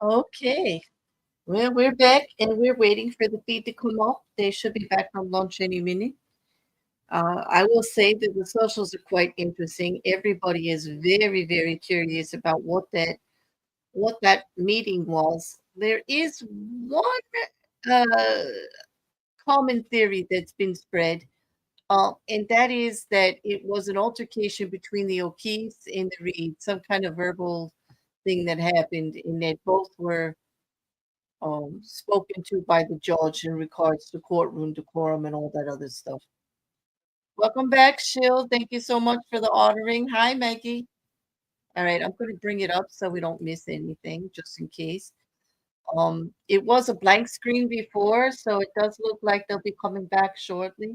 Okay. Well, we're back and we're waiting for the feed to come up. They should be back from lunch any minute. I will say that the socials are quite interesting. Everybody is very, very curious about what that meeting was. There is one uh, common theory that's been spread, and that is that it was an altercation between the Okeefes and the Reeds, some kind of verbal thing that happened, and that both were spoken to by the judge in regards to courtroom decorum and all that other stuff. Welcome back, Shill. Thank you so much for the ordering. Hi, Maggie. All right, I'm going to bring it up so we don't miss anything, just in case. It was a blank screen before, so it does look like they'll be coming back shortly.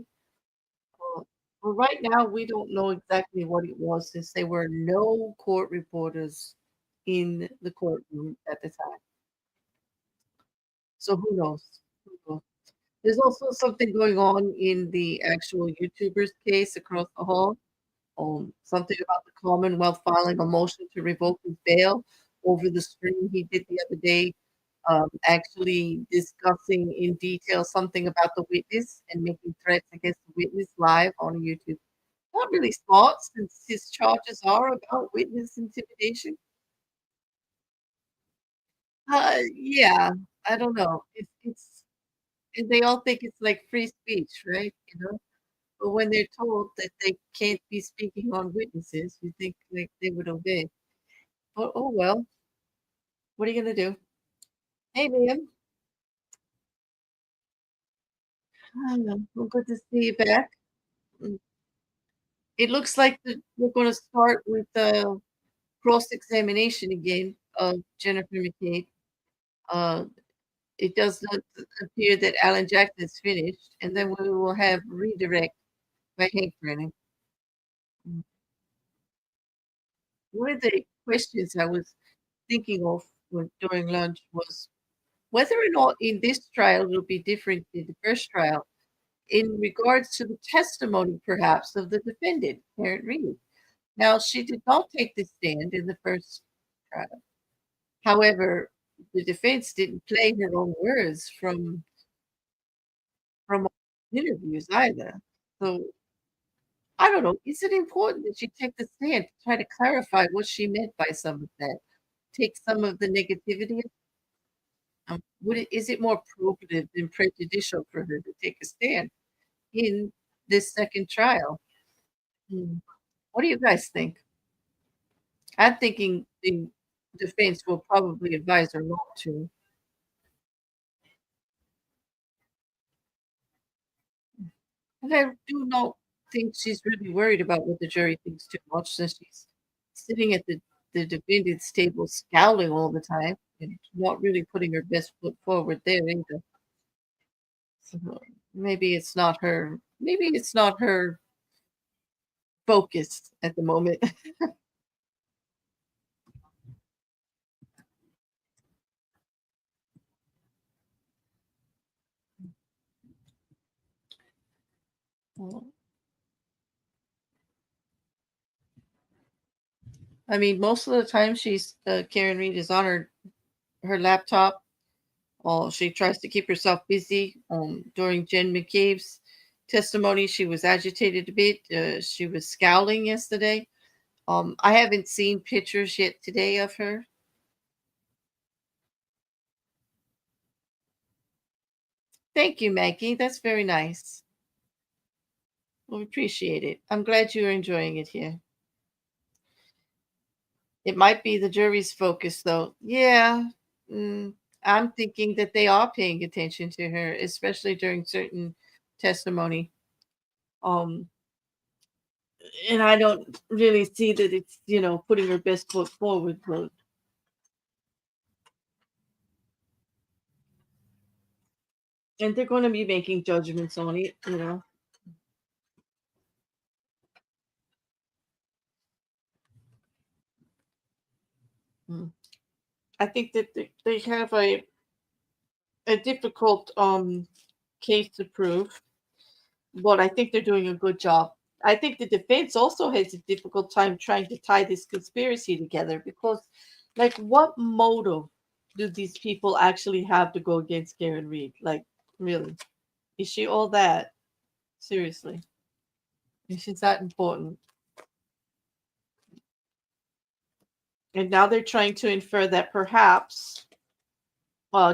Uh, but right now, we don't know exactly what it was since there were no court reporters in the courtroom at the time. So who knows? Who knows? There's also something going on in the actual YouTuber's case across the hall. Something about the Commonwealth filing a motion to revoke his bail over the stream he did the other day, actually discussing in detail something about the witness and making threats against the witness live on YouTube. Not really smart since his charges are about witness intimidation. Yeah, I don't know. It's and they all think it's like free speech, right? But when they're told that they can't be speaking on witnesses, you think like they would obey. Oh well, what are you gonna do? Hey, ma'am. Well, good to see you back. Mm, It looks like we're going to start with the cross-examination again of Jennifer McCabe. Uh, it does not appear that Alan Jackson is finished, and then we will have redirect by Hank Brennan. Mm. One of the questions I was thinking of during lunch was whether or not in this trial will be different than the first trial in regards to the testimony, perhaps, of the defendant, Karen Reed. Now, she did not take the stand in the first trial. However, the defense didn't play her own words from interviews either. So I don't know. Is it important that she take the stand to try to clarify what she meant by some of that? Take some of the negativity. Is it more probative than prejudicial for her to take a stand in this second trial? Hmm. What do you guys think? I'm thinking the defense will probably advise her not to. And I do not think she's really worried about what the jury thinks too much since she's sitting at the defendant's table scowling all the time and not really putting her best foot forward there either. So maybe it's not her focus at the moment. I mean, most of the time she's Karen Reed is on her laptop. She tries to keep herself busy. During Jen McCabe's testimony, she was agitated a bit. She was scowling yesterday. I haven't seen pictures yet today of her. Thank you, Maggie. That's very nice. We appreciate it. I'm glad you're enjoying it here. It might be the jury's focus, though. Yeah, mm, I'm thinking that they are paying attention to her, especially during certain testimony. Um, and I don't really see that it's putting her best foot forward. But and they're going to be making judgments on it. Mm. I think that they have a difficult case to prove, but I think they're doing a good job. I think the defense also has a difficult time trying to tie this conspiracy together because, like, what motive do these people actually have to go against Karen Reed? Like, really? Is she all that? Seriously. Is she that important? And now they're trying to infer that perhaps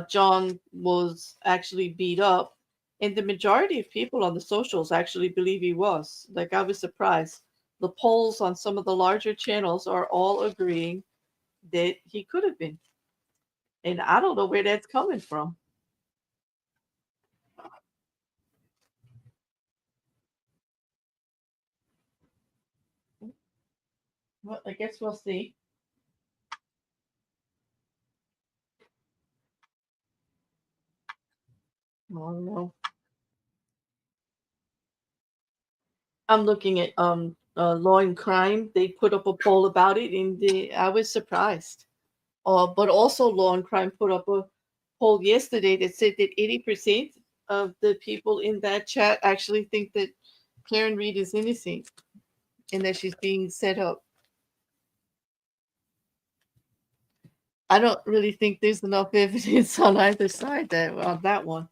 John was actually beat up. And the majority of people on the socials actually believe he was. Like, I was surprised. The polls on some of the larger channels are all agreeing that he could have been. And I don't know where that's coming from. Well, I guess we'll see. I don't know. I'm looking at Law and Crime. They put up a poll about it, and I was surprised. But also, Law and Crime put up a poll yesterday that said that 80% of the people in that chat actually think that Karen Reed is innocent and that she's being set up. I don't really think there's enough evidence on either side on that one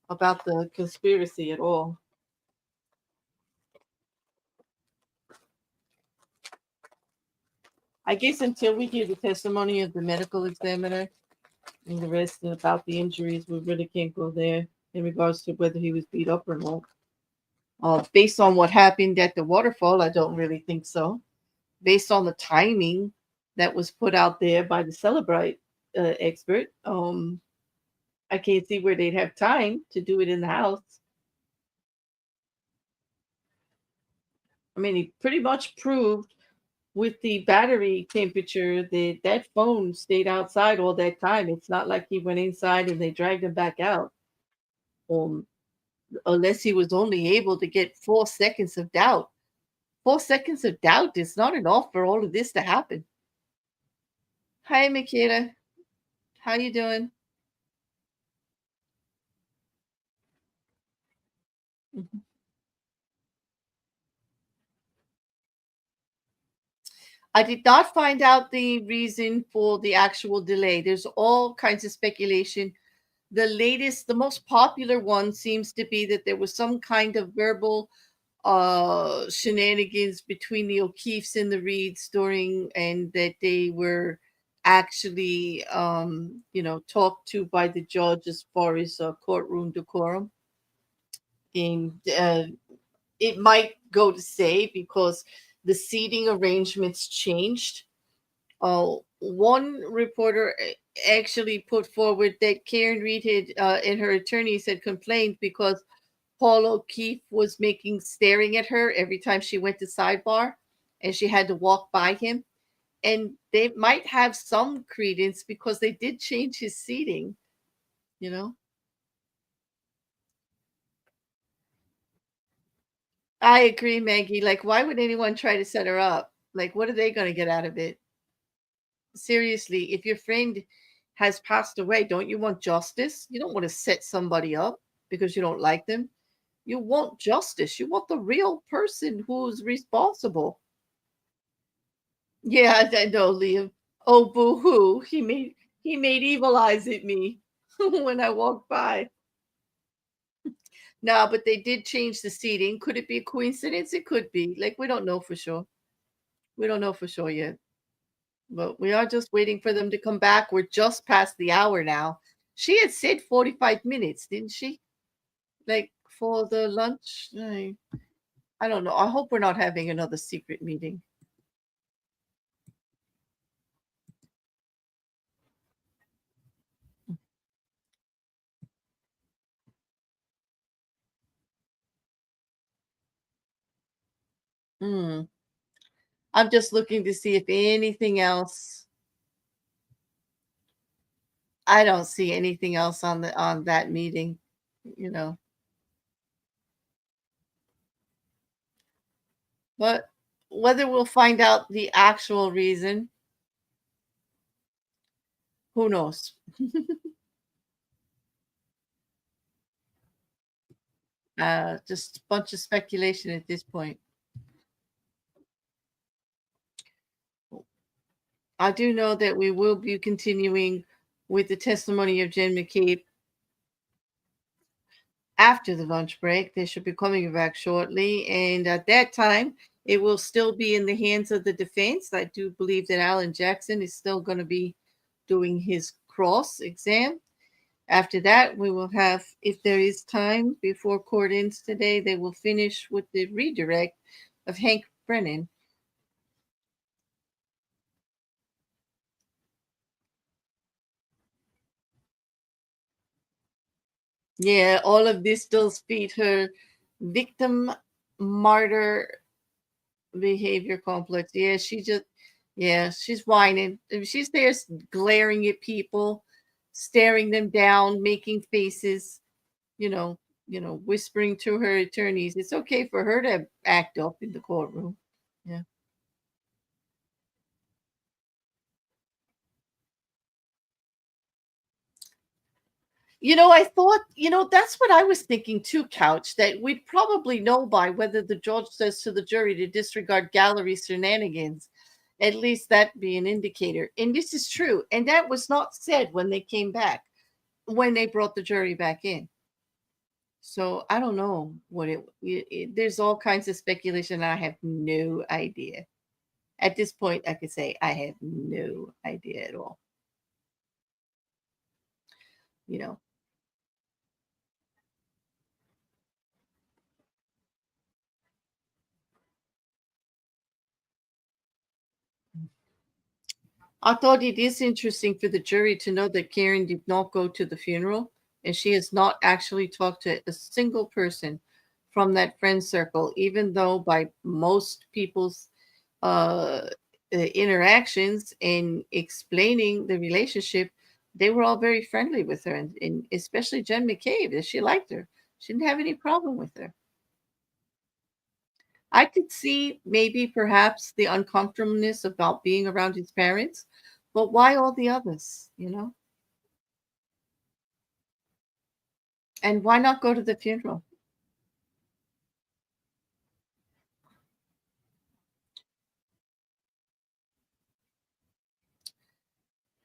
about the conspiracy at all. I guess until we hear the testimony of the medical examiner and the rest about the injuries, we really can't go there in regards to whether he was beat up or not. Based on what happened at the waterfall, I don't really think so. Based on the timing that was put out there by the Celebrite expert, I can't see where they'd have time to do it in the house. I mean, he pretty much proved with the battery temperature that that phone stayed outside all that time. It's not like he went inside and they dragged him back out. Um, Alessi was only able to get 4 seconds of doubt. 4 seconds of doubt is not enough for all of this to happen. Hi, Makita. How you doing? Mhm. I did not find out the reason for the actual delay. There's all kinds of speculation. The latest, the most popular one seems to be that there was some kind of verbal shenanigans between the Okeefes and the Reeds during, and that they were actually talked to by the judge as far as courtroom decorum. And it might go to say because the seating arrangements changed. One reporter actually put forward that Karen Reed had and her attorneys had complained because Paul O'Keefe was staring at her every time she went to sidebar, and she had to walk by him. And they might have some credence because they did change his seating, you know. I agree, Maggie. Like, why would anyone try to set her up? Like, what are they going to get out of it? Seriously, if your friend has passed away, don't you want justice? You don't want to set somebody up because you don't like them. You want justice. You want the real person who's responsible. Yeah, I know, Liam. Oh, boo hoo. He made evil eyes at me when I walked by. No, but they did change the seating. Could it be a coincidence? It could be. Like, we don't know for sure. We don't know for sure yet. But we are just waiting for them to come back. We're just past the hour now. She had said 45 minutes, didn't she? Like for the lunch. I don't know. I hope we're not having another secret meeting. Hmm. I'm just looking to see if anything else. I don't see anything else on that meeting, you know. But whether we'll find out the actual reason, who knows? Just a bunch of speculation at this point. I do know that we will be continuing with the testimony of Jen McCabe after the lunch break. They should be coming back shortly. And at that time, it will still be in the hands of the defense. I do believe that Alan Jackson is still going to be doing his cross exam. After that, we will have, if there is time before court ends today, they will finish with the redirect of Hank Brennan. Yeah, all of this does feed her victim martyr behavior complex. Yeah, she's whining. She's there glaring at people, staring them down, making faces, you know, whispering to her attorneys. It's okay for her to act up in the courtroom. Yeah. I thought, that's what I was thinking too, Couch, that we'd probably know by whether the judge says to the jury to disregard gallery shenanigans. At least that be an indicator. And this is true. And that was not said when they came back, when they brought the jury back in. So I don't know what there's all kinds of speculation. I have no idea. At this point, I could say I have no idea at all. You know, I thought it is interesting for the jury to know that Karen did not go to the funeral and she has not actually talked to a single person from that friend circle, even though by most people's interactions and explaining the relationship, they were all very friendly with her, and especially Jen McCabe, that she liked her. She didn't have any problem with her. I could see maybe perhaps the uncomfortableness about being around his parents, but why all the others? And why not go to the funeral?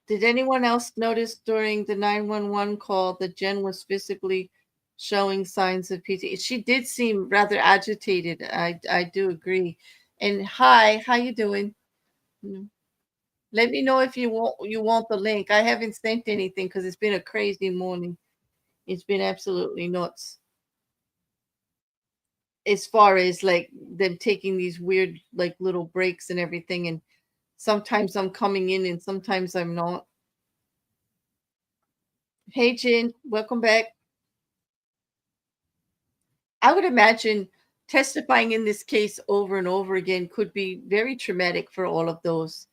Did anyone else notice during the 911 call that Jen was physically showing signs of PT? She did seem rather agitated. I do agree. And hi, how you doing? Mm. Let me know if you want the link. I haven't sent anything because it's been a crazy morning. It's been absolutely nuts. As far as like them taking these weird like little breaks and everything, and sometimes I'm coming in and sometimes I'm not. Hey Jen, welcome back. I would imagine testifying in this case over and over again could be very traumatic for all of those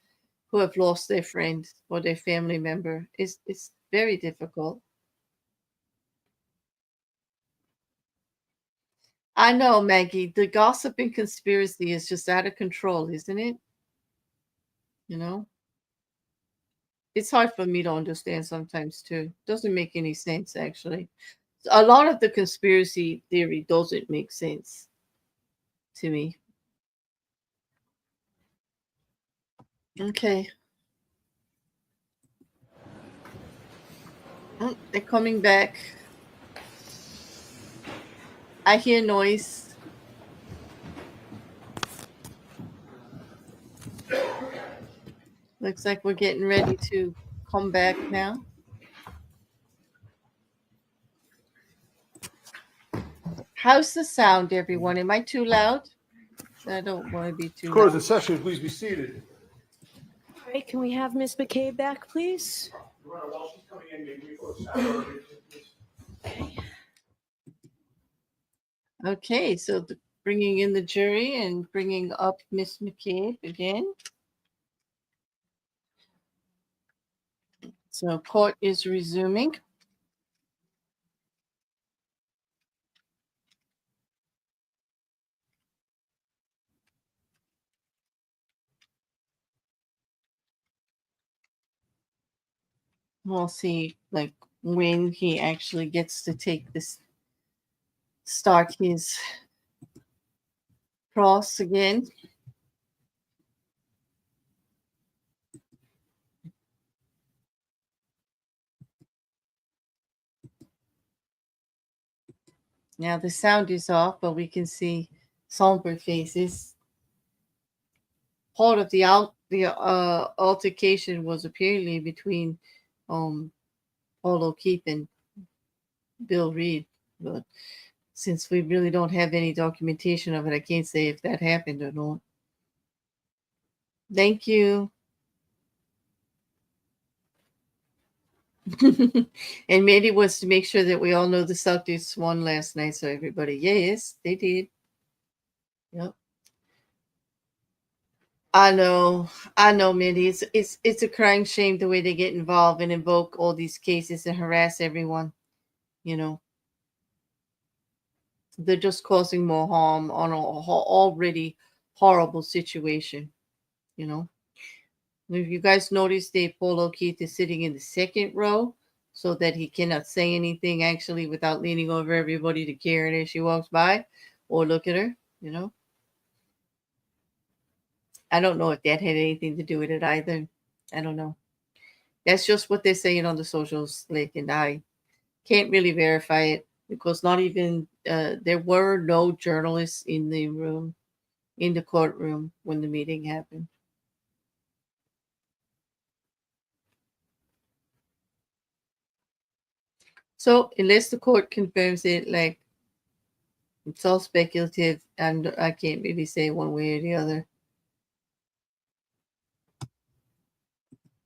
who have lost their friend or their family member. It's very difficult. I know, Maggie, the gossip and conspiracy is just out of control, isn't it? You know? It's hard for me to understand sometimes too. Doesn't make any sense actually. A lot of the conspiracy theory doesn't make sense to me. Okay. They're coming back. I hear noise. Looks like we're getting ready to come back now. How's the sound, everyone? Am I too loud? I don't want to be too Court loud. of session, please be seated. All right, can we have Miss McCabe back, please? Okay, so bringing in the jury and bringing up Miss McCabe again. So court is resuming. We'll see like when he actually gets to take this start his cross again. Now the sound is off, but we can see somber faces. Part of the altercation was apparently between um Paul O'Keefe and Bill Reed, but since we really don't have any documentation of it, I can't say if that happened or not. Thank you. And Mandy wants to make sure that we all know the Celtics won last night, so everybody, yes, they did. Yep. I know, Mandy. It's a crying shame the way they get involved and invoke all these cases and harass everyone. You know, they're just causing more harm on a already horrible situation. You know, if you guys notice, Paul O'Keefe is sitting in the second row so that he cannot say anything actually without leaning over everybody to Karen as she walks by or look at her. You know, I don't know if that had anything to do with it either. I don't know. That's just what they're saying on the socials, Slick, and I can't really verify it because not even there were no journalists in the room, in the courtroom when the meeting happened. So unless the court confirms it, like it's all speculative, and I can't really say one way or the other.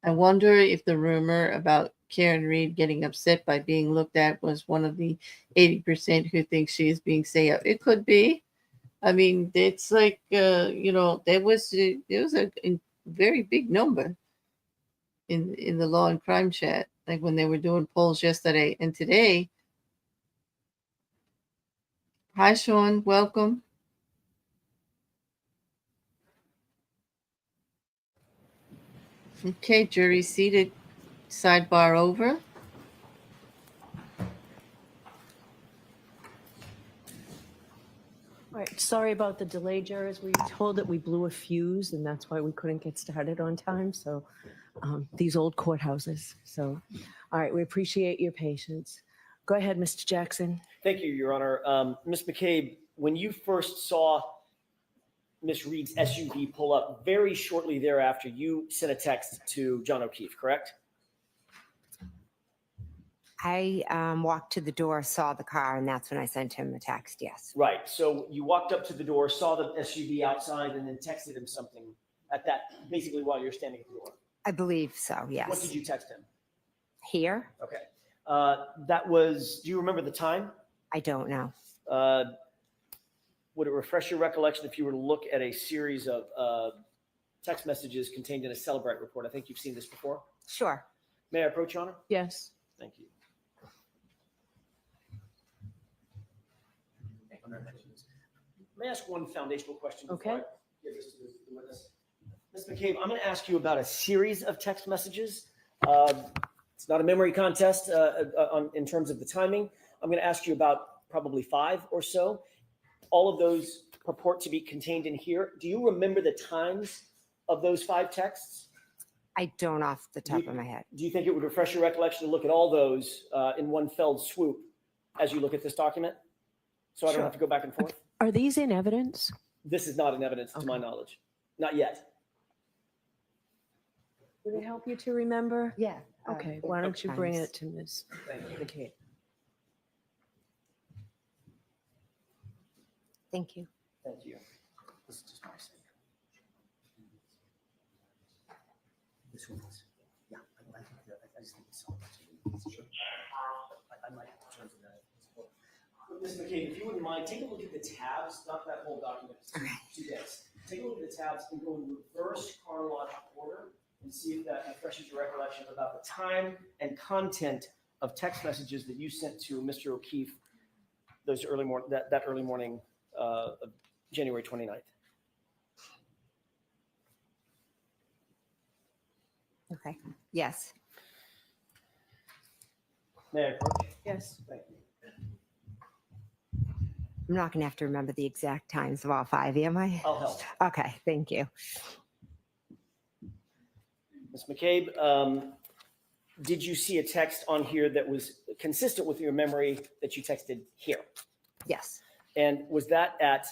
I wonder if the rumor about Karen Reed getting upset by being looked at was one of the 80% who thinks she is being saved. It could be. I mean, it's like there was a very big number in the law and crime chat, like when they were doing polls yesterday and today. Hi, Sean. Welcome. Okay, jury seated. Sidebar over. All right, sorry about the delay, jurors. We were told that we blew a fuse, and that's why we couldn't get started on time. So these old courthouses. So, all right, we appreciate your patience. Go ahead, Mr. Jackson. Thank you, Your Honor. Ms. McCabe, when you first saw Ms. Reed's SUV pull up, very shortly thereafter, you sent a text to John O'Keefe, correct? I walked to the door, saw the car, and that's when I sent him a text, yes. Right. So you walked up to the door, saw the SUV outside, and then texted him something at that, basically while you're standing at the door. I believe so, yes. What did you text him? Here? Okay. That was, do you remember the time? I don't know. Would it refresh your recollection if you were to look at a series of text messages contained in a Celebrite report? I think you've seen this before. Sure. May I approach, Your Honor? Yes. Thank you. May I ask one foundational question before Okay. I give this to the witness? Ms. McCabe, I'm going to ask you about a series of text messages. It's not a memory contest in terms of the timing. I'm going to ask you about probably 5 or so. All of those purport to be contained in here. Do you remember the times of those 5 texts? I don't off the top of my head. Do you think it would refresh your recollection to look at all those in one felled swoop as you look at this document? So I don't have to go back and forth? Are these in evidence? This is not in evidence to my knowledge. Not yet. Would it help you to remember? Yeah. Okay, why don't you bring it to Ms. McCabe? Thank you. Thank you. This is just my sake. This one is, yeah, I just think it's so much. I might turn to that. Ms. McCabe, if you wouldn't mind, take a look at the tabs, not that whole document, it's too dense. Take a look at the tabs and go in reverse chronological order and see if that refreshes your recollection about the time and content of text messages that you sent to Mr. O'Keefe those early that early morning of January 29th. Okay. Yes. May I approach? Yes. Thank you. I'm not going to have to remember the exact times of all 5, am I? I'll help. Okay. Thank you. Ms. McCabe, did you see a text on here that was consistent with your memory that you texted here? Yes. And was that at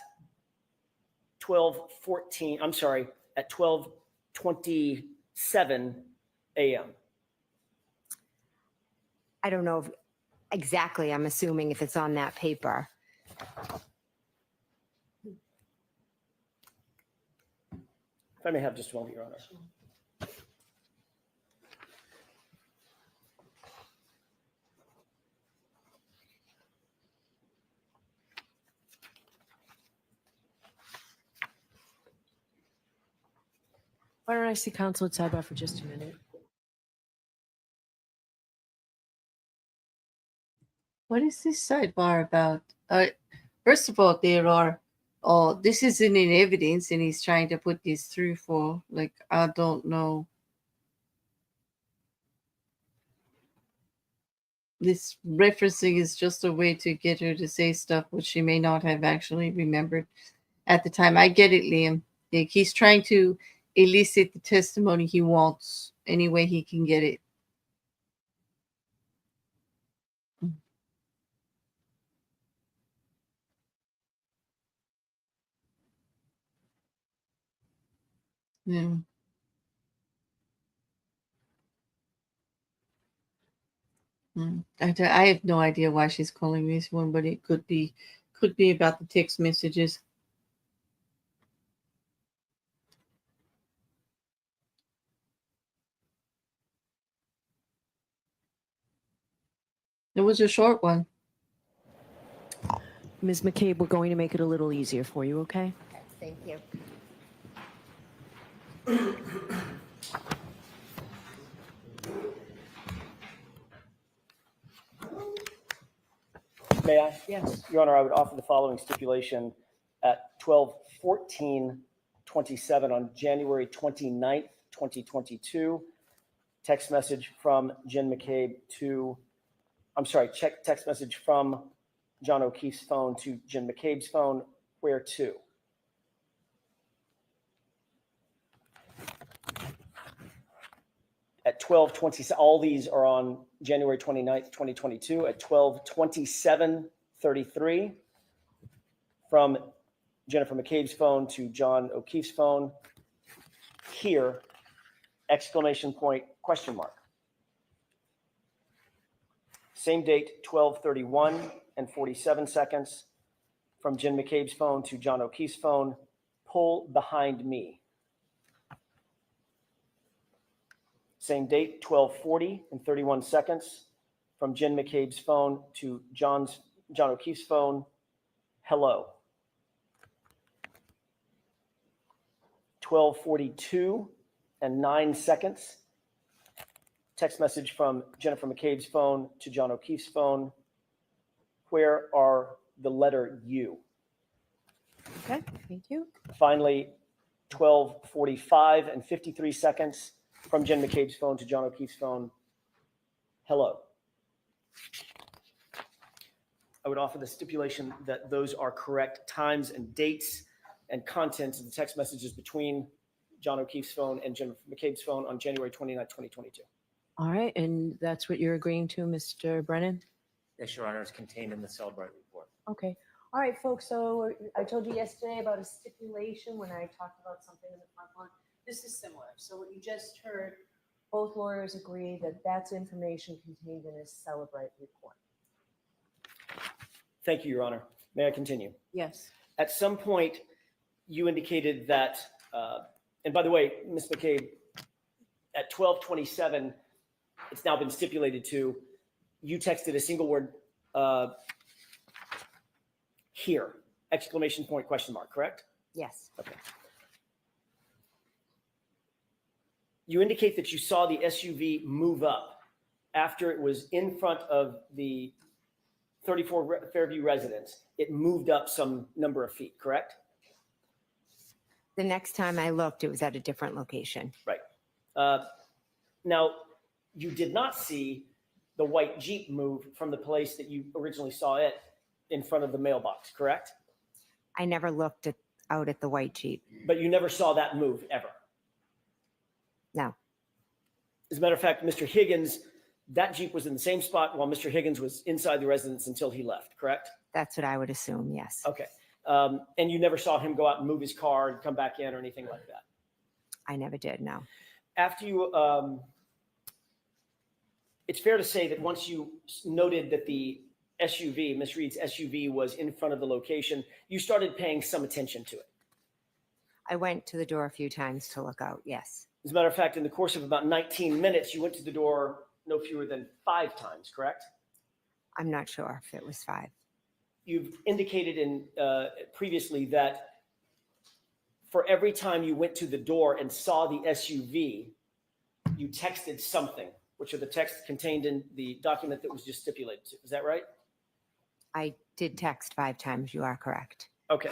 12:14? I'm sorry, at 12:27 a.m. I don't know if exactly. I'm assuming if it's on that paper. If I may have just a moment, Your Honor. Why don't I see counsel at sidebar for just a minute? What is this sidebar about? First of all, there are, oh, this isn't in evidence, and he's trying to put this through for, like, I don't know. This referencing is just a way to get her to say stuff which she may not have actually remembered at the time. I get it, Liam. Like, he's trying to elicit the testimony he wants any way he can get it. Yeah. I have no idea why she's calling this one, but it could be about the text messages. It was a short one. Ms. McCabe, we're going to make it a little easier for you, okay? Thank you. May I? Yes. Your Honor, I would offer the following stipulation at 12:14:27 on January 29th, 2022. Text message from Jen McCabe to, text message from John O'Keefe's phone to Jen McCabe's phone. Where to? At 12:20, all these are on January 29th, 2022 at 12:27:33 from Jennifer McCabe's phone to John O'Keefe's phone. Here, exclamation point, question mark. Same date, 12:31:47 from Jen McCabe's phone to John O'Keefe's phone. Pull behind me. Same date, 12:40:31 from Jen McCabe's phone to John O'Keefe's phone. Hello. 12:42:09. Text message from Jennifer McCabe's phone to John O'Keefe's phone. Where are the letter U? Okay, thank you. Finally, 12:45:53 from Jen McCabe's phone to John O'Keefe's phone. Hello. I would offer the stipulation that those are correct times and dates and contents of the text messages between John O'Keefe's phone and Jennifer McCabe's phone on January 29th, 2022. All right, and that's what you're agreeing to, Mr. Brennan? Yes, Your Honor, is contained in the Cellbrite report. Okay. All right, folks, so I told you yesterday about a stipulation when I talked about something in the front one. This is similar. So what you just heard, both lawyers agree that that's information contained in a Cellbrite report. Thank you, Your Honor. May I continue? Yes. At some point, you indicated that, and by the way, Ms. McCabe, at 12:27, it's now been stipulated to, you texted a single word, here, exclamation point, question mark, correct? Yes. Okay. You indicate that you saw the SUV move up after it was in front of the 34 Fairview residence. It moved up some number of feet, correct? The next time I looked, it was at a different location. Right. Now, you did not see the white Jeep move from the place that you originally saw it in front of the mailbox, correct? I never looked out at the white Jeep. But you never saw that move ever. No. As a matter of fact, Mr. Higgins, that Jeep was in the same spot while Mr. Higgins was inside the residence until he left, correct? That's what I would assume, yes. Okay. And you never saw him go out and move his car and come back in or anything like that? I never did, no. After you, it's fair to say that once you noted that the SUV, Miss Reed's SUV, was in front of the location, you started paying some attention to it. I went to the door a few times to look out, yes. As a matter of fact, in the course of about 19 minutes, you went to the door no fewer than 5 times, correct? I'm not sure if it was 5. You've indicated in previously that for every time you went to the door and saw the SUV, you texted something, which are the texts contained in the document that was just stipulated. Is that right? I did text 5 times, you are correct. Okay.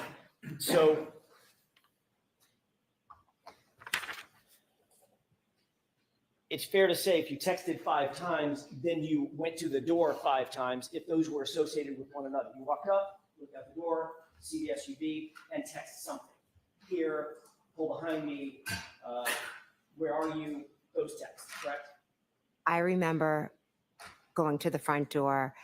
So it's fair to say if you texted 5 times, then you went to the door 5 times, if those were associated with one another. You walked up, look out the door, see the SUV, and text something. Here, pull behind me, where are you? Those texts, correct? I remember going to the front door,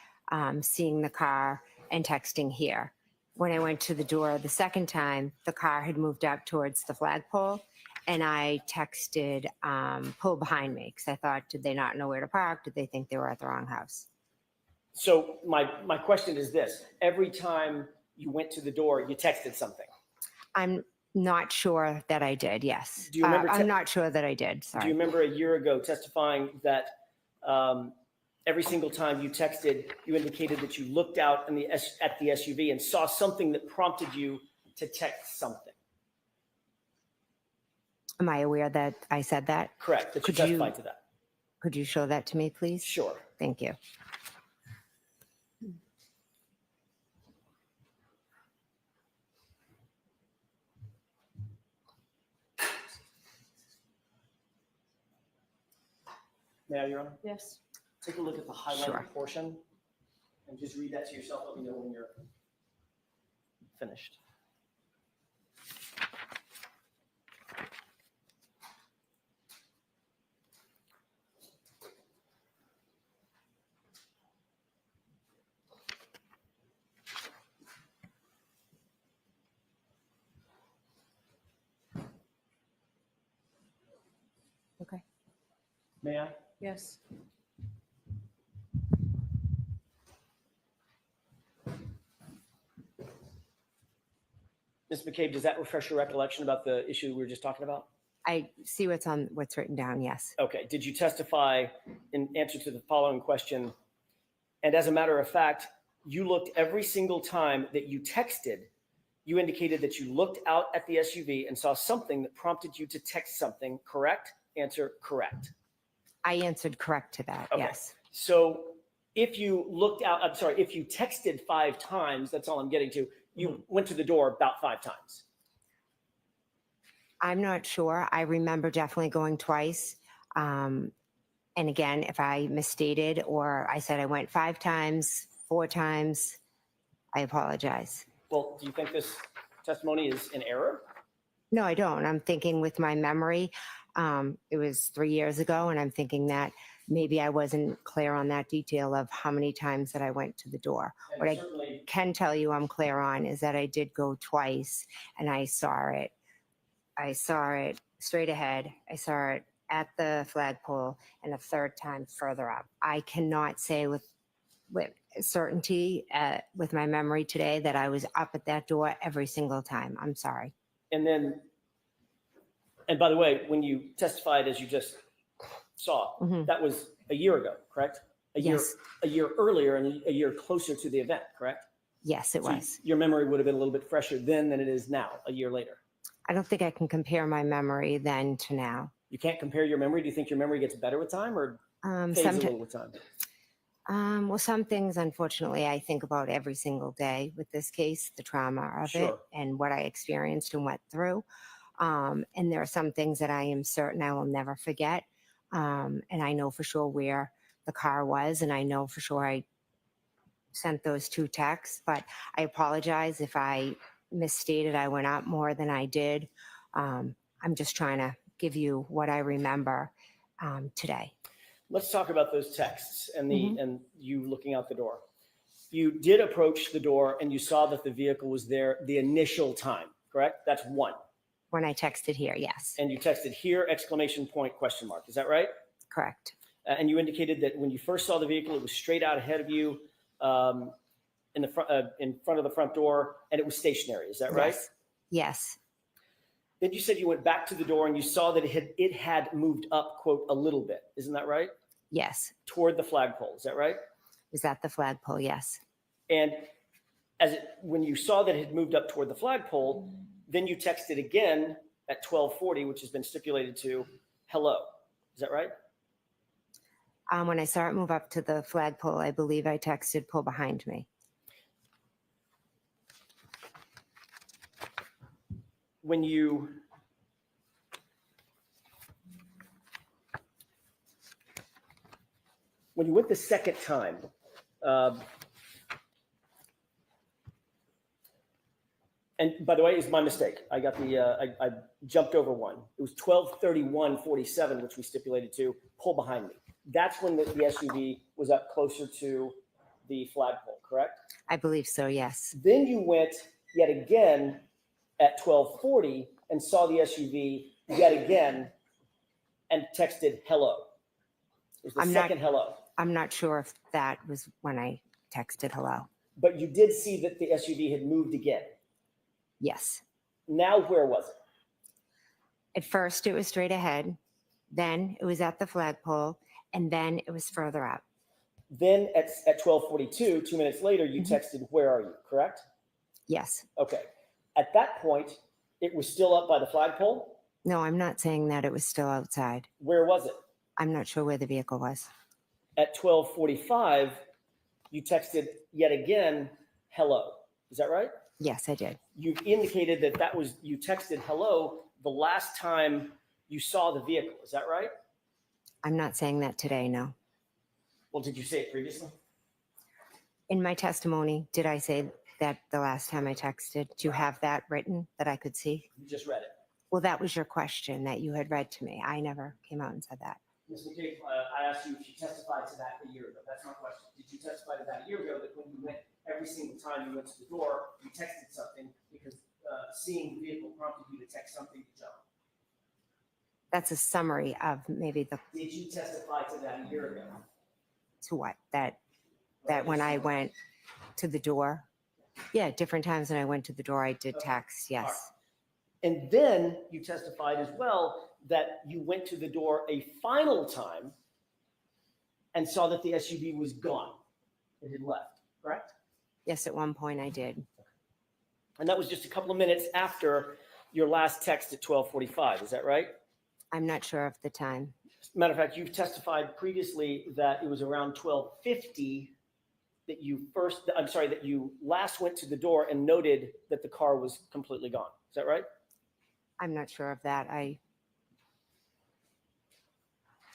seeing the car, and texting here. When I went to the door the second time, the car had moved up towards the flagpole, and I texted, pull behind me, because I thought, did they not know where to park? Did they think they were at the wrong house? So my question is this. Every time you went to the door, you texted something. I'm not sure that I did, yes. Do you remember I'm not sure that I did, sorry. Do you remember a year ago testifying that every single time you texted, you indicated that you looked out at the SUV and saw something that prompted you to text something? Am I aware that I said that? Correct, that you testified to that. Could you show that to me, please? Sure. Thank you. May I, Your Honor? Yes. Take a look at the highlighted Sure. portion and just read that to yourself. Let me know when you're finished. Okay. May I? Yes. Ms. McCabe, does that refresh your recollection about the issue we were just talking about? I see what's written down, yes. Okay. Did you testify in answer to the following question? And as a matter of fact, you looked every single time that you texted, you indicated that you looked out at the SUV and saw something that prompted you to text something, correct? Answer, correct. I answered correct to that, Okay. yes. So if you looked out, I'm sorry, if you texted 5 times, that's all I'm getting to, you went to the door about 5 times. I'm not sure. I remember definitely going twice. And again, if I misstated or I said I went 5 times, 4 times, I apologize. Well, do you think this testimony is in error? No, I don't. I'm thinking with my memory, it was 3 years ago, and I'm thinking that maybe I wasn't clear on that detail of how many times that I went to the door. And What I certainly, can tell you I'm clear on is that I did go twice, and I saw it. I saw it straight ahead. I saw it at the flagpole, and a third time further up. I cannot say with certainty with my memory today that I was up at that door every single time. I'm sorry. and then, and by the way, when you testified, as you just saw, Mhm. that was a year ago, correct? Yes. A year earlier and a year closer to the event, correct? Yes, it So was. your memory would have been a little bit fresher then than it is now, a year later. I don't think I can compare my memory then to now. You can't compare your memory. Do you think your memory gets better with time or fades a Sometimes, little with time? well, some things, unfortunately, I think about every single day with this case, the trauma of it Sure. and what I experienced and went through. And there are some things that I am certain I will never forget. And I know for sure where the car was, and I know for sure I sent those 2 texts, but I apologize if I misstated. I went up more than I did. I'm just trying to give you what I remember today. Let's talk about those texts and Mhm. and you looking out the door. You did approach the door and you saw that the vehicle was there the initial time, correct? That's one. When I texted here, yes, And you texted here, exclamation point, question mark. Is that right? correct. And you indicated that when you first saw the vehicle, it was straight out ahead of you in front of the front door, and it was stationary. Is that right? Yes. Yes, Then you said you went back to the door and you saw that it had moved up, quote, a little bit. Isn't that right? yes. Toward the flagpole. Is that right? Was that the flagpole? Yes. And when you saw that it had moved up toward the flagpole, then you texted again at 12:40, which has been stipulated to hello. Is that right? When I saw it move up to the flagpole, I believe I texted pull behind me. When you went the second time, and by the way, it's my mistake. I got I jumped over one. It was 12:31:47, which we stipulated to pull behind me. That's when the SUV was up closer to the flagpole, correct? I believe so, yes. Then you went yet again at 12:40 and saw the SUV yet again and texted hello. It was the second hello. I'm not sure if that was when I texted hello. But you did see that the SUV had moved again. Yes. Now, where was it? At first, it was straight ahead. Then it was at the flagpole. And then it was further up. Then at 12:42, 2 minutes later, you texted, where are you, correct? Yes. Okay. At that point, it was still up by the flagpole. No, I'm not saying that it was still outside. Where was it? I'm not sure where the vehicle was. At 12:45, you texted yet again, hello. Is that right? Yes, I did. You indicated that was, you texted hello the last time you saw the vehicle. Is that right? I'm not saying that today, no. Well, did you say it previously? In my testimony, did I say that the last time I texted? Do you have that written that I could see? You just read it. Well, that was your question that you had read to me. I never came out and said that. Ms. McCabe, I asked you if you testified to that a year ago. That's my question. Did you testify to that a year ago, that when you went, every single time you went to the door, you texted something because seeing the vehicle prompted you to text something to John? That's a summary of maybe the, Did you testify to that a year ago? to what? That when I went to the door? Yeah, different times when I went to the door, I did text, yes. And then you testified as well that you went to the door a final time and saw that the SUV was gone. It had left, correct? Yes, at one point I did. And that was just a couple of minutes after your last text at 12:45. Is that right? I'm not sure of the time. Matter of fact, you've testified previously that it was around 12:50 that you last went to the door and noted that the car was completely gone. Is that right? I'm not sure of that.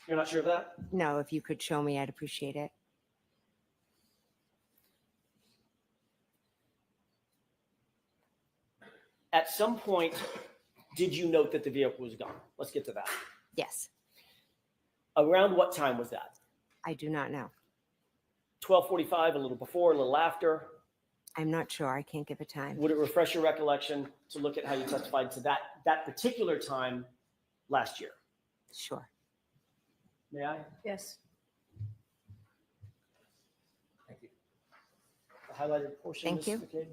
You're not sure of that? No, if you could show me, I'd appreciate it. At some point, did you note that the vehicle was gone? Let's get to that. Yes, Around what time was that? I do not know. 12:45, a little before, a little after? I'm not sure. I can't give a time. Would it refresh your recollection to look at how you testified to that particular time last year? Sure. May I? Yes. Thank you. The highlighted portion, Thank you. Ms. McCabe?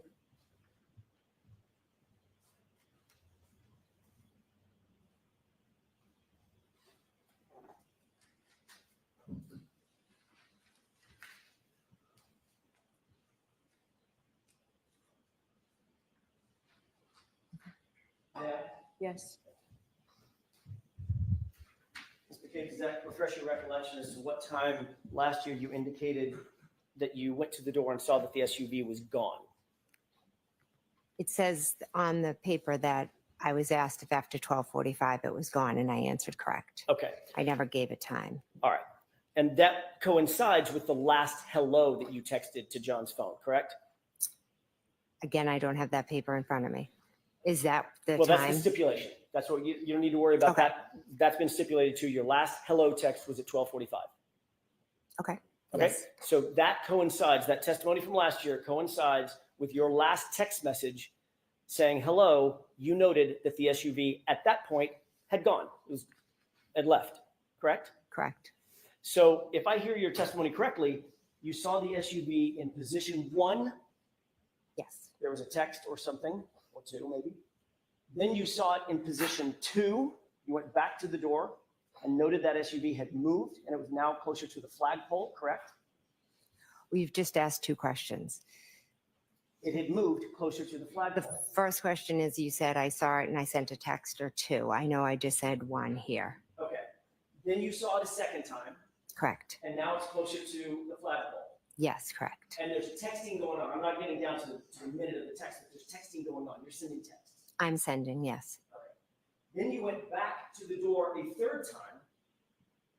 Yes. Ms. McCabe, does that refresh your recollection as to what time last year you indicated that you went to the door and saw that the SUV was gone? It says on the paper that I was asked if after 12:45 it was gone, and I answered correct. Okay, I never gave a time. all right. And that coincides with the last hello that you texted to John's phone, correct? Again, I don't have that paper in front of me. Is that the Well, that's time? the stipulation. That's what you don't need to worry about Okay. that. That's been stipulated to. Your last hello text was at 12:45. Okay. Okay, Yes. so that coincides, that testimony from last year coincides with your last text message saying, hello, you noted that the SUV at that point had gone, had left, correct? Correct. So if I hear your testimony correctly, you saw the SUV in position 1. Yes. There was a text or something, or 2 maybe. Then you saw it in position 2. You went back to the door and noted that SUV had moved and it was now closer to the flagpole, correct? We've just asked 2 questions. It had moved closer to the The flagpole. first question is, you said I saw it and I sent a text or 2. I know I just said 1 here. Okay. Then you saw it a second time, Correct. and now it's closer to the flagpole. Yes, correct. And there's texting going on. I'm not getting down to the minute of the text, but there's texting going on. You're sending texts. I'm sending, yes. Then you went back to the door a third time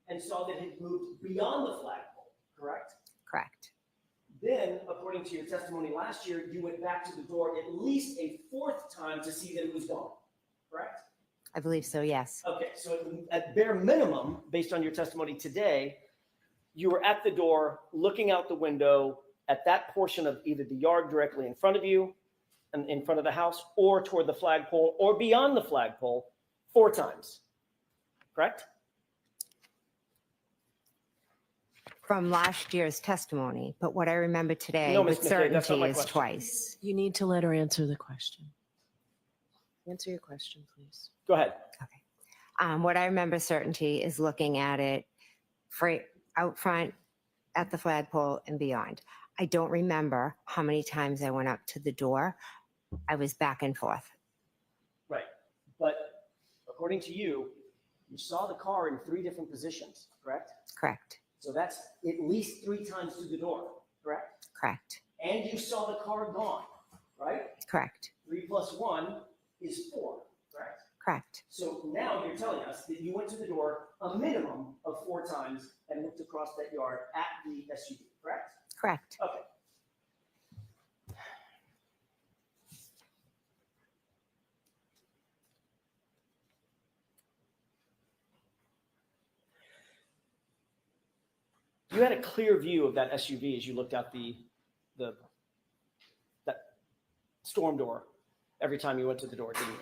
and saw that it had moved beyond the flagpole, correct? Correct. Then, according to your testimony last year, you went back to the door at least a 4th time to see that it was gone, correct? I believe so, yes. Okay, so at bare minimum, based on your testimony today, you were at the door looking out the window at that portion of either the yard directly in front of you and in front of the house, or toward the flagpole or beyond the flagpole 4 times, correct? From last year's testimony, but what I remember today No, with Ms. McCabe, that's not certainty my is question. twice. You need to let her answer the question. Answer your question, please. Go ahead. What I remember certainty is looking at it out front, at the flagpole and beyond. I don't remember how many times I went up to the door. I was back and forth. Right. But according to you, you saw the car in 3 different positions, correct? Correct. So that's at least 3 times to the door, correct? Correct. And you saw the car gone, right? Correct. 3 plus 1 is 4, correct? Correct. So now you're telling us that you went to the door a minimum of 4 times and looked across that yard at the SUV, correct? Correct. Okay. You had a clear view of that SUV as you looked out that storm door every time you went to the door, didn't you?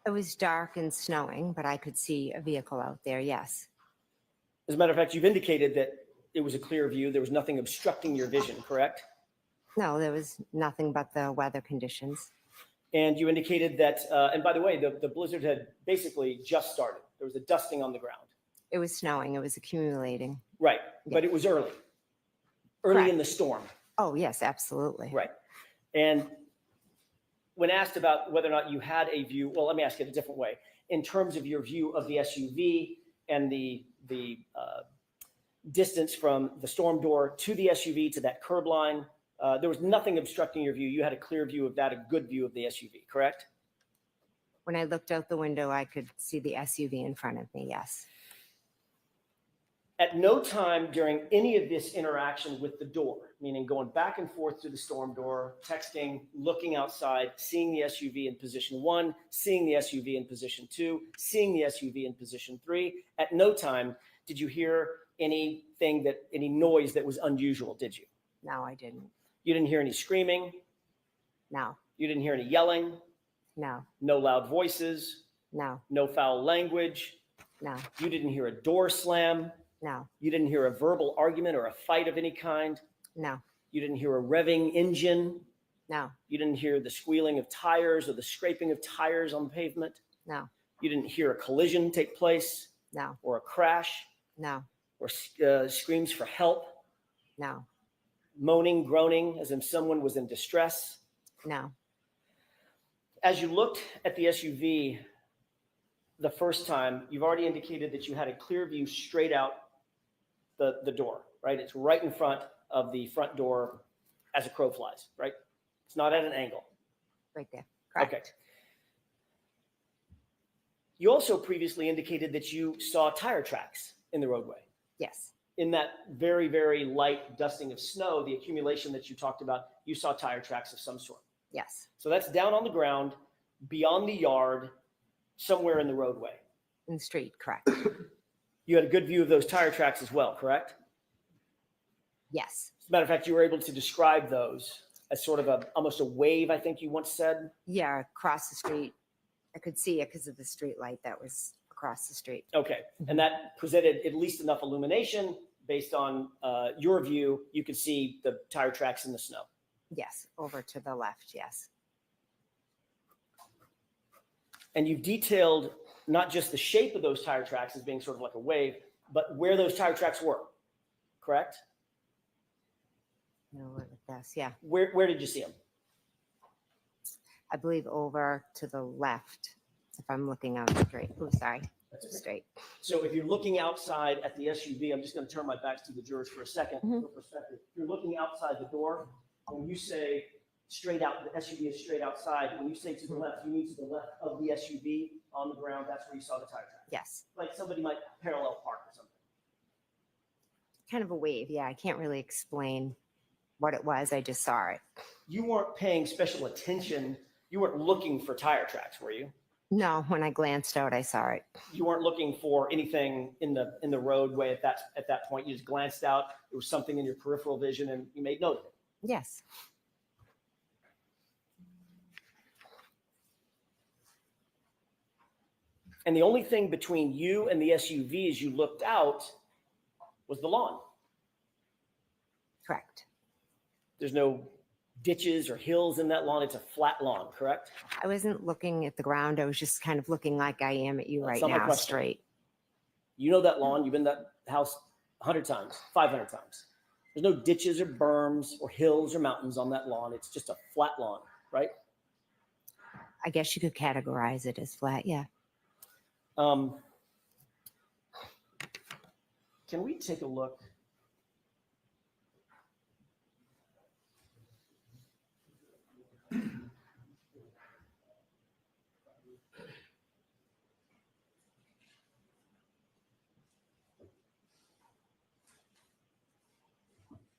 It was dark and snowing, but I could see a vehicle out there, yes. As a matter of fact, you've indicated that it was a clear view. There was nothing obstructing your vision, correct? No, there was nothing but the weather conditions. And you indicated that, and by the way, the blizzard had basically just started. There was a dusting on the ground. It was snowing. It was accumulating. Right, but it was early in Correct. the storm. Oh, yes, absolutely. Right. And when asked about whether or not you had a view, well, let me ask it a different way. In terms of your view of the SUV and the distance from the storm door to the SUV to that curb line, there was nothing obstructing your view. You had a clear view of that, a good view of the SUV, correct? When I looked out the window, I could see the SUV in front of me, yes. At no time during any of this interaction with the door, meaning going back and forth to the storm door, texting, looking outside, seeing the SUV in position 1, seeing the SUV in position 2, seeing the SUV in position 3, at no time did you hear any noise that was unusual, did you? No, I didn't. You didn't hear any screaming? No, You didn't hear any yelling? no, No loud voices? no, No foul language? no, You didn't hear a door slam? no, You didn't hear a verbal argument or a fight of any kind? no, You didn't hear a revving engine? no, You didn't hear the squealing of tires or the scraping of tires on the pavement? no, You didn't hear a collision take place no, or a crash no, or screams for help, no, moaning, groaning as if someone was in distress? no. As you looked at the SUV the first time, you've already indicated that you had a clear view straight out the door, right? It's right in front of the front door as a crow flies, right? It's not at an angle. Right there. Correct. Okay. You also previously indicated that you saw tire tracks in the roadway. Yes, In that very, very light dusting of snow, the accumulation that you talked about, you saw tire tracks of some sort. yes. So that's down on the ground, beyond the yard, somewhere in the roadway. In the street, correct. You had a good view of those tire tracks as well, correct? Yes. As a matter of fact, you were able to describe those as sort of almost a wave, I think you once said. Yeah, across the street. I could see it because of the street light that was across the street. Okay, and that presented at least enough illumination based on your view. You could see the tire tracks in the snow. Yes, over to the left, yes. And you've detailed not just the shape of those tire tracks as being sort of like a wave, but where those tire tracks were, correct? No, look at this. Yeah, Where did you see them? I believe over to the left, if I'm looking out straight. Oh, sorry, straight. So if you're looking outside at the SUV, I'm just going to turn my back to the jurors for a second. For perspective. If you're looking outside the door, when you say straight out, the SUV is straight outside. When you say to the left, you mean to the left of the SUV on the ground. That's where you saw the tire track. Yes, Like somebody might parallel park or something. kind of a wave. Yeah, I can't really explain what it was. I just saw it. You weren't paying special attention. You weren't looking for tire tracks, were you? No, when I glanced out, I saw it. You weren't looking for anything in the roadway at that point. You just glanced out. There was something in your peripheral vision, and you made note of it. Yes. And the only thing between you and the SUV as you looked out was the lawn. Correct. There's no ditches or hills in that lawn. It's a flat lawn, correct? I wasn't looking at the ground. I was just kind of looking like I am at you That's right not my now, question. straight. You know that lawn. You've been to that house 100 times, 500 times. There's no ditches or berms or hills or mountains on that lawn. It's just a flat lawn, right? I guess you could categorize it as flat. Yeah. Can we take a look?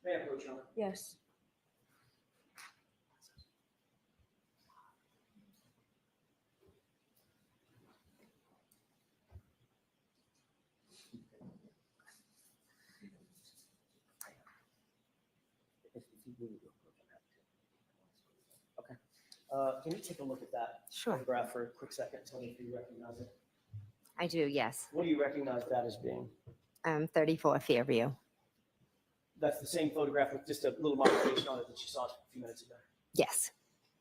May I approach, Your Honor? Yes. Okay. Can you take a look at that Sure. photograph for a quick second? Tell me if you recognize it. I do. Yes. What do you recognize that as being? 34 Fairview. That's the same photograph with just a little modification on it that you saw a few minutes ago. Yes.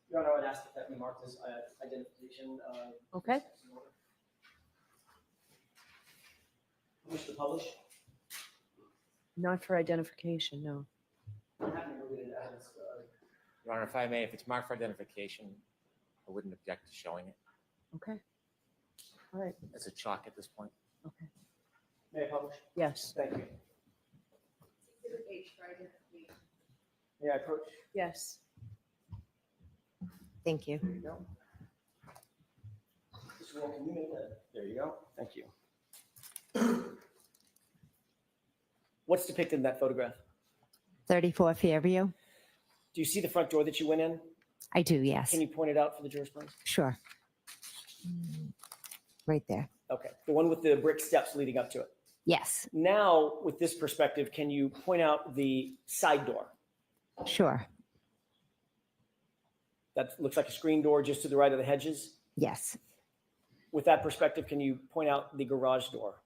Your Honor, I would ask that that be marked as identification. Okay. Wish to publish? Not for identification, no. I'm happy to read it as, Your Honor, if I may, if it's marked for identification, I wouldn't object to showing it. Okay. All right. It's a chalk at this point. Okay. may I publish? Yes. Thank you. May I approach? Yes. Thank you. There you go. Mr. Wall, can you make that? There you go. Thank you. What's depicted in that photograph? 34 Fairview. Do you see the front door that you went in? I do. Yes. Can you point it out for the jurors, please? Sure. Right there. Okay, the one with the brick steps leading up to it. Yes. Now, with this perspective, can you point out the side door? Sure. That looks like a screen door just to the right of the hedges. Yes. With that perspective, can you point out the garage door?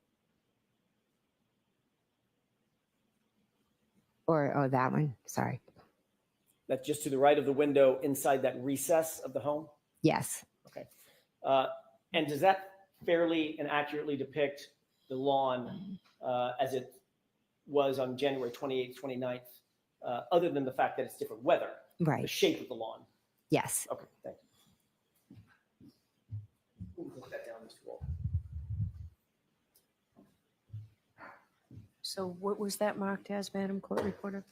Or that one. Sorry. That's just to the right of the window inside that recess of the home? Yes. Okay. And does that fairly and accurately depict the lawn as it was on January 28th, 29th, other than the fact that it's different weather, the Right. shape of the lawn? Yes. Okay, thank you. Put that down, Mr. Wall. So what was that marked as, Madam Court Reporter?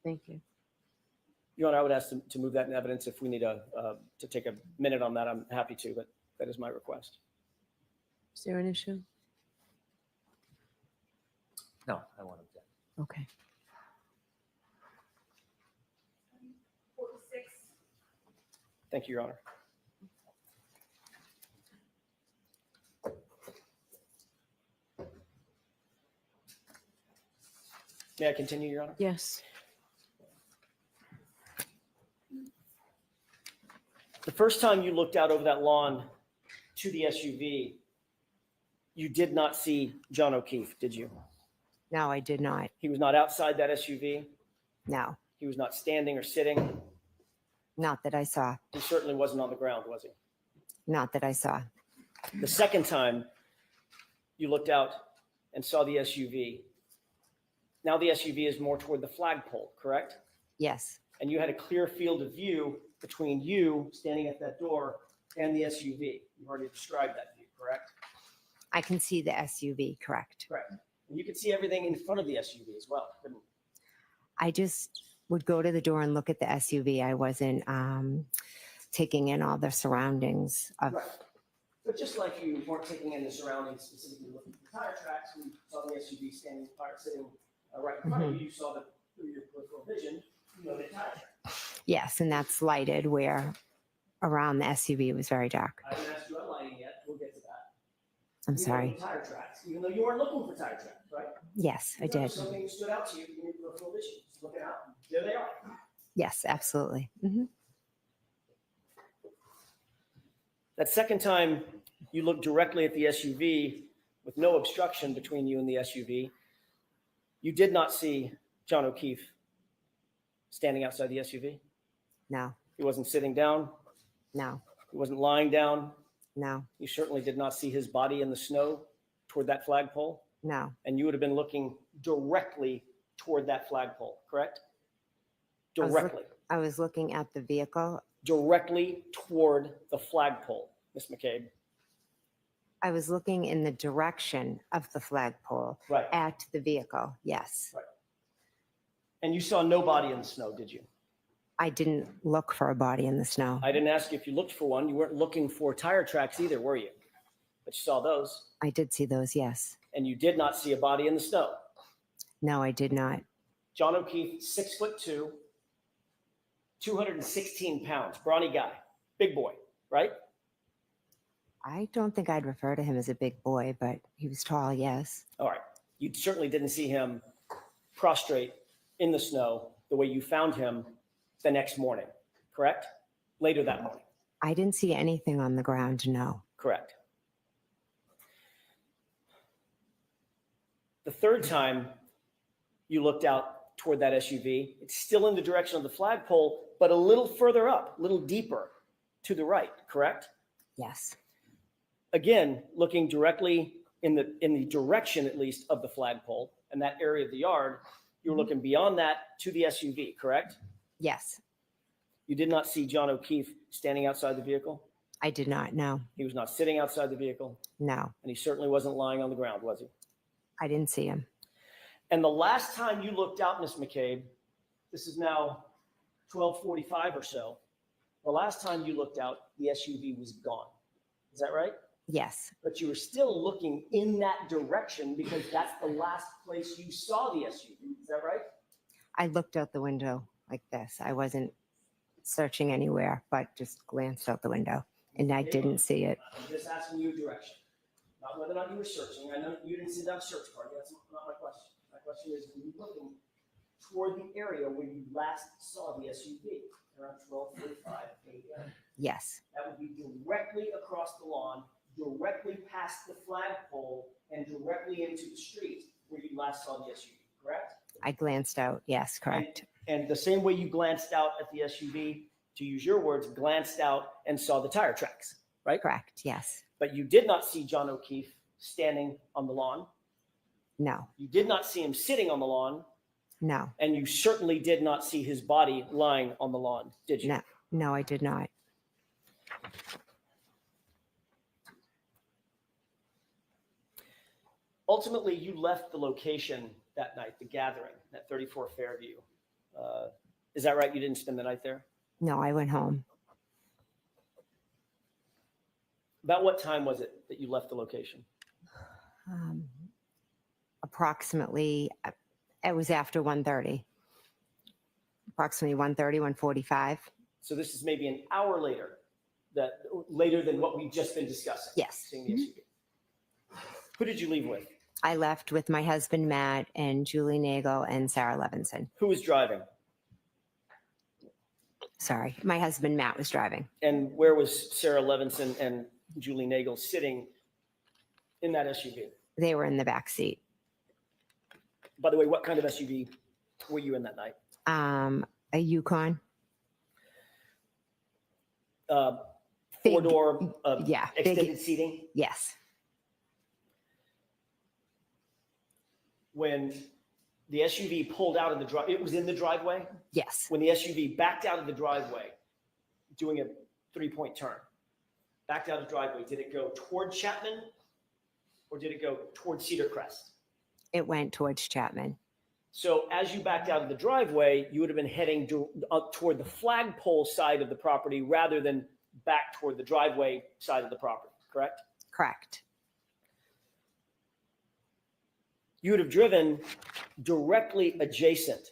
Thank you. Your Honor, I would ask to move that in evidence. If we need to take a minute on that, I'm happy to, but that is my request. Is there an issue? No, I won't object. Okay. Thank you, Your Honor. May I continue, Your Honor? Yes. The first time you looked out over that lawn to the SUV, you did not see John O'Keefe, did you? No, I did not. He was not outside that SUV. No, He was not standing or sitting. not that I saw. He certainly wasn't on the ground, was he? Not that I saw. The second time you looked out and saw the SUV, now the SUV is more toward the flagpole, correct? Yes, And you had a clear field of view between you standing at that door and the SUV. You've already described that view, correct? I can see the SUV, correct. Correct. And you could see everything in front of the SUV as well, couldn't you? I just would go to the door and look at the SUV. I wasn't taking in all the surroundings of. Right. But just like you weren't taking in the surroundings, specifically looking at the tire tracks, when you saw the SUV sitting right in front of you, you saw the through your peripheral vision, you know, the tire tracks. Yes, and that's lighted where around the SUV was very dark. I haven't asked you about lighting yet. We'll get to that. I'm You know sorry. the tire tracks, even though you weren't looking for tire tracks, right? Yes, I did. Something that stood out to you in your peripheral vision. Just looking out. There they are. Yes, absolutely. That second time you looked directly at the SUV with no obstruction between you and the SUV, you did not see John O'Keefe standing outside the SUV. No, He wasn't sitting down. no, He wasn't lying down. no, You certainly did not see his body in the snow toward that flagpole. no. And you would have been looking directly toward that flagpole, correct? was Directly. I was looking at the vehicle. Directly toward the flagpole, Miss McCabe. I was looking in the direction of the flagpole Right. at the vehicle. Yes. And you saw no body in the snow, did you? I didn't look for a body in the snow. I didn't ask you if you looked for one. You weren't looking for tire tracks either, were you? But you saw those. I did see those. Yes. And you did not see a body in the snow. No, I did not. John O'Keefe, 6'2", 216 pounds, brawny guy, big boy, right? I don't think I'd refer to him as a big boy, but he was tall. Yes. All right. You certainly didn't see him prostrate in the snow the way you found him the next morning, correct? Later that morning, I didn't see anything on the ground. No. correct? The third time you looked out toward that SUV, it's still in the direction of the flagpole, but a little further up, a little deeper to the right, correct? Yes. Again, looking directly in the direction, at least, of the flagpole and that area of the yard, you were looking beyond that to the SUV, correct? Yes. You did not see John O'Keefe standing outside the vehicle. I did not. No. He was not sitting outside the vehicle, No. and he certainly wasn't lying on the ground, was he? I didn't see him. And the last time you looked out, Miss McCabe, this is now 12:45 or so. The last time you looked out, the SUV was gone. Is that right? Yes. But you were still looking in that direction because that's the last place you saw the SUV. Is that right? I looked out the window like this. I wasn't searching anywhere, but just glanced out the window, and I didn't see it. I'm just asking you a direction, not whether or not you were searching. I know you didn't see that search party. That's not my question. My question is, were you looking toward the area where you last saw the SUV around 12:45 a.m.? Yes. That would be directly across the lawn, directly past the flagpole, and directly into the street where you last saw the SUV, correct? I glanced out. Yes, correct. And the same way you glanced out at the SUV, to use your words, glanced out and saw the tire tracks, right? Correct. Yes. But you did not see John O'Keefe standing on the lawn. No. You did not see him sitting on the lawn. No. And you certainly did not see his body lying on the lawn, did you? No. No, I did not. Ultimately, you left the location that night, the gathering, that 34 Fairview. Is that right? You didn't spend the night there? No, I went home. About what time was it that you left the location? Approximately, it was after 1:30. Approximately 1:30, 1:45. So this is maybe an hour later, later than what we've just been discussing. Yes. Seeing the SUV. Who did you leave with? I left with my husband, Matt, and Julie Nagel and Sarah Levinson. Who was driving? Sorry, my husband, Matt, was driving. And where was Sarah Levinson and Julie Nagel sitting in that SUV? They were in the back seat. By the way, what kind of SUV were you in that night? A Yukon. Big- Four-door, yeah, extended big- seating. Yes. When the SUV pulled out of the drive, it was in the driveway. Yes. When the SUV backed out of the driveway, doing a 3-point turn, backed out of the driveway, did it go toward Chapman or did it go toward Cedar Crest? It went towards Chapman. So as you backed out of the driveway, you would have been heading up toward the flagpole side of the property rather than back toward the driveway side of the property, correct? Correct. You would have driven directly adjacent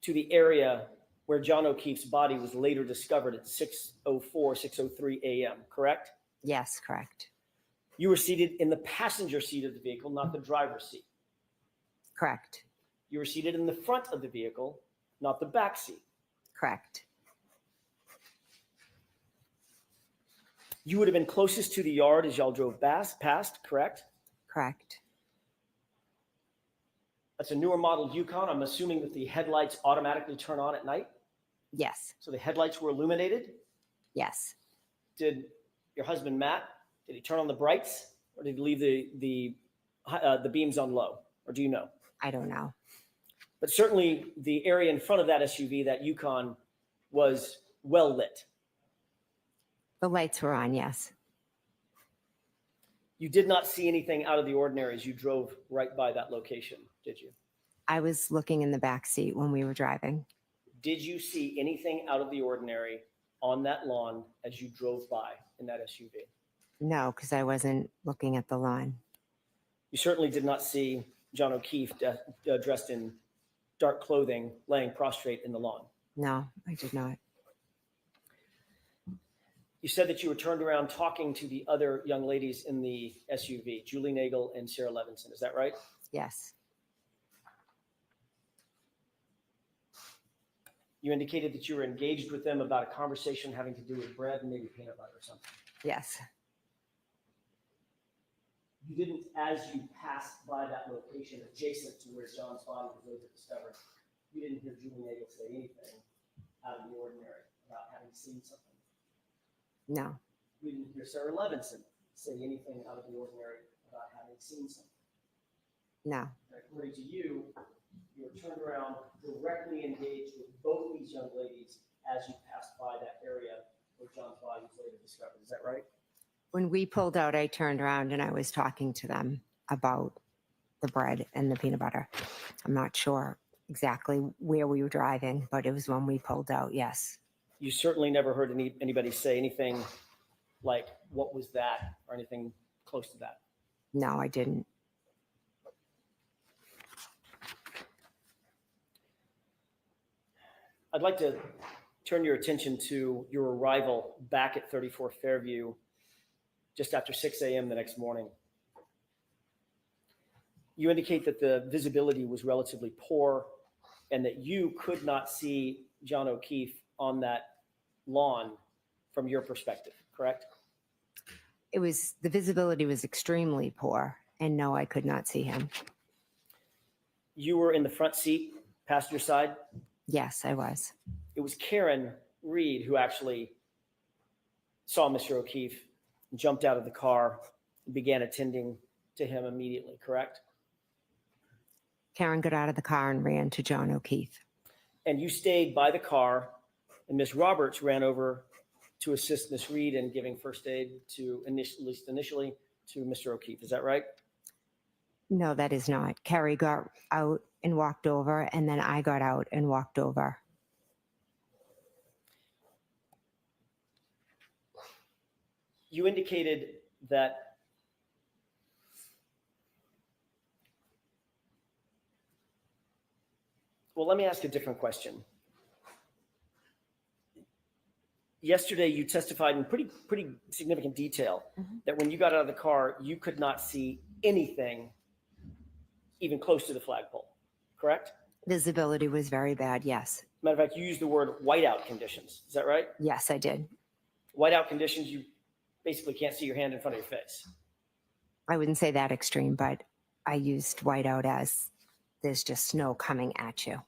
to the area where John O'Keefe's body was later discovered at 6:04, 6:03 a.m., correct? Yes, correct. You were seated in the passenger seat of the vehicle, not the driver's seat. Correct. You were seated in the front of the vehicle, not the back seat. Correct. You would have been closest to the yard as y'all drove past, correct? Correct. That's a newer model Yukon. I'm assuming that the headlights automatically turn on at night. Yes. So the headlights were illuminated. Yes. Did your husband, Matt, did he turn on the brights or did he leave the beams on low? Or do you know? I don't know. But certainly the area in front of that SUV, that Yukon, was well lit. The lights were on. Yes. You did not see anything out of the ordinary as you drove right by that location, did you? I was looking in the back seat when we were driving. Did you see anything out of the ordinary on that lawn as you drove by in that SUV? No, because I wasn't looking at the lawn. You certainly did not see John O'Keefe dressed in dark clothing laying prostrate in the lawn. No, I did not. You said that you were turned around talking to the other young ladies in the SUV, Julie Nagel and Sarah Levinson. Is that right? Yes. You indicated that you were engaged with them about a conversation having to do with bread and maybe peanut butter or something. Yes. You didn't, as you passed by that location adjacent to where John's body was later discovered, you didn't hear Julie Nagel say anything out of the ordinary about having seen something. No. You didn't hear Sarah Levinson say anything out of the ordinary about having seen something. No. According to you, you were turned around, directly engaged with both these young ladies as you passed by that area where John's body was later discovered. Is that right? When we pulled out, I turned around and I was talking to them about the bread and the peanut butter. I'm not sure exactly where we were driving, but it was when we pulled out. Yes. You certainly never heard anybody say anything like, what was that, or anything close to that. No, I didn't. I'd like to turn your attention to your arrival back at 34 Fairview just after 6 a.m. the next morning. You indicate that the visibility was relatively poor and that you could not see John O'Keefe on that lawn from your perspective, correct? The visibility was extremely poor, and no, I could not see him. You were in the front seat, passenger side. Yes, I was. It was Karen Reed who actually saw Mr. O'Keefe, jumped out of the car, and began attending to him immediately, correct? Karen got out of the car and ran to John O'Keefe. And you stayed by the car, and Miss Roberts ran over to assist Miss Reed in giving first aid to, at least initially, to Mr. O'Keefe. Is that right? No, that is not. Carrie got out and walked over, and then I got out and walked over. You indicated that well, let me ask a different question. Yesterday, you testified in pretty significant detail that when you got out of the car, you could not see anything even close to the flagpole, correct? Visibility was very bad. Yes. Matter of fact, you used the word whiteout conditions. Is that right? Yes, I did. Whiteout conditions, you basically can't see your hand in front of your face. I wouldn't say that extreme, but I used whiteout as there's just snow coming at you.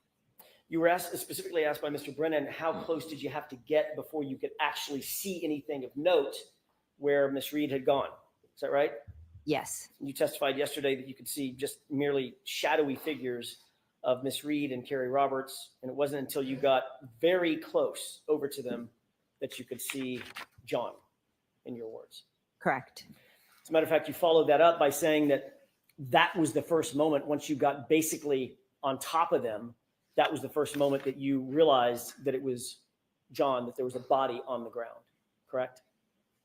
You were specifically asked by Mr. Brennan, how close did you have to get before you could actually see anything of note where Miss Reed had gone? Is that right? Yes. You testified yesterday that you could see just merely shadowy figures of Miss Reed and Carrie Roberts, and it wasn't until you got very close over to them that you could see John, in your words. Correct. As a matter of fact, you followed that up by saying that that was the first moment, once you got basically on top of them, that was the first moment that you realized that it was John, that there was a body on the ground, correct?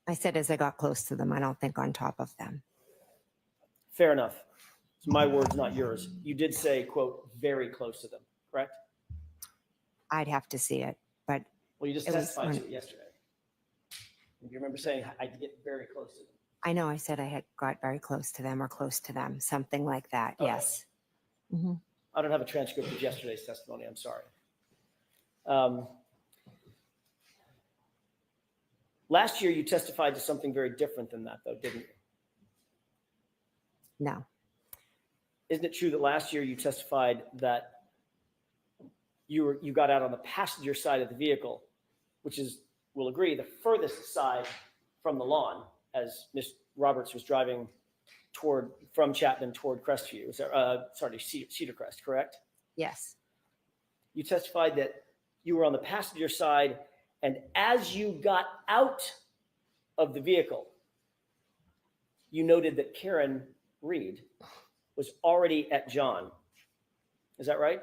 I said as I got close to them, I don't think on top of them. Fair enough. It's my words, not yours. You did say, quote, very close to them, correct? I'd have to see it, but Well, you just It was testified on- to it yesterday. If you remember saying, I could get very close to them. I know I said I had got very close to them or close to them, something like that. Okay. Yes. Mhm. I don't have a transcript of yesterday's testimony. I'm sorry. Last year, you testified to something very different than that, though, didn't you? No. Isn't it true that last year you testified that you got out on the passenger side of the vehicle, which is, we'll agree, the furthest side from the lawn, as Miss Roberts was driving from Chapman toward Crestview, Cedar Crest, correct? Yes. You testified that you were on the passenger side, and as you got out of the vehicle, you noted that Karen Reed was already at John. Is that right?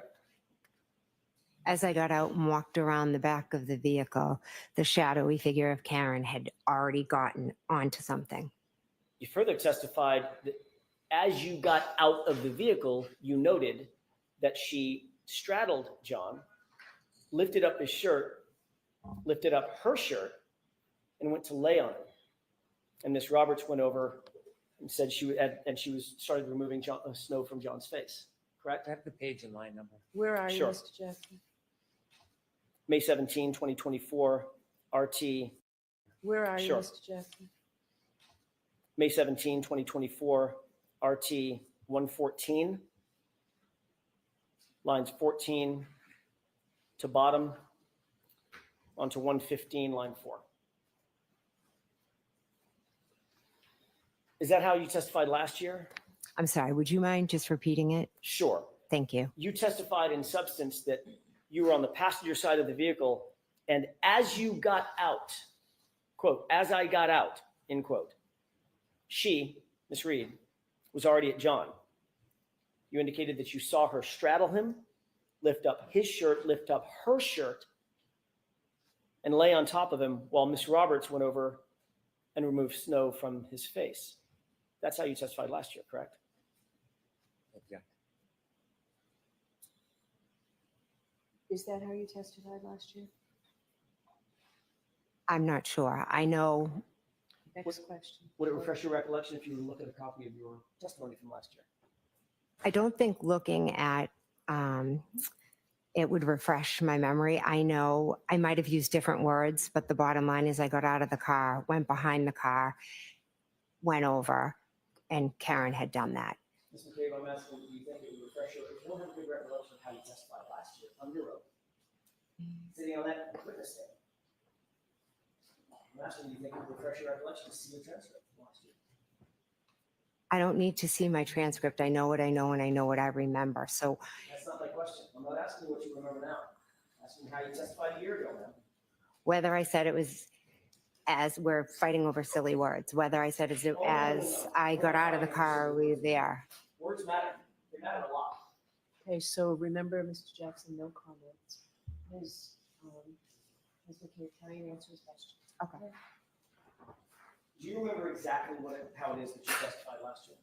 As I got out and walked around the back of the vehicle, the shadowy figure of Karen had already gotten onto something. You further testified that as you got out of the vehicle, you noted that she straddled John, lifted up her shirt, and went to lay on him. And Miss Roberts went over and said started removing snow from John's face. Correct? I have the page and line number. Where are you, Sure. Mr. Jackson? May 17, 2024, RT. Where are you, Sure. Mr. Jackson? May 17, 2024, RT 114, lines 14 to bottom onto 115, line 4. Is that how you testified last year? I'm sorry, would you mind just repeating it? Sure. Thank you. You testified in substance that you were on the passenger side of the vehicle, and as you got out, quote, as I got out, end quote, she, Miss Reed, was already at John. You indicated that you saw her straddle him, lift up his shirt, lift up her shirt, and lay on top of him while Miss Roberts went over and removed snow from his face. That's how you testified last year, correct? Yeah. Is that how you testified last year? I'm not sure. I know Next question. Would it refresh your recollection if you were looking at a copy of your testimony from last year? I don't think looking at it would refresh my memory. I know I might have used different words, but the bottom line is I got out of the car, went behind the car, went over, and Karen had done that. Ms. McCabe, I'm asking, do you think it would refresh your, if you don't have a good recollection of how you testified last year on your own, sitting on that witness stand? I'm asking, do you think it would refresh your recollection to see your transcript from last year? I don't need to see my transcript. I know what I know and I know what I remember. So That's not my question. I'm not asking what you remember now. I'm asking how you testified a year ago, ma'am. whether I said it was as we're fighting over silly words, whether I said as I got out of the car, we were there. Words matter. They matter a lot. Okay, so remember, Mr. Jackson, no comments. Ms. McCabe, can I answer his question? Okay. Do you remember exactly how it is that you testified last year?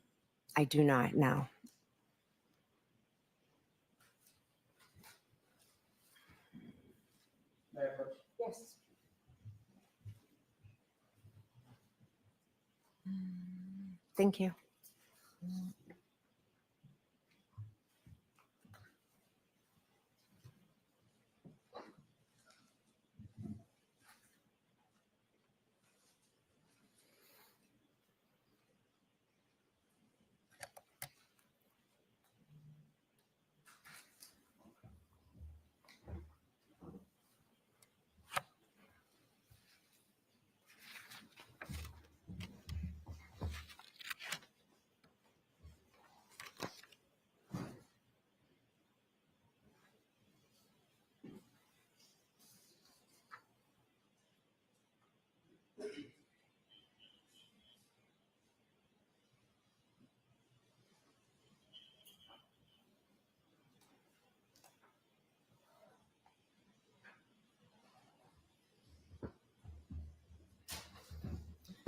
I do not know. May I approach? Yes. Thank you.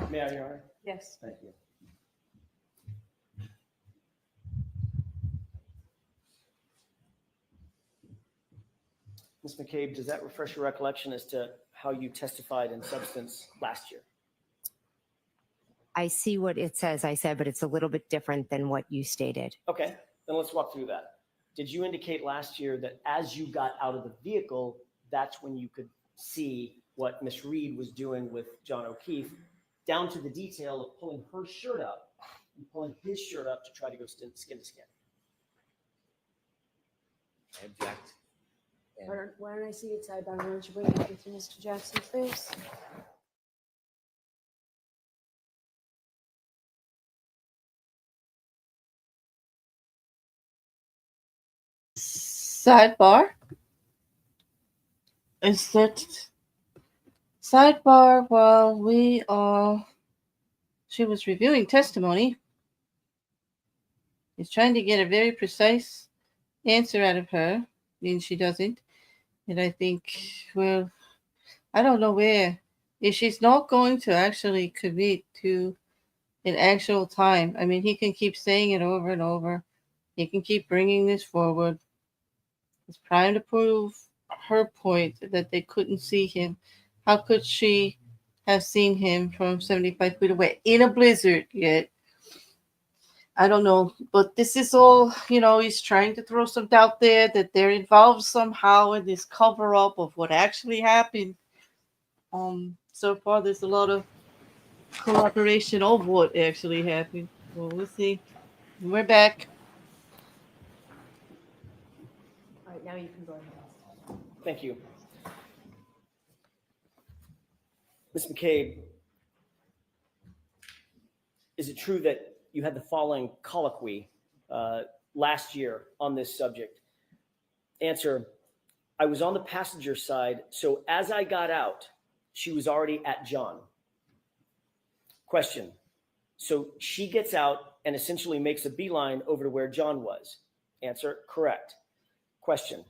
May I, Your Honor? Yes. Thank you. Ms. McCabe, does that refresh your recollection as to how you testified in substance last year? I see what it says, I said, but it's a little bit different than what you stated. Okay, then let's walk through that. Did you indicate last year that as you got out of the vehicle, that's when you could see what Miss Reed was doing with John O'Keefe, down to the detail of pulling her shirt up and pulling his shirt up to try to go skin to skin? I object. And Why don't I see it side by? Why don't you bring it with you, Mr. Jackson, please? Sidebar. Is that sidebar while she was reviewing testimony? He's trying to get a very precise answer out of her, and she doesn't. And I think, well, I don't know where. If she's not going to actually commit to an actual time, I mean, he can keep saying it over and over. He can keep bringing this forward. He's trying to prove her point that they couldn't see him. How could she have seen him from 75 feet away in a blizzard yet? I don't know. But this is all, he's trying to throw some doubt there that they're involved somehow in this cover up of what actually happened. So far, there's a lot of corroboration of what actually happened. Well, we'll see. We're back. All right, now you can go ahead. Thank you. Ms. McCabe, is it true that you had the following colloquy last year on this subject? Answer: I was on the passenger side, so as I got out, she was already at John. Question: so she gets out and essentially makes a beeline over to where John was. Answer: correct. Question: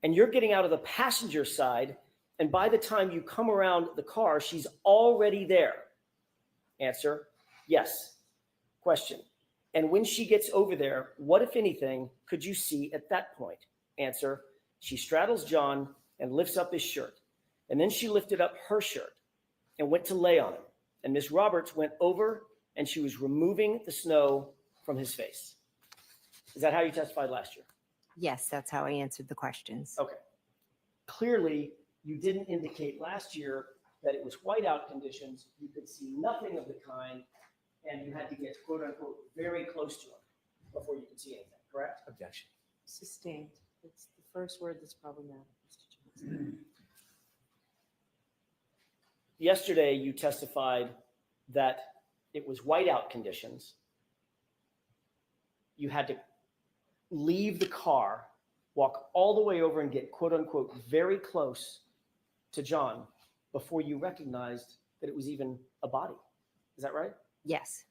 and you're getting out of the passenger side, and by the time you come around the car, she's already there. Answer: yes. Question: and when she gets over there, what, if anything, could you see at that point? Answer: she straddles John and lifts up his shirt, and then she lifted up her shirt and went to lay on him, and Miss Roberts went over and she was removing the snow from his face. Is that how you testified last year? Yes, that's how I answered the questions. Okay. Clearly, you didn't indicate last year that it was whiteout conditions. You could see nothing of the kind, and you had to get, quote unquote, very close to him before you could see anything, correct? objection. Sustained. It's the first word that's problematic, Mr. Jackson. Yesterday, you testified that it was whiteout conditions. You had to leave the car, walk all the way over and get, quote unquote, very close to John before you recognized that it was even a body. Is that right? Yes.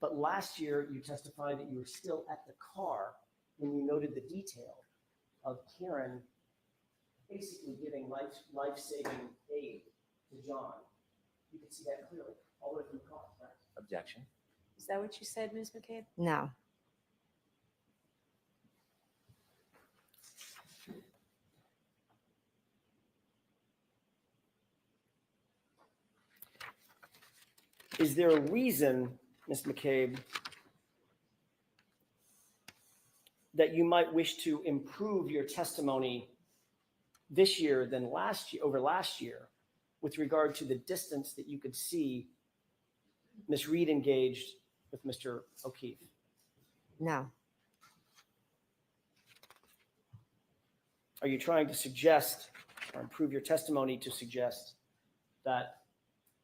But last year, you testified that you were still at the car when you noted the detail of Karen basically giving life-saving aid to John. You could see that clearly all the way from the car, right? Objection. Is that what you said, Ms. McCabe? No. Is there a reason, Ms. McCabe, that you might wish to improve your testimony this year than last year, over last year, with regard to the distance that you could see Ms. Reed engaged with Mr. Okeefe? No. Are you trying to suggest or improve your testimony to suggest that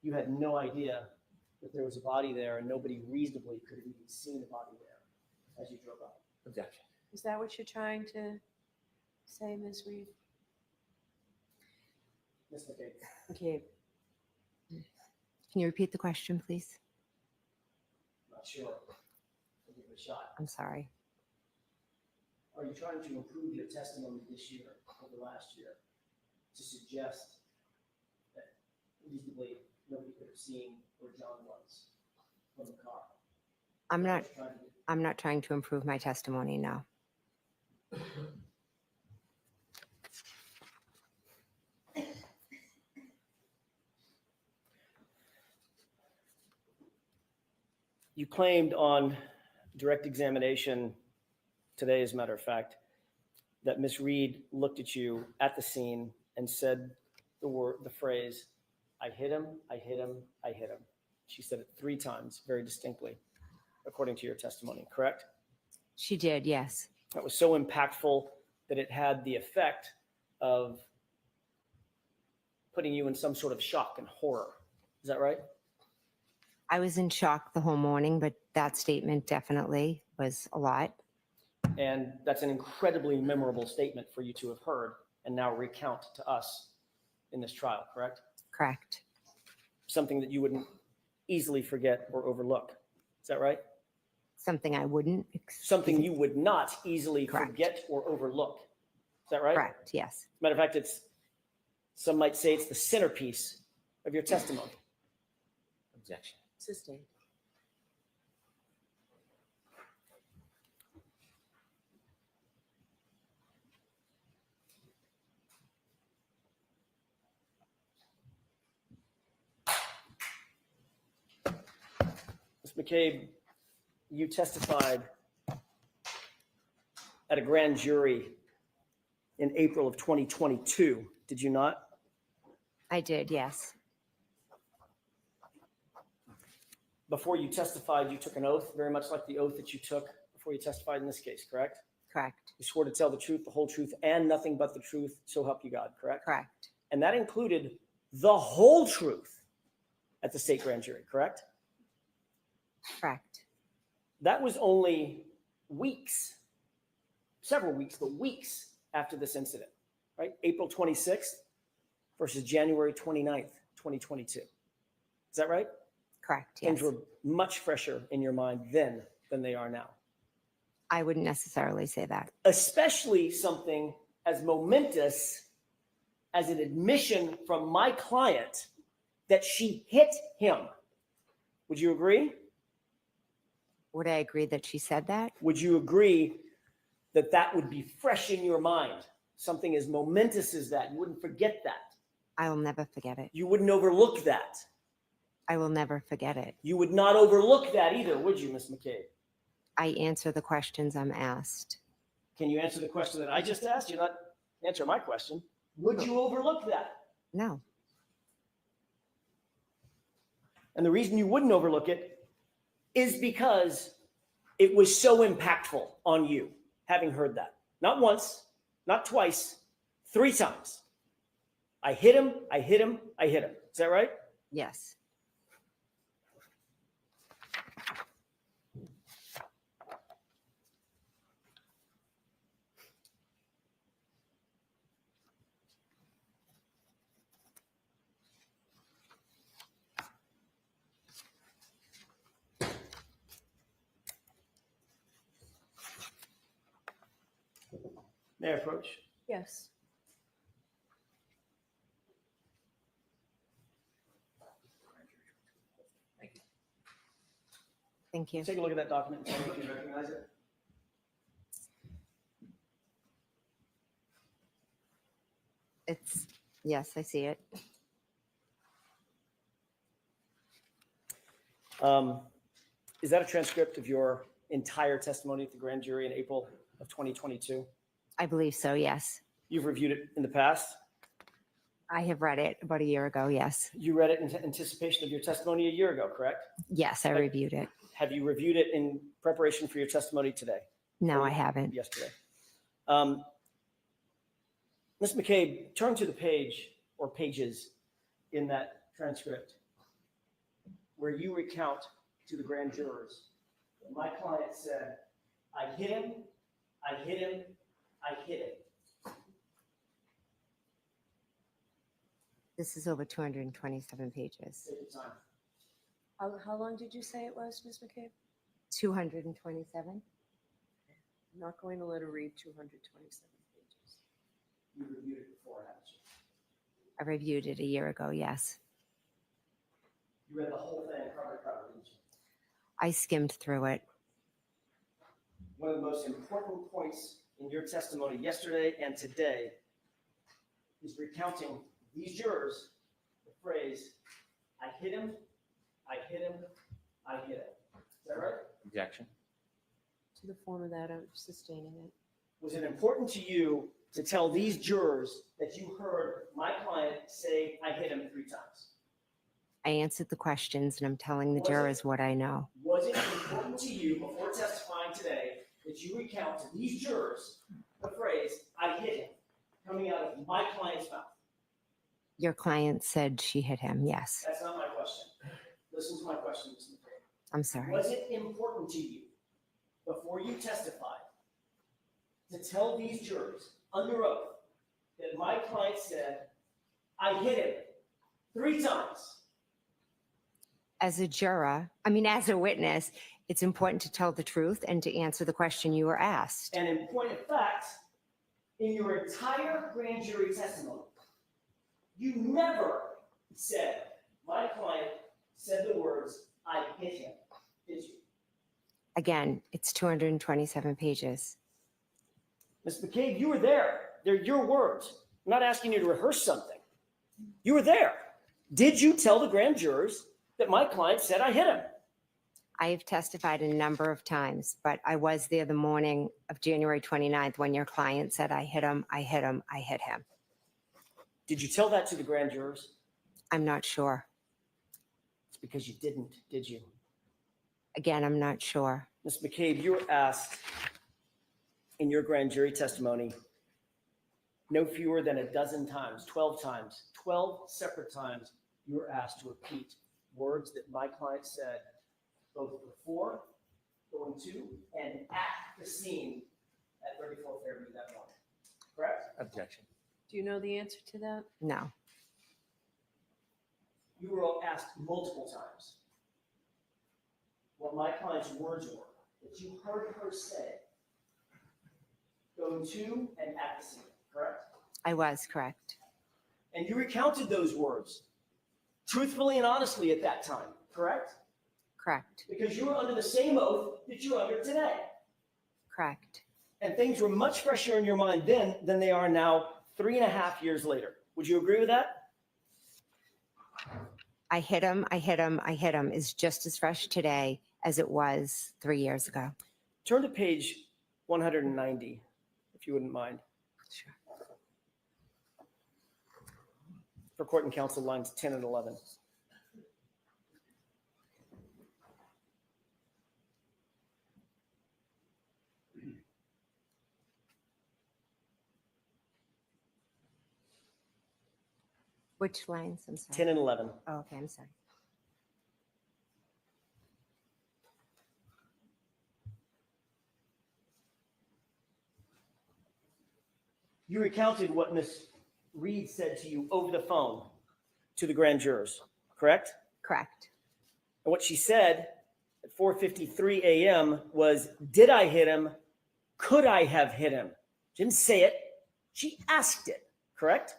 you had no idea that there was a body there and nobody reasonably could have even seen a body there as you drove up? Objection. Is that what you're trying to say, Ms. Reed? Ms. McCabe, McCabe. Can you repeat the question, please? not sure. I'll give it a shot. I'm sorry. Are you trying to improve your testimony this year over last year to suggest that reasonably nobody could have seen where John was from the car. I'm not trying to improve my testimony, no. You claimed on direct examination today, as a matter of fact, that Miss Reed looked at you at the scene and said the phrase, "I hit him, I hit him, I hit him." She said it 3 times, very distinctly, according to your testimony, correct? She did, yes. That was so impactful that it had the effect of putting you in some sort of shock and horror. Is that right? I was in shock the whole morning, but that statement definitely was a lot. And that's an incredibly memorable statement for you to have heard and now recount to us in this trial, correct? Correct. Something that you wouldn't easily forget or overlook. Is that right? Something I wouldn't. Something you would not easily Correct. forget or overlook. Is that right? Correct, yes. Matter of fact, some might say it's the centerpiece of your testimony. Objection. Sustained. Ms. McCabe, you testified at a grand jury in April of 2022, did you not? I did, yes. Before you testified, you took an oath, very much like the oath that you took before you testified in this case, correct? Correct. You swore to tell the truth, the whole truth, and nothing but the truth, so help you God, correct? Correct. And that included the whole truth at the state grand jury, correct? Correct. That was only weeks, several weeks, but weeks after this incident, right? April 26th versus January 29th, 2022. Is that right? Correct, yes. Things were much fresher in your mind then than they are now. I wouldn't necessarily say that. Especially something as momentous as an admission from my client that she hit him. Would you agree? Would I agree that she said that? Would you agree that that would be fresh in your mind? Something as momentous as that. You wouldn't forget that. I will never forget it. You wouldn't overlook that. I will never forget it. You would not overlook that either, would you, Ms. McCabe? I answer the questions I'm asked. Can you answer the question that I just asked? You're not answering my question. Would you overlook that? No. And the reason you wouldn't overlook it is because it was so impactful on you, having heard that. Not once, not twice, 3 times. I hit him, I hit him, I hit him. Is that right? Yes. May I approach? Yes. Thank you. Take a look at that document and tell me if you recognize it. Yes, I see it. Is that a transcript of your entire testimony at the grand jury in April of 2022? I believe so, yes. You've reviewed it in the past? I have read it about a year ago, yes. You read it in anticipation of your testimony a year ago, correct? Yes, I reviewed it. Have you reviewed it in preparation for your testimony today? No, I haven't. Yesterday. Ms. McCabe, turn to the page or pages in that transcript where you recount to the grand jurors that my client said, I hit him, I hit him, I hit him. This is over 227 pages. Take your time. How long did you say it was, Ms. McCabe? 227? I'm not going to let her read 227 pages. You reviewed it before, haven't you? I reviewed it a year ago, yes. You read the whole thing cover to cover, didn't you? I skimmed through it. One of the most important points in your testimony yesterday and today is recounting these jurors the phrase, I hit him, I hit him, I hit him. Is that right? Objection. To the form of that, I'm sustaining it. Was it important to you to tell these jurors that you heard my client say, I hit him 3 times? I answered the questions and I'm telling the Was it- jurors what I know. Was it important to you before testifying today that you recount to these jurors the phrase, I hit him, coming out of my client's mouth? Your client said she hit him. Yes. That's not my question. Listen to my question, Ms. McCabe. I'm sorry. Was it important to you before you testified to tell these jurors under oath that my client said, I hit him 3 times? As a juror, as a witness, it's important to tell the truth and to answer the question you were asked. And in point of fact, in your entire grand jury testimony, you never said, my client said the words, I hit him, did you? Again, it's 227 pages. Ms. McCabe, you were there. They're your words. I'm not asking you to rehearse something. You were there. Did you tell the grand jurors that my client said I hit him? I have testified a number of times, but I was there the morning of January 29th when your client said, I hit him, I hit him, I hit him. Did you tell that to the grand jurors? I'm not sure. It's because you didn't, did you? Again, I'm not sure. Ms. McCabe, you were asked in your grand jury testimony no fewer than 12 times, 12 separate times, you were asked to repeat words that my client said both before, going to, and at the scene at 34th Fairview that morning. Correct? Objection. Do you know the answer to that? No. You were asked multiple times what my client's words were that you heard her say going to and at the scene, correct? I was correct. And you recounted those words truthfully and honestly at that time, correct? Correct. Because you were under the same oath that you're under today. Correct. And things were much fresher in your mind then than they are now 3.5 years later. Would you agree with that? I hit him, I hit him, I hit him is just as fresh today as it was 3 years ago. Turn to page 190, if you wouldn't mind. Sure. For court and counsel lines 10 and 11. Which lines? I'm sorry. 10 and 11. Oh, okay, I'm sorry. You recounted what Ms. Reed said to you over the phone to the grand jurors, correct? Correct. And what she said at 4:53 a.m. was, did I hit him? Could I have hit him? She didn't say it. She asked it, correct?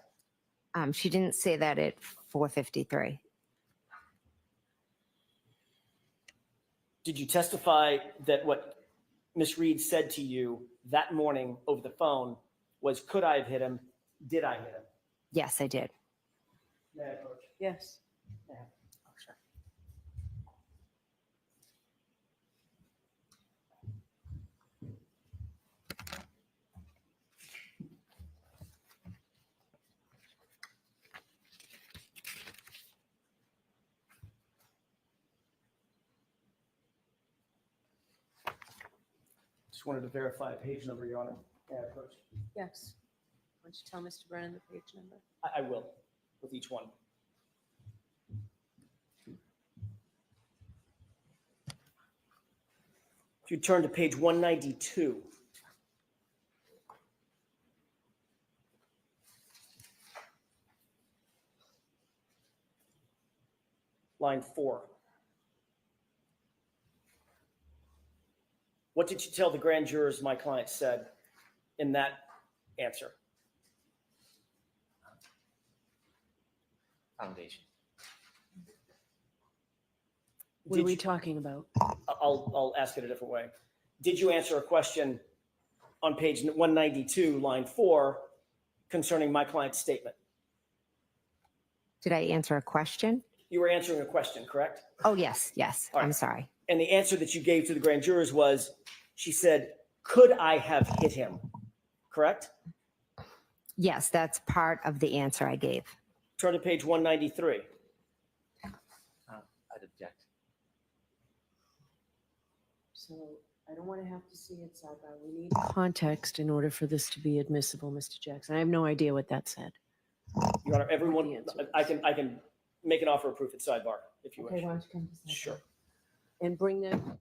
She didn't say that at 4:53. Did you testify that what Ms. Reed said to you that morning over the phone was, could I have hit him? Did I hit him? Yes, I did. May I approach? Yes. Oh, sure. Just wanted to verify a page number, Your Honor. May I approach? Yes. Why don't you tell Mr. Brennan the page number? I will, with each one. If you turn to page 192. Line 4. What did you tell the grand jurors my client said in that answer? Foundation. What are we talking about? I'll ask it a different way. Did you answer a question on page 192, line 4, concerning my client's statement? Did I answer a question? You were answering a question, correct? Oh, yes, yes. All right. I'm sorry. And the answer that you gave to the grand jurors was, she said, could I have hit him? Correct? Yes, that's part of the answer I gave. Turn to page 193. I'd object. So I don't want to have to see it sidebar. We need context in order for this to be admissible, Mr. Jackson. I have no idea what that said. Your Honor, everyone, The answer. I can make an offer of proof at sidebar if you Okay, wish. why don't you come to sidebar? Sure. And bring them.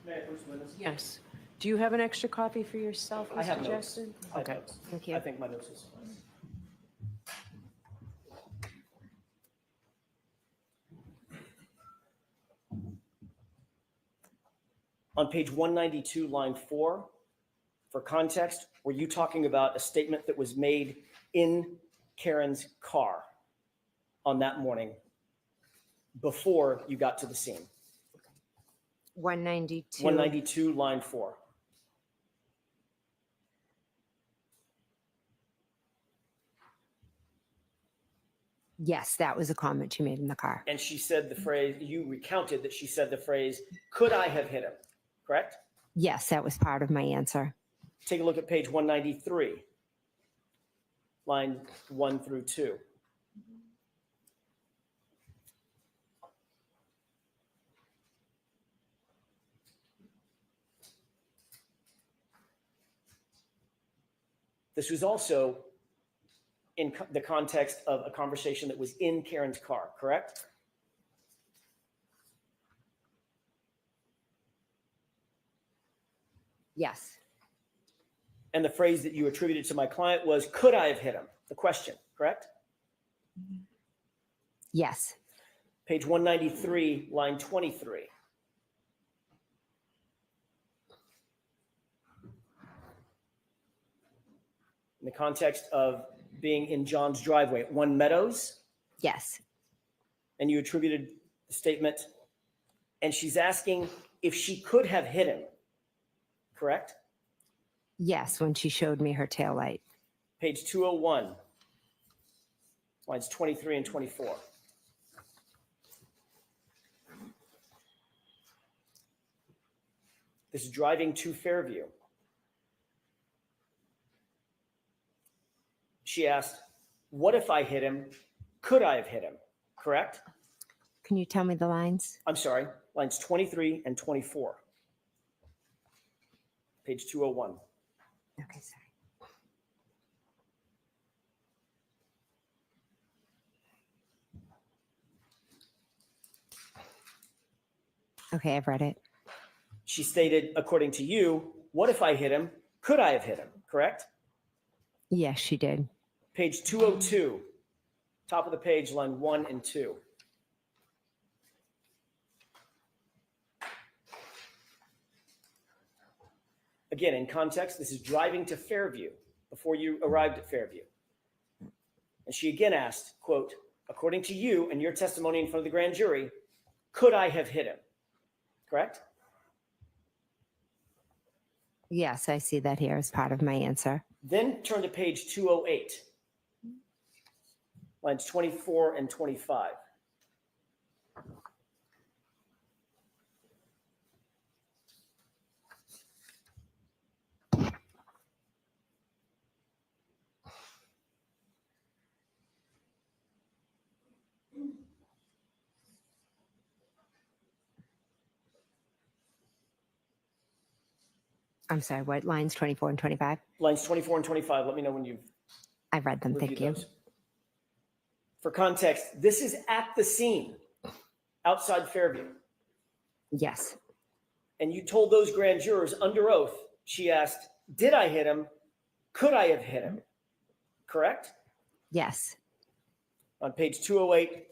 May I first witness? Yes. Do you have an extra copy for yourself, I have Mr. notes. Jackson? I have Okay. notes. Thank you. I think my notes is. On page 192, line 4, for context, were you talking about a statement that was made in Karen's car on that morning before you got to the scene? 192. 192, line 4. Yes, that was a comment you made in the car. And she said the phrase, you recounted that she said the phrase, could I have hit him? Correct? Yes, that was part of my answer. Take a look at page 193, line 1 through 2. This was also in the context of a conversation that was in Karen's car, correct? Yes. And the phrase that you attributed to my client was, could I have hit him? The question, correct? Yes. Page 193, line 23. In the context of being in John's driveway at One Meadows, Yes. and you attributed the statement, and she's asking if she could have hit him, correct? Yes, when she showed me her taillight. Page 201, lines 23 and 24. This is driving to Fairview. She asked, what if I hit him? Could I have hit him? Correct? Can you tell me the lines? I'm sorry, lines 23 and 24. Page 201. Okay, sorry. Okay, I've read it. She stated, according to you, what if I hit him? Could I have hit him? Correct? Yes, she did. Page 202, top of the page, line 1 and 2. again, in context, this is driving to Fairview before you arrived at Fairview. And she again asked, quote, according to you and your testimony in front of the grand jury, could I have hit him? Correct? Yes, I see that here as part of my answer. Then turn to page 208, lines 24 and 25. I'm sorry, what lines 24 and 25? Lines 24 and 25. Let me know when you've I've read them, thank reviewed you. those. For context, this is at the scene outside Fairview. Yes, And you told those grand jurors under oath, she asked, did I hit him? Could I have hit him? Correct? yes, On page 208,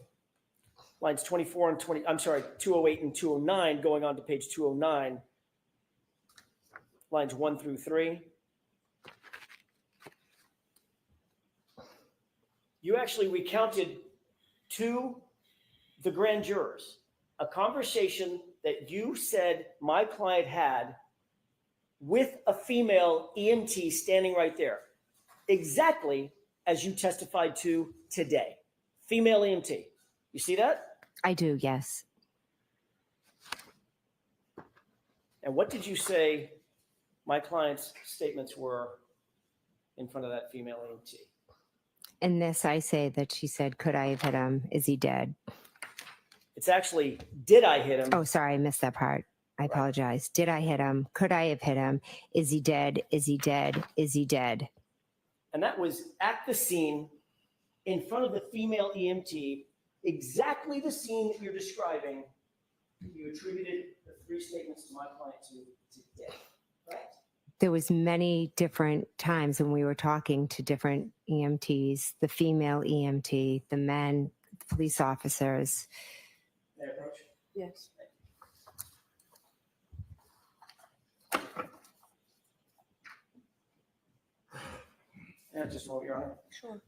lines 24 and 20, I'm sorry, 208 and 209, going on to page 209, lines 1 through 3. You actually recounted to the grand jurors a conversation that you said my client had with a female EMT standing right there, exactly as you testified to today. Female EMT. You see that? I do, yes. And what did you say my client's statements were in front of that female EMT? In this, I say that she said, could I have hit him? Is he dead? It's actually, did I hit him? Oh, sorry, I missed that part. I Right. apologize. Did I hit him? Could I have hit him? Is he dead? Is he dead? Is he dead? And that was at the scene in front of the female EMT, exactly the scene that you're describing. You attributed the 3 statements to my client to today, right? There was many different times when we were talking to different EMTs, the female EMT, the men, the police officers. May I approach? Yes. Yeah, just a moment, Your Honor. Sure.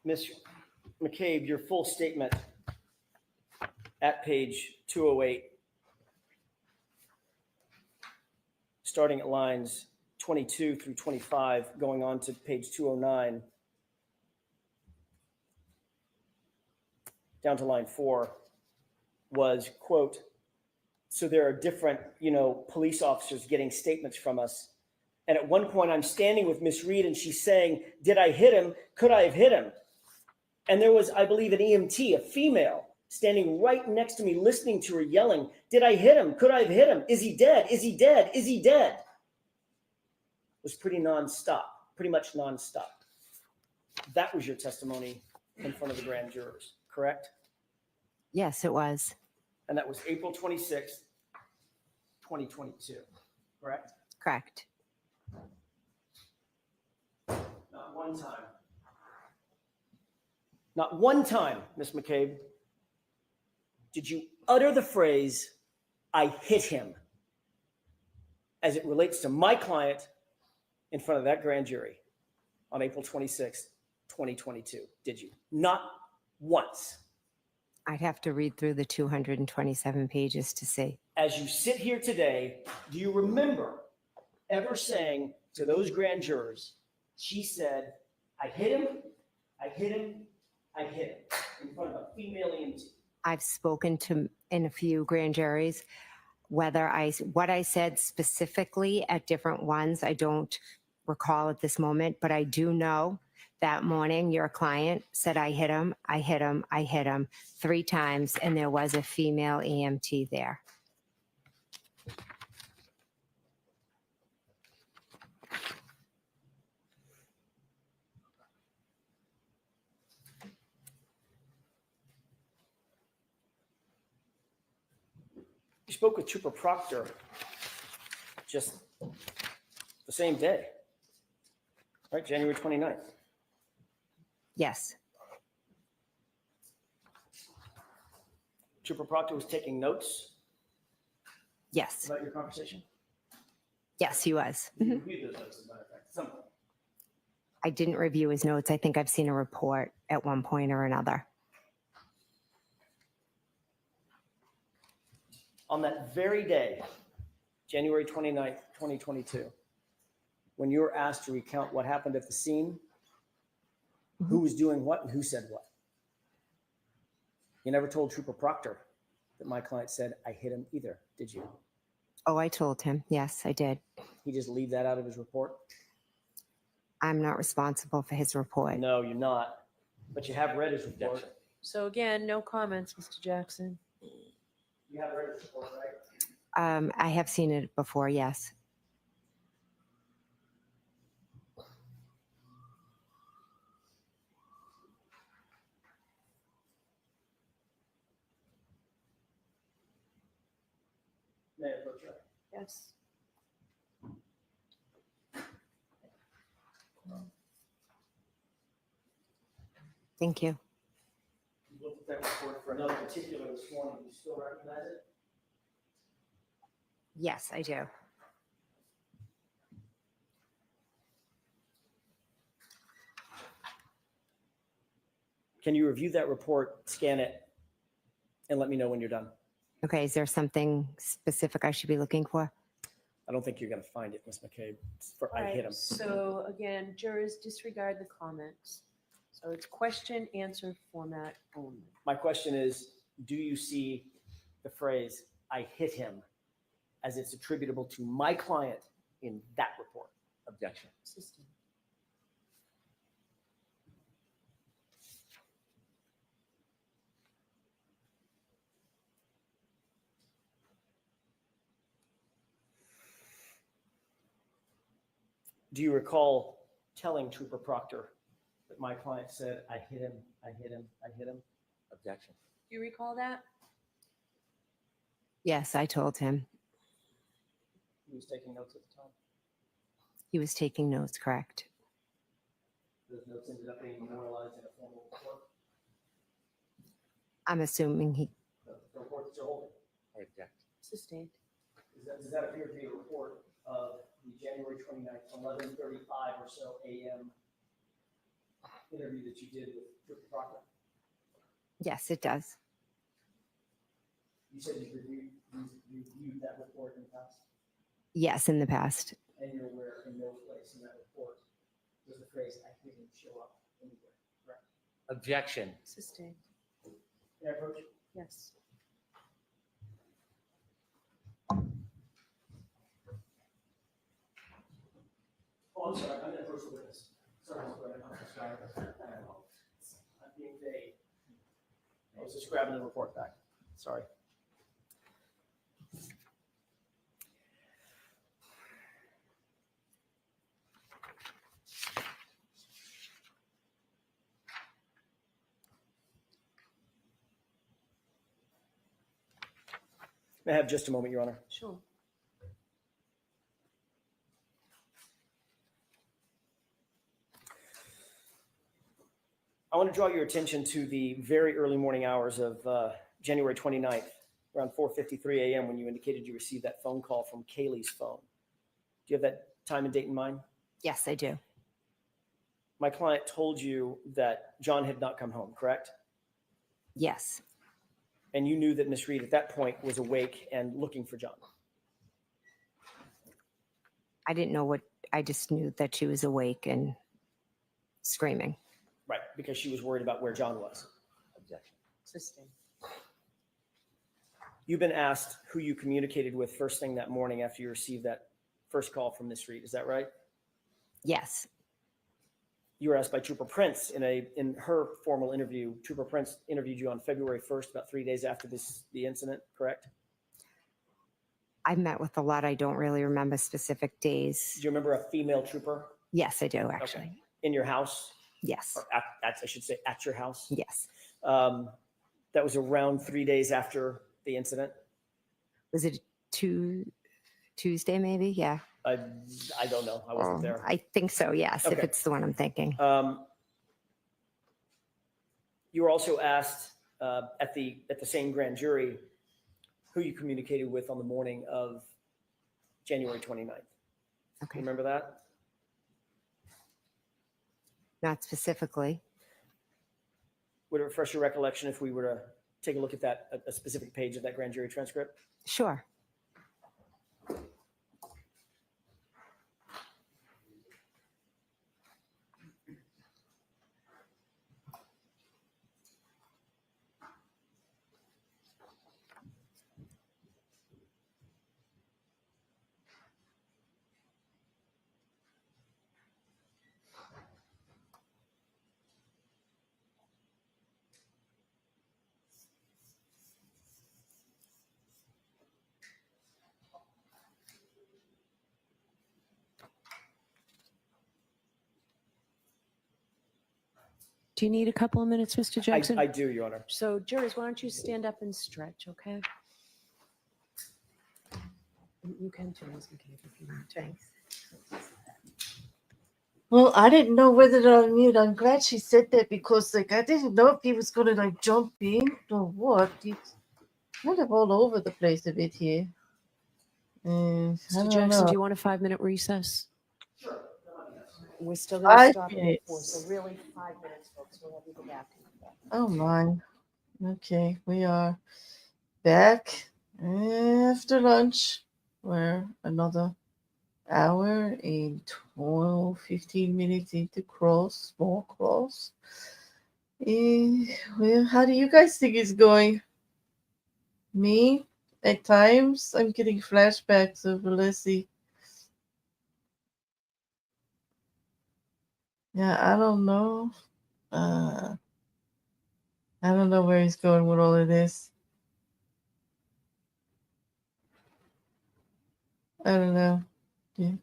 Ms. McCabe, your full statement at page 208, starting at lines 22 through 25, going on to page 209, down to line 4, was, quote, so there are different, police officers getting statements from us. And at one point, I'm standing with Miss Reed and she's saying, did I hit him? Could I have hit him? And there was, I believe, an EMT, a female, standing right next to me, listening to her yelling, did I hit him? Could I have hit him? Is he dead? Is he dead? Is he dead? It was pretty much nonstop. That was your testimony in front of the grand jurors, correct? Yes, it was. And that was April 26th, 2022, correct? Correct. Not one time. Not one time, Ms. McCabe, did you utter the phrase, I hit him, as it relates to my client in front of that grand jury on April 26th, 2022, did you? Not once. I'd have to read through the 227 pages to see. As you sit here today, do you remember ever saying to those grand jurors, she said, I hit him, I hit him, I hit him, in front of a female EMT? I've spoken to in a few grand juries. What I said specifically at different ones, I don't recall at this moment, but I do know that morning your client said, I hit him, I hit him, I hit him 3 times, and there was a female EMT there. spoke with Trooper Proctor just the same day, right? January 29th. Yes. Trooper Proctor was taking notes Yes. about your conversation. Yes, he was. You reviewed those notes, as a matter of fact, at some point. I didn't review his notes. I think I've seen a report at one point or another. On that very day, January 29th, 2022, when you were asked to recount what happened at the scene, who was doing what and who said what. You never told Trooper Proctor that my client said, I hit him either, did you? Oh, I told him. Yes, I did. He just leave that out of his report? I'm not responsible for his report. No, you're not. But you have read his report. So again, no comments, Mr. Jackson. You have read his report, right? I have seen it before, yes. May I approach you? Yes. Thank you. You looked at that report for another particular this morning. Do you still recognize it? Yes, I do. Can you review that report, scan it, and let me know when you're done? Okay, is there something specific I should be looking for? I don't think you're going to find it, Ms. McCabe. I Alright, hit him. So again, jurors disregard the comments. So it's question answer format only. My question is, do you see the phrase, I hit him, as it's attributable to my client in that report? Objection. System. Do you recall telling Trooper Proctor that my client said, I hit him, I hit him, I hit him? Objection. Do you recall that? Yes, I told him. He was taking notes at the time. He was taking notes, correct? Those notes ended up being memorialized in a formal report. I'm assuming he, The report that you're holding. I object. Sustained. Does that appear to be a report of the January 29th, 11:35 or so a.m. interview that you did with Trooper Proctor? yes, it does. You said you reviewed that report in the past, Yes, in the past. and you're aware in no place in that report does the phrase "I hit him" show up anywhere, correct? Objection. Sustained. Can I approach? Yes. Oh, I'm sorry, I'm going to approach the witness. Sorry, I'm sorry. I'm being vague. I was just grabbing the report back. Sorry. May I have just a moment, Your Honor? Sure. I want to draw your attention to the very early morning hours of January 29th, around 4:53 a.m. when you indicated you received that phone call from Kaylee's phone. Do you have that time and date in mind? Yes, I do. My client told you that John had not come home, correct? Yes, And you knew that Miss Reed at that point was awake and looking for John. I didn't know what, I just knew that she was awake and screaming. Right, because she was worried about where John was. Objection. Sustained. You've been asked who you communicated with first thing that morning after you received that first call from Miss Reed. Is that right? Yes, You were asked by Trooper Prince in her formal interview. Trooper Prince interviewed you on February 1st, about 3 days after the incident, correct? I've met with a lot. I don't really remember specific Do days. you remember a female trooper Yes, I do, actually. in your house? Yes, Or I should say at your house? yes. That was around 3 days after the incident? Was it Tuesday maybe? Yeah. I don't know. I wasn't there. I think so, yes, if Okay. it's the one I'm thinking. You were also asked at the same grand jury who you communicated with on the morning of January 29th. Okay. Remember that? Not specifically. Would it refresh your recollection if we were to take a look at that, a specific page of that grand jury transcript? Sure. Do you need a couple of minutes, Mr. Jackson? I do, Your Honor. So, jurors, why don't you stand up and stretch, okay? You can too, Ms. McCabe, if you want. Thanks. Well, I didn't know whether to unmute. I'm glad she said that because, like, I didn't know if he was going to, like, jump in or what. He's kind of all over the place a bit here. I Mr. don't Jackson, know. do you want a 5-minute recess? Sure. We're still going to 5 stop at minutes. 4, so really 5 minutes, folks. We'll have you go back. Oh, my. Okay, we are back after lunch. We're another hour and 15 minutes into small cross. Well, how do you guys think it's going? Me, at times, I'm getting flashbacks of Alessi. Yeah, I don't know. I don't know where he's going with all of this. I don't know. Yeah.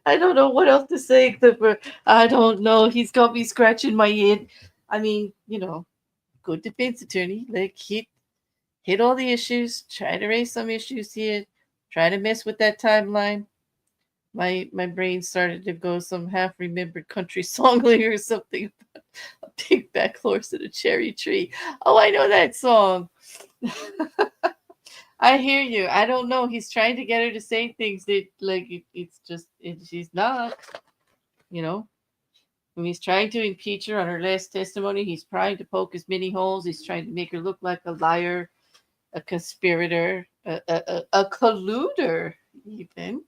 I don't know what else to say except for I don't know. He's got me scratching my head. I mean, good defense attorney. Like hit all the issues, try to raise some issues here, try to mess with that timeline. My brain started to go some half-remembered country song lyric or something about a big back horse and a cherry tree. Oh, I know that song. I hear you. I don't know. He's trying to get her to say things that, like, she's not, When he's trying to impeach her on her last testimony, he's trying to poke as many holes. He's trying to make her look like a liar, a conspirator, a colluder, even.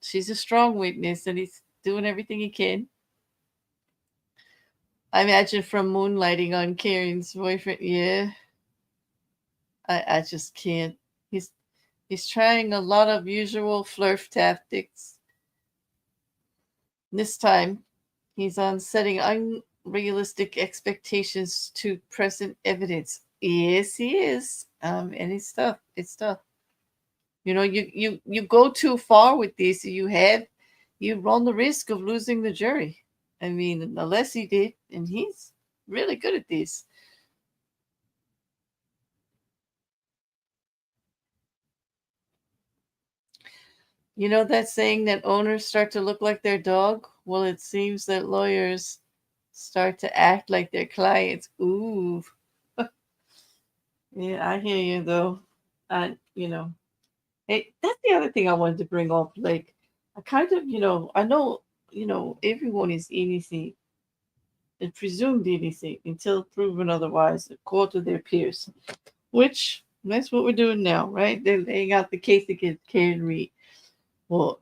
She's a strong witness, and he's doing everything he can. I imagine from moonlighting on Karen's boyfriend. Yeah, I just can't. He's trying a lot of usual flirt tactics. This time, he's on setting unrealistic expectations to present evidence. Yes, he is. And it's tough. It's tough. You go too far with this, you run the risk of losing the jury. I mean, Alessi did, and he's really good at this. You know that saying that owners start to look like their dog? Well, it seems that lawyers start to act like their clients. Ooh. Yeah, I hear you, though. Hey, that's the other thing I wanted to bring up. Like, I kind of, I know, everyone is innocent and presumed innocent until proven otherwise, according to their peers, which that's what we're doing now, right? They're laying out the case against Karen Reed. Well,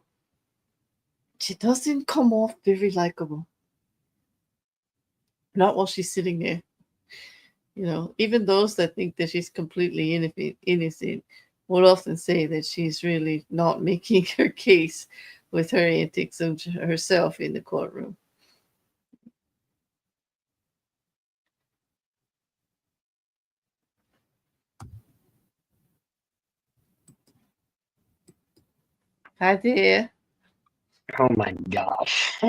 she doesn't come off very likable. Not while she's sitting there. Even those that think that she's completely innocent will often say that she's really not making her case with her antics of herself in the courtroom. Hi there. Oh my gosh.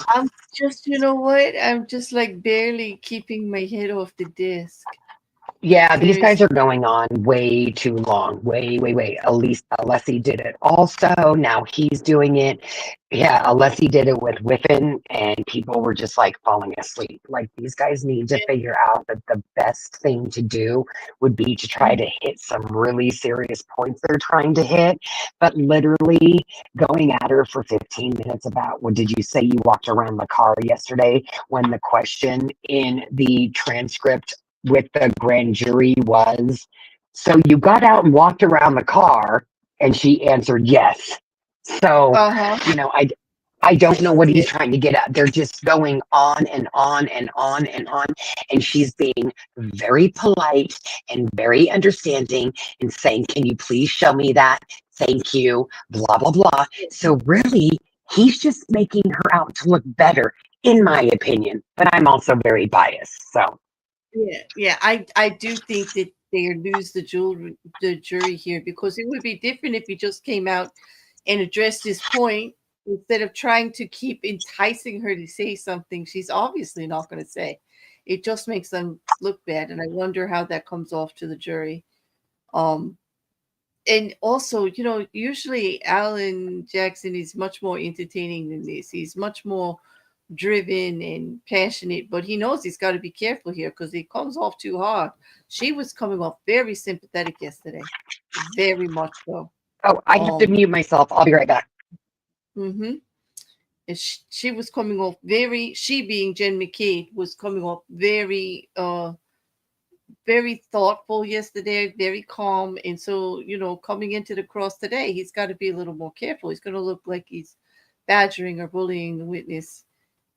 I'm just, you know what? I'm just like barely keeping my head off the desk. Yeah, these guys Seriously. are going on way too long. Way. At least Alessi did it also. Now he's doing it. Yeah, Alessi did it with Whiffen, and people were just like falling asleep. Like, these guys need to figure out that the best thing to do would be to try to hit some really serious points they're trying to hit. But literally going at her for 15 minutes about, what did you say you walked around the car yesterday, when the question in the transcript with the grand jury was, so you got out and walked around the car, and she answered yes. So, Uh-huh. I don't know what Yeah. he's trying to get at. They're just going on and on and on and on, and she's being very polite and very understanding and saying, can you please show me that, thank you, blah blah blah. So really, he's just making her out to look better, in my opinion, but I'm also very biased, so. Yeah. I do think that they lose the jury here, because it would be different if he just came out and addressed his point instead of trying to keep enticing her to say something she's obviously not going to say. It just makes them look bad, and I wonder how that comes off to the jury. Um, and also, usually Alan Jackson is much more entertaining than this. He's much more driven and passionate, but he knows he's got to be careful here because it comes off too hard. She was coming off very sympathetic yesterday, very much so. Oh, I have to mute myself. I'll be right back. Mm-hmm. And she was coming off very. She, being Jen McCabe, was coming off very thoughtful yesterday, very calm. And so, coming into the cross today, he's got to be a little more careful. He's going to look like he's badgering or bullying the witness.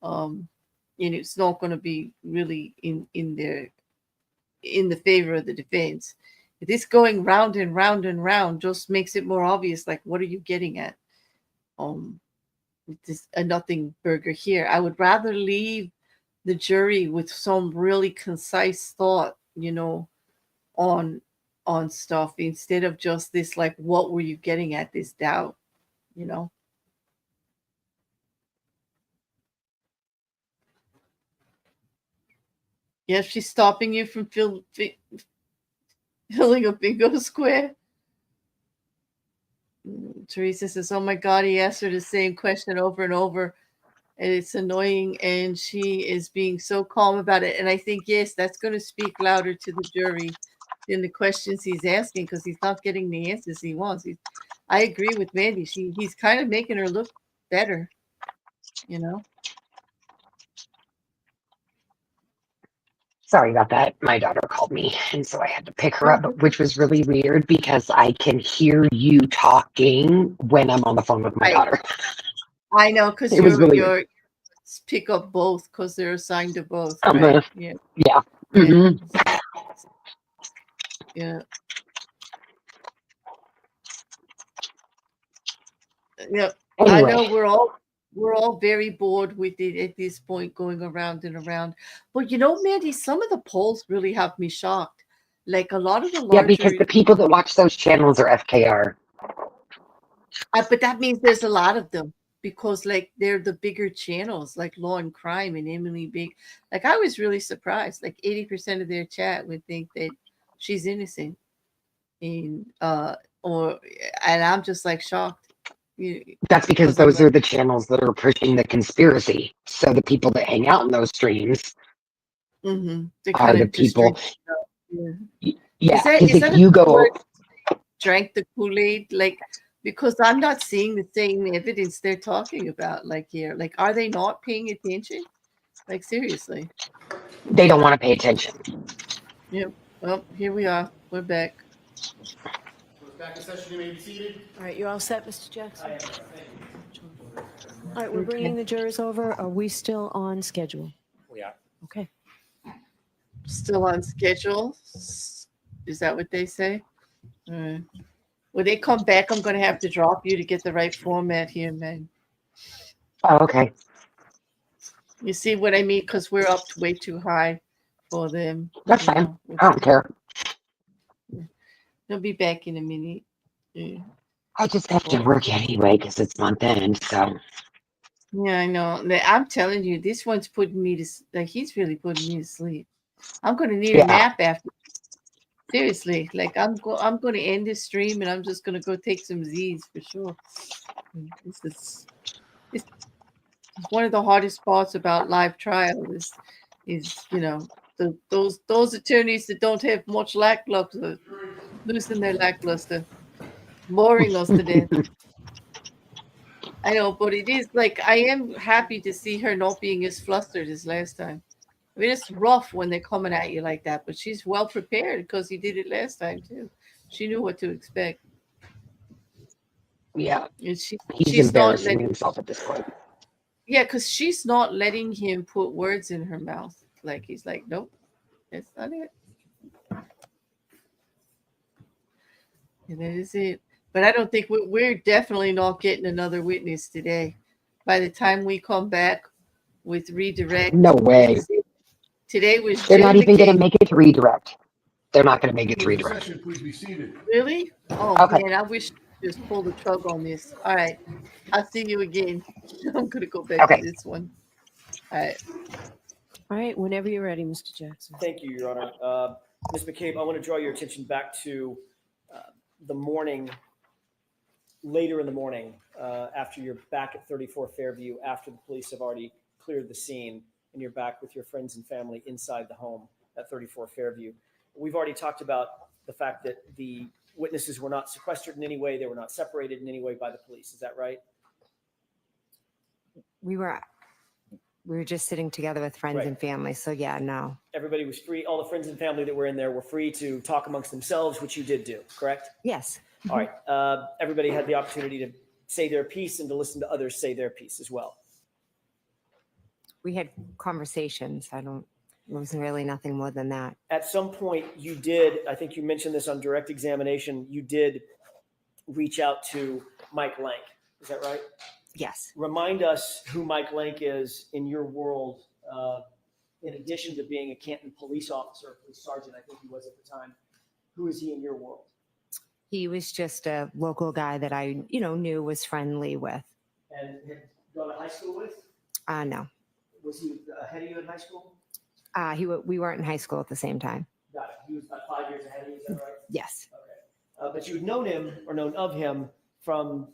And it's not going to be really in the favor of the defense. This going round and round and round just makes it more obvious. Like, what are you getting at? This a nothing burger here. I would rather leave the jury with some really concise thought, on stuff, instead of just this, like, what were you getting at, this doubt, you know? Yeah, she's stopping you from filling a bingo square. Teresa says, oh my God, he asked her the same question over and over, and it's annoying, and she is being so calm about it. And I think, yes, that's going to speak louder to the jury than the questions he's asking, because he's not getting the answers he wants. I agree with Mandy. He's kind of making her look better, you know? Sorry about that. My daughter called me, and so I had to pick her up, which was really weird because I can hear you talking when I'm on the phone with my daughter. I know, because It was really weird. you're pick up both because they're assigned to both, right? Yeah. Yeah. Mm-hmm. Yeah. Yeah. Anyway. I know we're all very bored with it at this point, going around and around. But Mandy, some of the polls really have me shocked. Like, a lot of the larger. Yeah, because the people that watch those channels are FKR. But that means there's a lot of them, because, like, they're the bigger channels, like Law and Crime and Emily Big. Like, I was really surprised. Like, 80% of their chat would think that she's innocent, and I'm just like shocked. That's because those are the channels that are pushing the conspiracy. So the people that hang out in those streams are the people. Yeah, because if you go, drank the Kool-Aid, like, because I'm not seeing the same evidence they're talking about, like, here. Like, are they not paying attention? Like, seriously. They don't want to pay attention. Yep. Well, here we are. We're back. Back in session, you may be seated. All right, you all set, Mr. Jackson? All right, we're bringing the jurors over. Are we still on schedule? We are. Okay. Still on schedule? Is that what they say? All right. When they come back, I'm going to have to drop you to get the right format here, man. Oh, okay. You see what I mean? Because we're up way too high for them. That's fine. I don't care. They'll be back in a minute. Yeah. I just have to work anyway because it's month end. So. Yeah, I know. I'm telling you, this one's putting me to, like, he's really putting me to sleep. I'm going to need a nap after. Seriously, like I'm going to end this stream and I'm just going to go take some Z's for sure. This is it's one of the hardest parts about live trial is those attorneys that don't have much lackluster, losing their lackluster, boring us to death. I know, but it is like I am happy to see her not being as flustered as last time. I mean, it's rough when they're coming at you like that, but she's well prepared because he did it last time too. She knew what to expect. Yeah, And he's she's not embarrassing letting, himself at this point. yeah, because she's not letting him put words in her mouth. Like he's like, nope, that's not it. And that is it. But I don't think we're definitely not getting another witness today. By the time we come back with redirect, No way. today was They're Jill not even going to McCabe. make it to redirect. They're not going to make it to Close the redirect. session, please be seated. Really? Oh Okay. man, I wish you just pulled the trug on this. All right. I'll see you again. I'm gonna go back Okay. to this one. All right. All right, whenever you're ready, Mr. Jackson. Thank you, Your Honor. Ms. McCabe, I want to draw your attention back to the morning, later in the morning, after you're back at 34 Fairview, after the police have already cleared the scene, and you're back with your friends and family inside the home at 34 Fairview. We've already talked about the fact that the witnesses were not sequestered in any way. They were not separated in any way by the police. Is that right? We were just sitting together with friends Right. and family. So yeah, no. Everybody was free. All the friends and family that were in there were free to talk amongst themselves, which you did do, correct? Yes. All right. Everybody had the opportunity to say their piece and to listen to others say their piece as well. We had conversations. It wasn't really nothing more than that. At some point you did, I think you mentioned this on direct examination, you did reach out to Mike Lank. Is that right? Yes. Remind us who Mike Lank is in your world, in addition to being a Canton police officer, police sergeant, I think he was at the time. Who is he in your world? He was just a local guy that I, knew, was friendly with. And had gone to high school with? No. Was he ahead of you in high school? We weren't in high school at the same time. Got it. He was about 5 years ahead of you, is that right? Yes. Okay. But you'd known him or known of him from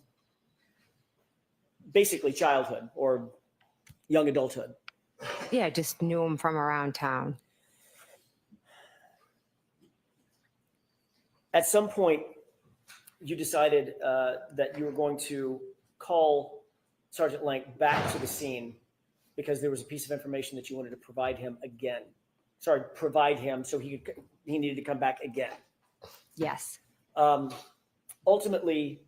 basically childhood or young adulthood. Yeah, I just knew him from around town. At some point, you decided that you were going to call Sergeant Lank back to the scene because there was a piece of information that you wanted to provide him again. Sorry, provide him so he needed to come back again. Yes, Ultimately,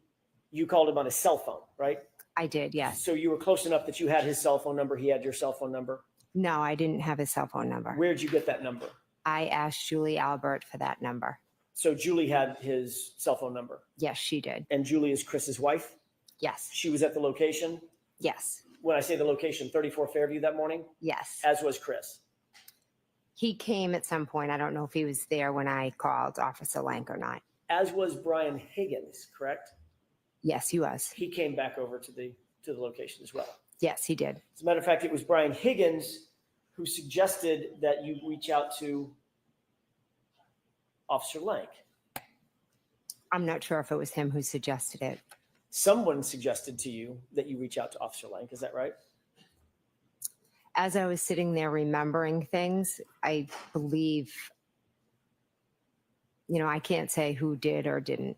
you called him on his cell phone, right? I did. Yes. So you were close enough that you had his cell phone number. He had your cell phone number. No, I didn't have his cell phone number. Where'd you get that number? I asked Julie Albert for that number. So Julie had his cell phone number. Yes, she did. And Julie is Chris's wife. Yes. She was at the location. Yes. When I say the location, 34 Fairview that morning, Yes. as was Chris. He came at some point. I don't know if he was there when I called Officer Lank or not. As was Brian Higgins, correct? Yes, he was. He came back over to the location as well. Yes, he did. As a matter of fact, it was Brian Higgins who suggested that you reach out to Officer Lank. I'm not sure if it was him who suggested it. Someone suggested to you that you reach out to Officer Lank. Is that right? As I was sitting there remembering things, I believe, I can't say who did or didn't.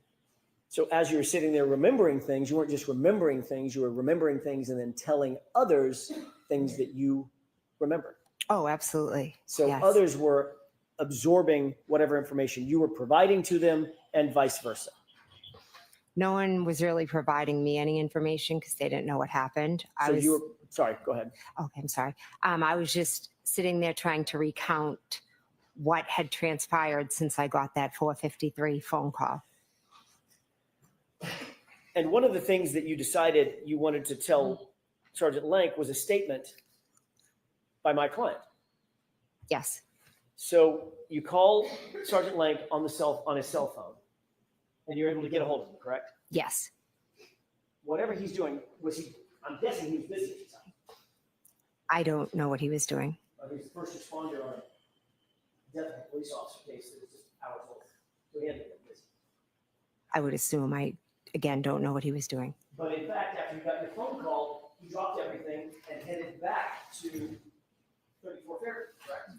So as you were sitting there remembering things, you weren't just remembering things, you were remembering things and then telling others things that you remembered. Oh, absolutely. So Yes. others were absorbing whatever information you were providing to them and vice versa. No one was really providing me any information because they didn't know what happened. Sorry, go ahead. Okay, I'm sorry. I was just sitting there trying to recount what had transpired since I got that 4:53 phone call. And one of the things that you decided you wanted to tell Sergeant Lank was a statement by my client. Yes. So you call Sergeant Lank on his cell phone, and you're able to get a hold of him, correct? Yes. Whatever he's doing, I'm guessing he was busy at the time. I don't know what he was doing. He's the first responder on a death of a police officer case that was just hours old. So he had to get busy. I would assume. I, again, don't know what he was doing. But in fact, after you got your phone call, he dropped everything and headed back to 34 Fairview, correct?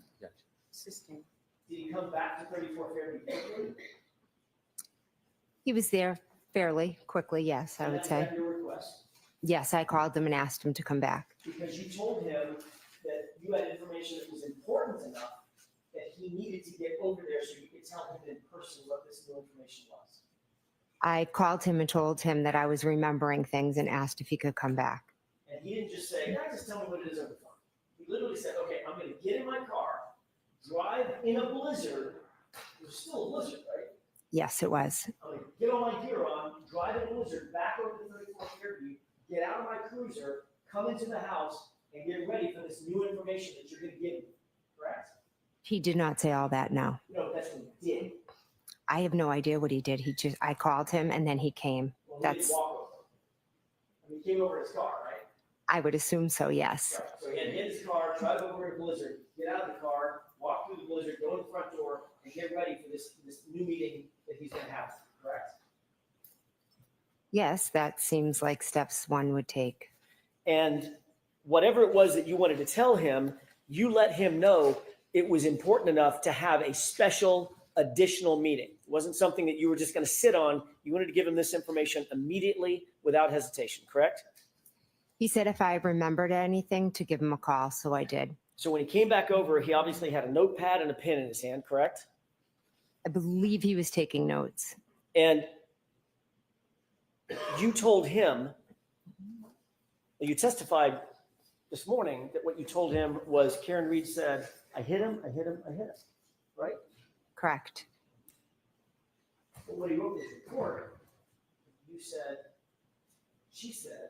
Assisting. Did he come back to 34 Fairview quickly? He was there fairly quickly, yes, I And would that's say. at your request? Yes, I called them and asked him to come back. Because you told him that you had information that was important enough that he needed to get over there so you could tell him in person what this new information was. I called him and told him that I was remembering things and asked if he could come back. And he didn't just say, yeah, just tell me what it is over the phone. He literally said, okay, I'm going to get in my car, drive in a blizzard. It was still a blizzard, right? Yes, it was. I'm going to get all my gear on, drive in a blizzard back over to 34 Fairview, get out of my cruiser, come into the house, and get ready for this new information that you're going to give me, correct? He did not say all that, no. No, that's what he did. I have no idea what he did. I called him and then he came. Well, he didn't That's, walk over. I mean, he came over in his car, right? I would assume so, yes. Right. So he had to get in his car, drive over to Blizzard, get out of the car, walk through the Blizzard, go in the front door, and get ready for this new meeting that he's going to have, correct? Yes, that seems like steps one would take. And whatever it was that you wanted to tell him, you let him know it was important enough to have a special additional meeting. It wasn't something that you were just going to sit on. You wanted to give him this information immediately without hesitation, correct? He said if I remembered anything to give him a call, so I did. So when he came back over, he obviously had a notepad and a pen in his hand, correct? I believe he was taking notes. And you told him, you testified this morning that what you told him was Karen Reed said, I hit him, I hit him, I hit him, right? Correct. But when he wrote this report, you said, she said,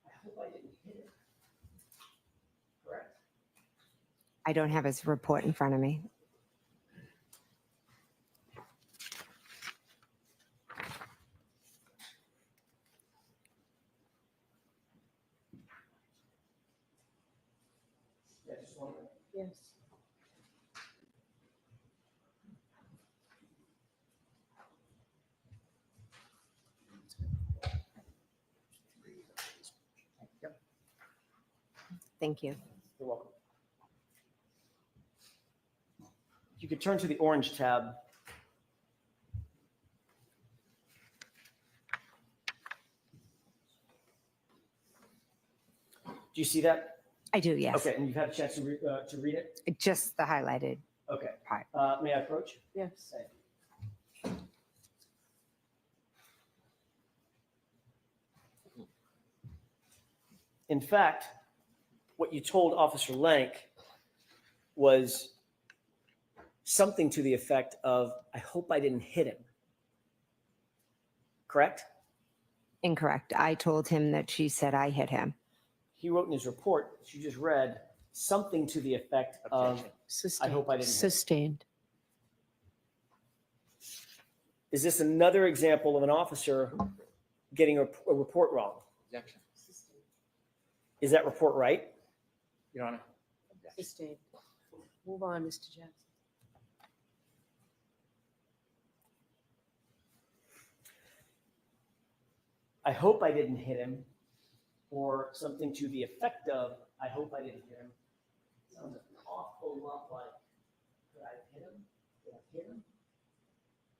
I hope I didn't hit him. Correct? I don't have his report in front of me. Yeah, just wondering. Yes. Thank you. You're welcome. You could turn to the orange tab. Do you see that? I do, yes. Okay, and you've had a chance to read it? Just the highlighted Okay. part. May I approach? Yes. In fact, what you told Officer Lank was something to the effect of, I hope I didn't hit him. Correct? Incorrect. I told him that she said I hit him. He wrote in his report, that you just read, something to the effect of, Sustained. I hope I didn't hit him. Sustained. Is this another example of an officer getting a report wrong? Objection. Is that report right? Your Honor. Objection. Sustained. Move on, Mr. Jackson. I hope I didn't hit him, or something to the effect of, I hope I didn't hit him. Sounds an awful lot like, could I hit him? Did I hit him?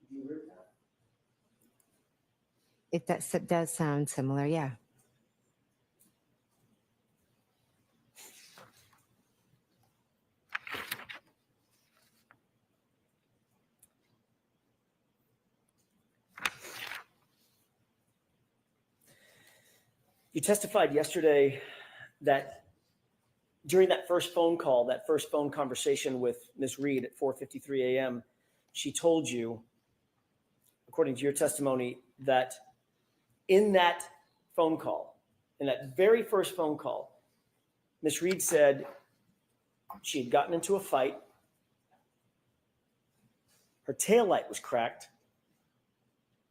Do you agree with that? It does sound similar, yeah. You testified yesterday that during that first phone call, that first phone conversation with Ms. Reed at 4:53 a.m., she told you, according to your testimony, that in that phone call, in that very first phone call, Ms. Reed said she had gotten into a fight, her taillight was cracked,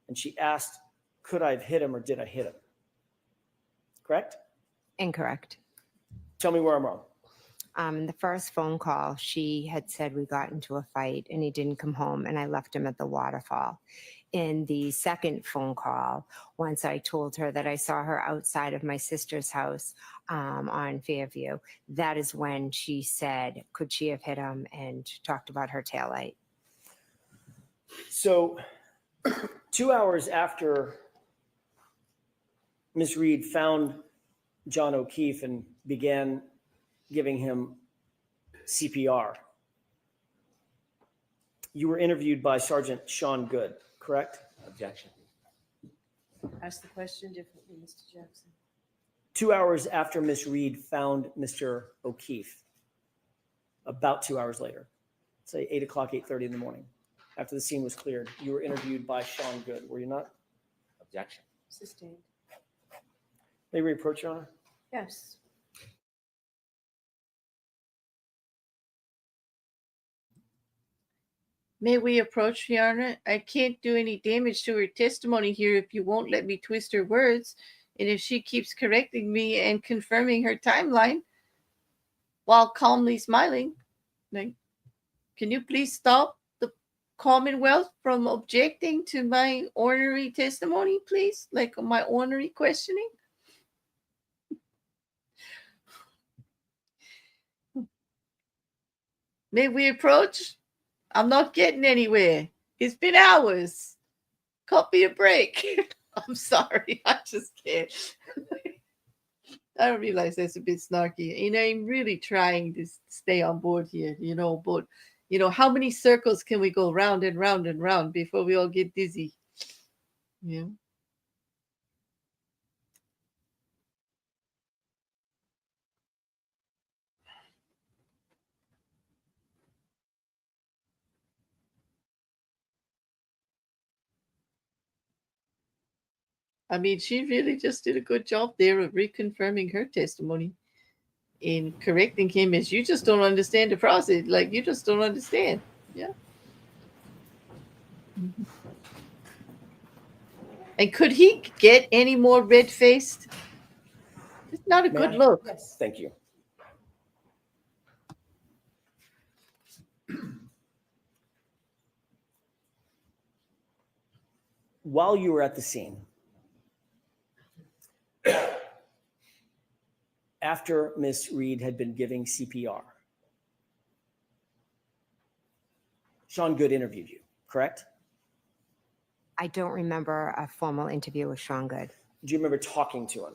and she asked, could I have hit him or did I hit him? Correct? Incorrect. Tell me where I'm wrong. In the first phone call, she had said we got into a fight and he didn't come home and I left him at the waterfall. In the second phone call, once I told her that I saw her outside of my sister's house on Fairview, that is when she said, could she have hit him, and talked about her taillight. So 2 hours after Ms. Reed found John O'Keefe and began giving him CPR, you were interviewed by Sergeant Sean Good, correct? Objection. Ask the question differently, Mr. Jackson. 2 hours after Ms. Reed found Mr. O'Keefe, about 2 hours later, say 8 o'clock, 8:30 in the morning, after the scene was cleared, you were interviewed by Sean Good, were you not? Objection. Sustained. May we approach, Your Honor? Yes. May we approach, Your Honor? I can't do any damage to her testimony here if you won't let me twist her words. And if she keeps correcting me and confirming her timeline while calmly smiling, like, can you please stop the Commonwealth from objecting to my ornery testimony, please? Like my ornery questioning? May we approach? I'm not getting anywhere. It's been hours. Cut me a break. I'm sorry. I just can't. I realize that's a bit snarky. I'm really trying to stay on board here, but, how many circles can we go round and round and round before we all get dizzy? Yeah. I mean, she really just did a good job there of reconfirming her testimony in correcting him as you just don't understand the process. Like, you just don't understand. Yeah. Mm-hmm. And could he get any more red-faced? It's not a good look. Yes. Thank you. While you were at the scene, after Miss Reed had been giving CPR, Sean Good interviewed you, correct? I don't remember a formal interview with Sean Good. Do you remember talking to him?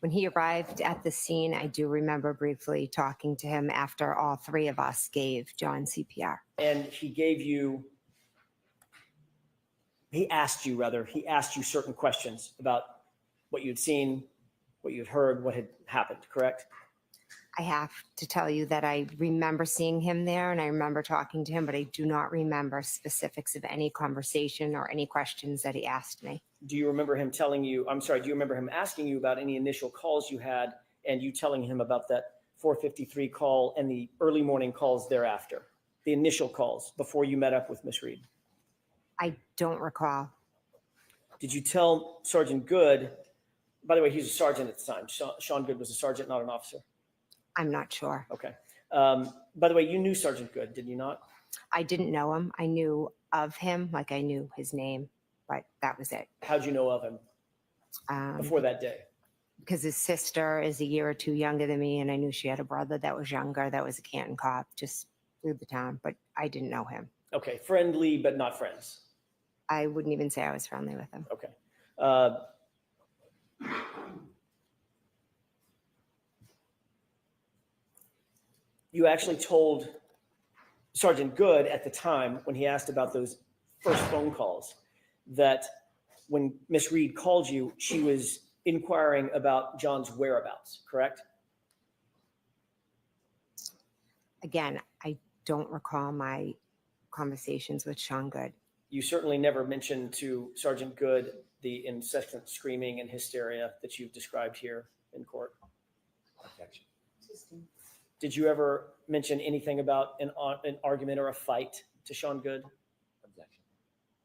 When he arrived at the scene, I do remember briefly talking to him after all three of us gave John CPR. And he asked you certain questions about what you'd seen, what you'd heard, what had happened, correct? I have to tell you that I remember seeing him there and I remember talking to him, but I do not remember specifics of any conversation or any questions that he asked me. Do you remember him do you remember him asking you about any initial calls you had and you telling him about that 4:53 call and the early morning calls thereafter, the initial calls before you met up with Miss Reed? I don't recall. Did you tell Sergeant Good, by the way, he's a sergeant at the time. Sean Good was a sergeant, not an officer. I'm not sure. Okay. By the way, you knew Sergeant Good, did you not? I didn't know him. I knew of him, like I knew his name, but that was it. How'd you know of him before that day? Because his sister is a year or two younger than me, and I knew she had a brother that was younger, that was a Canton cop, just through the town, but I didn't know him. Okay, friendly but not friends. I wouldn't even say I was friendly with him. Okay. You actually told Sergeant Good at the time when he asked about those first phone calls that when Miss Reed called you, she was inquiring about John's whereabouts, correct? Again, I don't recall my conversations with Sean Good. You certainly never mentioned to Sergeant Good the incessant screaming and hysteria that you've described here in court. Objection. Did you ever mention anything about an argument or a fight to Sean Good? Objection.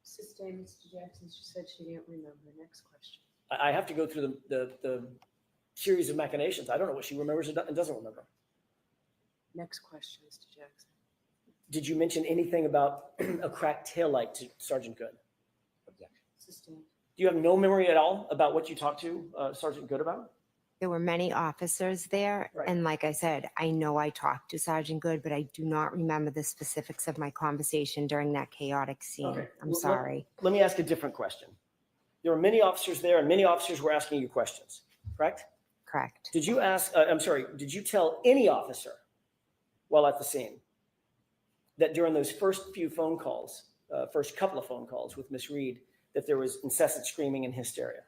Sustained, Mr. Jackson. She said she didn't remember. Next question. I have to go through the series of machinations. I don't know what she remembers and doesn't remember. Next question, Mr. Jackson. Did you mention anything about a cracked taillight to Sergeant Good? Objection. Sustained. Do you have no memory at all about what you talked to Sergeant Good about? There were many officers there. Right. And like I said, I know I talked to Sergeant Good, but I do not remember the specifics of my conversation during that chaotic scene. Okay. I'm Well, sorry. Let me ask a different question. There were many officers there and many officers were asking you questions, correct? Correct. Did you ask, I'm sorry, did you tell any officer while at the scene that during those first few phone calls, first couple of phone calls with Miss Reed, that there was incessant screaming and hysteria?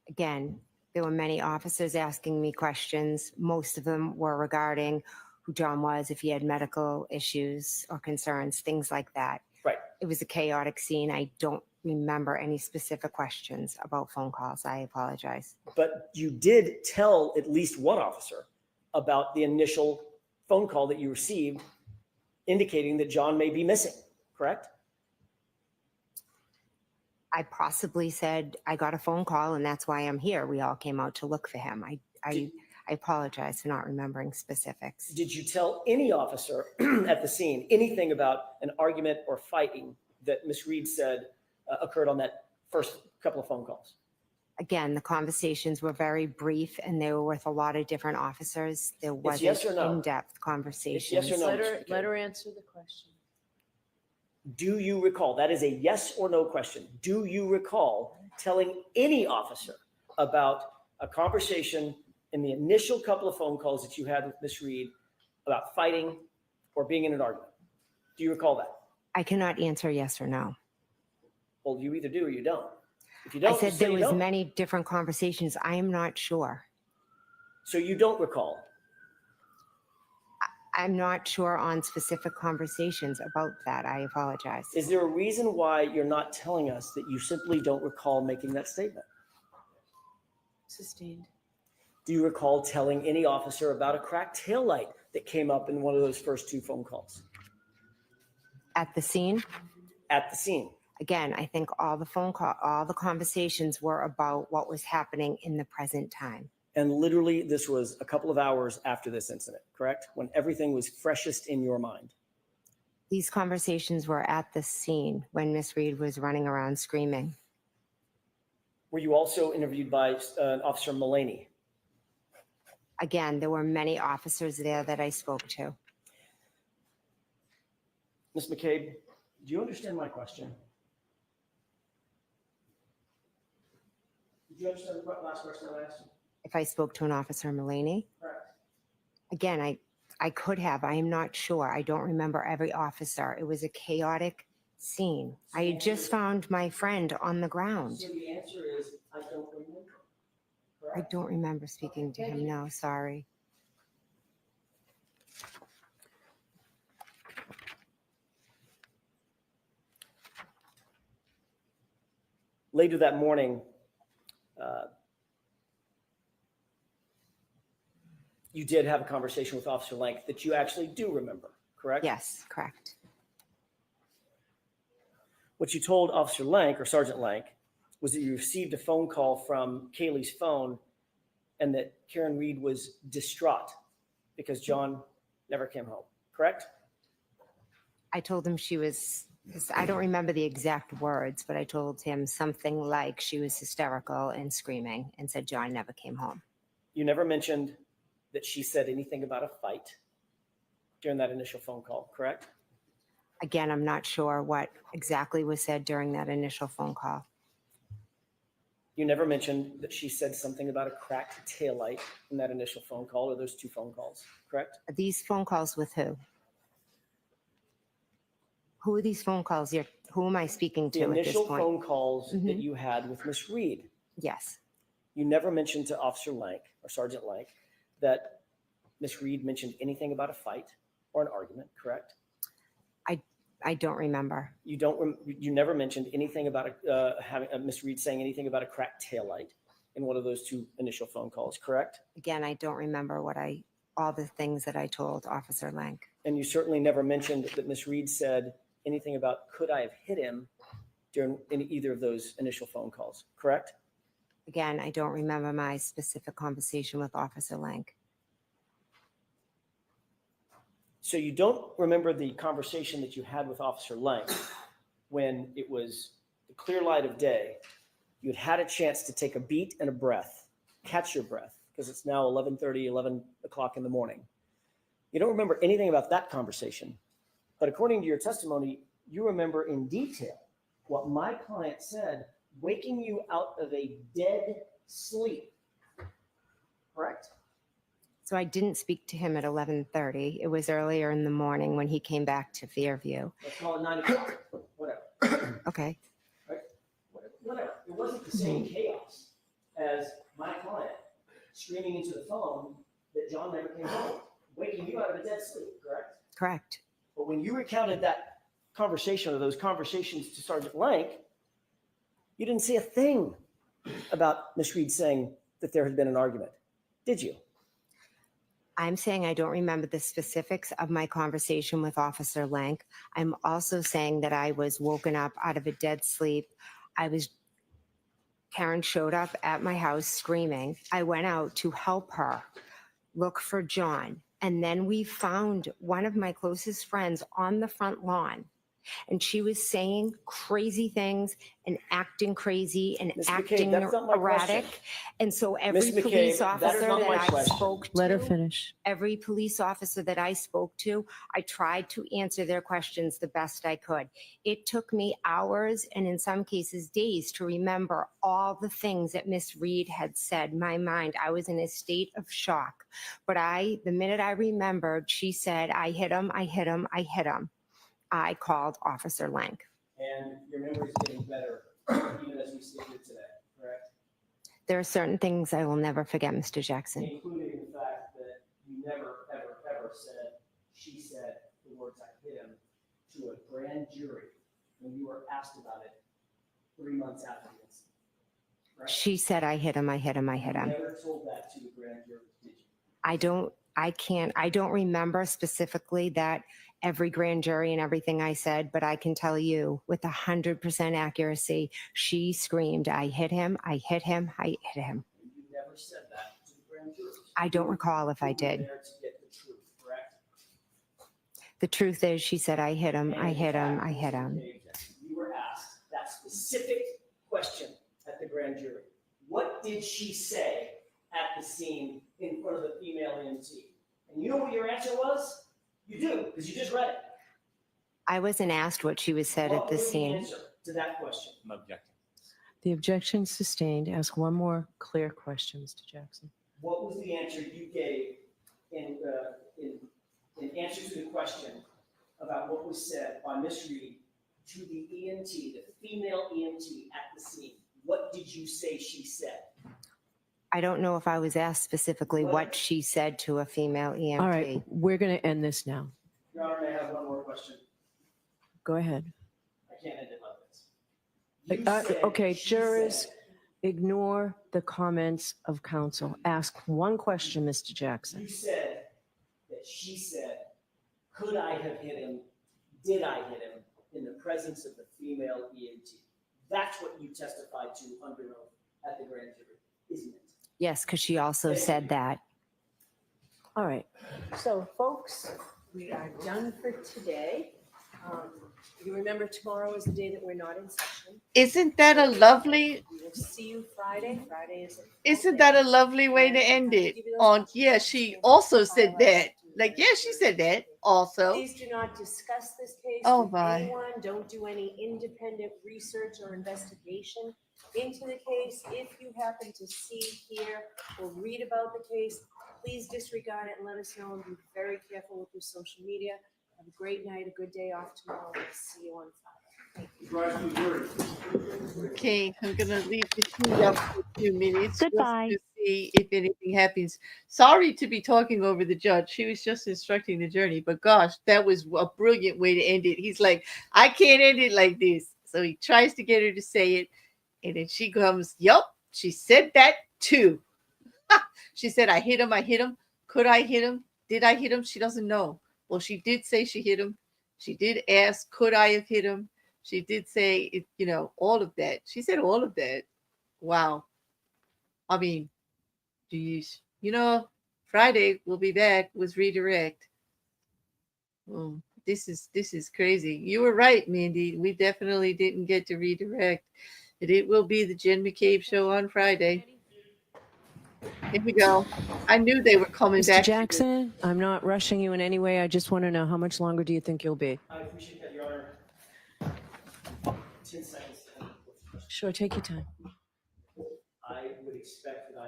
Again, there were many officers asking me questions. Most of them were regarding who John was, if he had medical issues or concerns, things like that. Right. It was a chaotic scene. I don't remember any specific questions about phone calls. I apologize. But you did tell at least one officer about the initial phone call that you received indicating that John may be missing, correct? I possibly said, I got a phone call and that's why I'm here. We all came out to look for him. I apologize for not remembering specifics. Did you tell any officer at the scene anything about an argument or fighting that Miss Reed said occurred on that first couple of phone calls? Again, the conversations were very brief and they were with a lot of different officers. There wasn't yes or no? in-depth conversations. yes or no? Let her answer the question. Do you recall? That is a yes or no question. Do you recall telling any officer about a conversation in the initial couple of phone calls that you had with Miss Reed about fighting or being in an argument? Do you recall that? I cannot answer yes or no. Well, you either do or you don't. If you don't, I said just say there you was don't. many different conversations. I am not sure. So you don't recall. I'm not sure on specific conversations about that. I apologize. Is there a reason why you're not telling us that you simply don't recall making that statement? Sustained. Do you recall telling any officer about a cracked taillight that came up in one of those first two phone calls? At the scene, At the scene. again, I think all the conversations were about what was happening in the present time. And literally, this was a couple of hours after this incident, correct? When everything was freshest in your mind. These conversations were at the scene when Miss Reed was running around screaming. Were you also interviewed by Officer Mullaney? Again, there were many officers there that I spoke to. Ms. McCabe, do you understand my question? Did you understand the last question I asked you? If I spoke to an officer, Mullaney, Correct. again, I could have. I am not sure. I don't remember every officer. It was a chaotic scene. I had just found my friend on the ground. So the answer is, I don't remember. I Correct? don't remember speaking to him. No, sorry. Later that morning, you did have a conversation with Officer Lank that you actually do remember, correct? Yes, correct. What you told Officer Lank or Sergeant Lank was that you received a phone call from Kaylee's phone and that Karen Reed was distraught because John never came home, correct? I told him I don't remember the exact words, but I told him something like she was hysterical and screaming and said John never came home. You never mentioned that she said anything about a fight during that initial phone call, correct? Again, I'm not sure what exactly was said during that initial phone call. You never mentioned that she said something about a cracked taillight in that initial phone call or those two phone calls, correct? Are these phone calls with who? Who are these phone calls? Who am I speaking The to at this initial point? phone calls that Mhm. you had with Miss Reed, Yes. you never mentioned to Officer Lank or Sergeant Lank that Miss Reed mentioned anything about a fight or an argument, correct? I don't remember. You never mentioned anything about having Miss Reed saying anything about a cracked taillight in one of those two initial phone calls, correct? Again, I don't remember all the things that I told Officer Lank. And you certainly never mentioned that Miss Reed said anything about could I have hit him during either of those initial phone calls, correct? Again, I don't remember my specific conversation with Officer Lank. So you don't remember the conversation that you had with Officer Lang when it was the clear light of day. You'd had a chance to take a beat and a breath, catch your breath, because it's now 11:30, 11 o'clock in the morning. You don't remember anything about that conversation. But according to your testimony, you remember in detail what my client said, waking you out of a dead sleep. Correct? So I didn't speak to him at 11:30. It was earlier in the morning when he came back to Fairview. Let's call it 9 o'clock. Whatever. Okay. Whatever. It wasn't the same chaos as my client screaming into the phone that John never came home, waking you out of a dead sleep, correct? Correct. But when you recounted that conversation or those conversations to Sergeant Lank, you didn't say a thing about Miss Reed saying that there had been an argument, did you? I'm saying I don't remember the specifics of my conversation with Officer Lank. I'm also saying that I was woken up out of a dead sleep. Karen showed up at my house screaming. I went out to help her look for John. And then we found one of my closest friends on the front lawn. And she was saying crazy things and acting crazy and Ms. McCabe, acting that's not my erratic. question. And so every Ms. McCabe, police that is officer not that my I question. spoke to, Let her finish. every police officer that I spoke to, I tried to answer their questions the best I could. It took me hours and in some cases days to remember all the things that Miss Reed had said. My mind, I was in a state of shock. But the minute I remembered, she said, I hit him, I hit him, I hit him. I called Officer Lank. And your memory is getting better even as we sit here today, correct? There are certain things I will never forget, Mr. Jackson. Including the fact that you never, ever, ever said, she said the words I hit him to a grand jury when you were asked about it 3 months after the incident. Correct? She said, I hit him, I hit him, I hit him. You never told that to the grand jury, did you? I don't remember specifically that every grand jury and everything I said, but I can tell you with 100% accuracy, she screamed, I hit him, I hit him, I hit him. You never said that to the grand jury. I don't recall if I You were did. there to get the truth, correct? The truth is, she said, I hit him, And I in hit him, fact, I hit him. You were asked that specific question at the grand jury. What did she say at the scene in front of the female EMT? And you know what your answer was? You do, because you just read it. I wasn't asked what she was said What at the was scene. answer to that question? I'm objecting. The objection sustained. Ask one more clear question, Mr. Jackson. What was the answer you gave in answer to the question about what was said by Miss Reed to the EMT, the female EMT at the scene? What did you say she said? I don't know if I was asked specifically what she said to a female EMT. All right, we're going to end this now. Your Honor, may I have one more question? Go ahead. I can't end it like this. You said, Okay, she jurors, said. ignore the comments of counsel. Ask one question, Mr. Jackson. You said that she said, could I have hit him? Did I hit him in the presence of the female EMT? That's what you testified to under oath at the grand jury, isn't it? Yes, because she also said that. All right. So, folks, we are done for today. You remember tomorrow is the day that we're not in session. Isn't that a lovely? We will see you Friday. Friday is. Isn't that a lovely way to end it? Yeah, she also said that. Like, yeah, she said that also. Please do not discuss this case Oh, with my. anyone. Don't do any independent research or investigation into the case. If you happen to see, hear, or read about the case, please disregard it and let us know, and be very careful with your social media. Have a great night, a good day off tomorrow. We'll see you on Friday. Okay, I'm gonna leave the queue up for a few minutes. just Goodbye. To see if anything happens. Sorry to be talking over the judge. She was just instructing the journey, but gosh, that was a brilliant way to end it. He's like, I can't end it like this. So he tries to get her to say it, and then she comes, yup, she said that too. She said, I hit him, I hit him. Could I hit him? Did I hit him? She doesn't know. Well, she did say she hit him. She did ask, could I have hit him? She did say, all of that. She said all of that. Wow. I mean, geez. Friday we'll be back with Redirect. Oh, this is crazy. You were right, Mandy. We definitely didn't get to redirect. And it will be the Jen McCabe show on Friday. Here we go. I knew they were coming Mr. back. Jackson, I'm not rushing you in any way. I just want to know how much longer do you think you'll be? I appreciate that, Your Honor. 10 seconds. Sure, take your time. I would expect that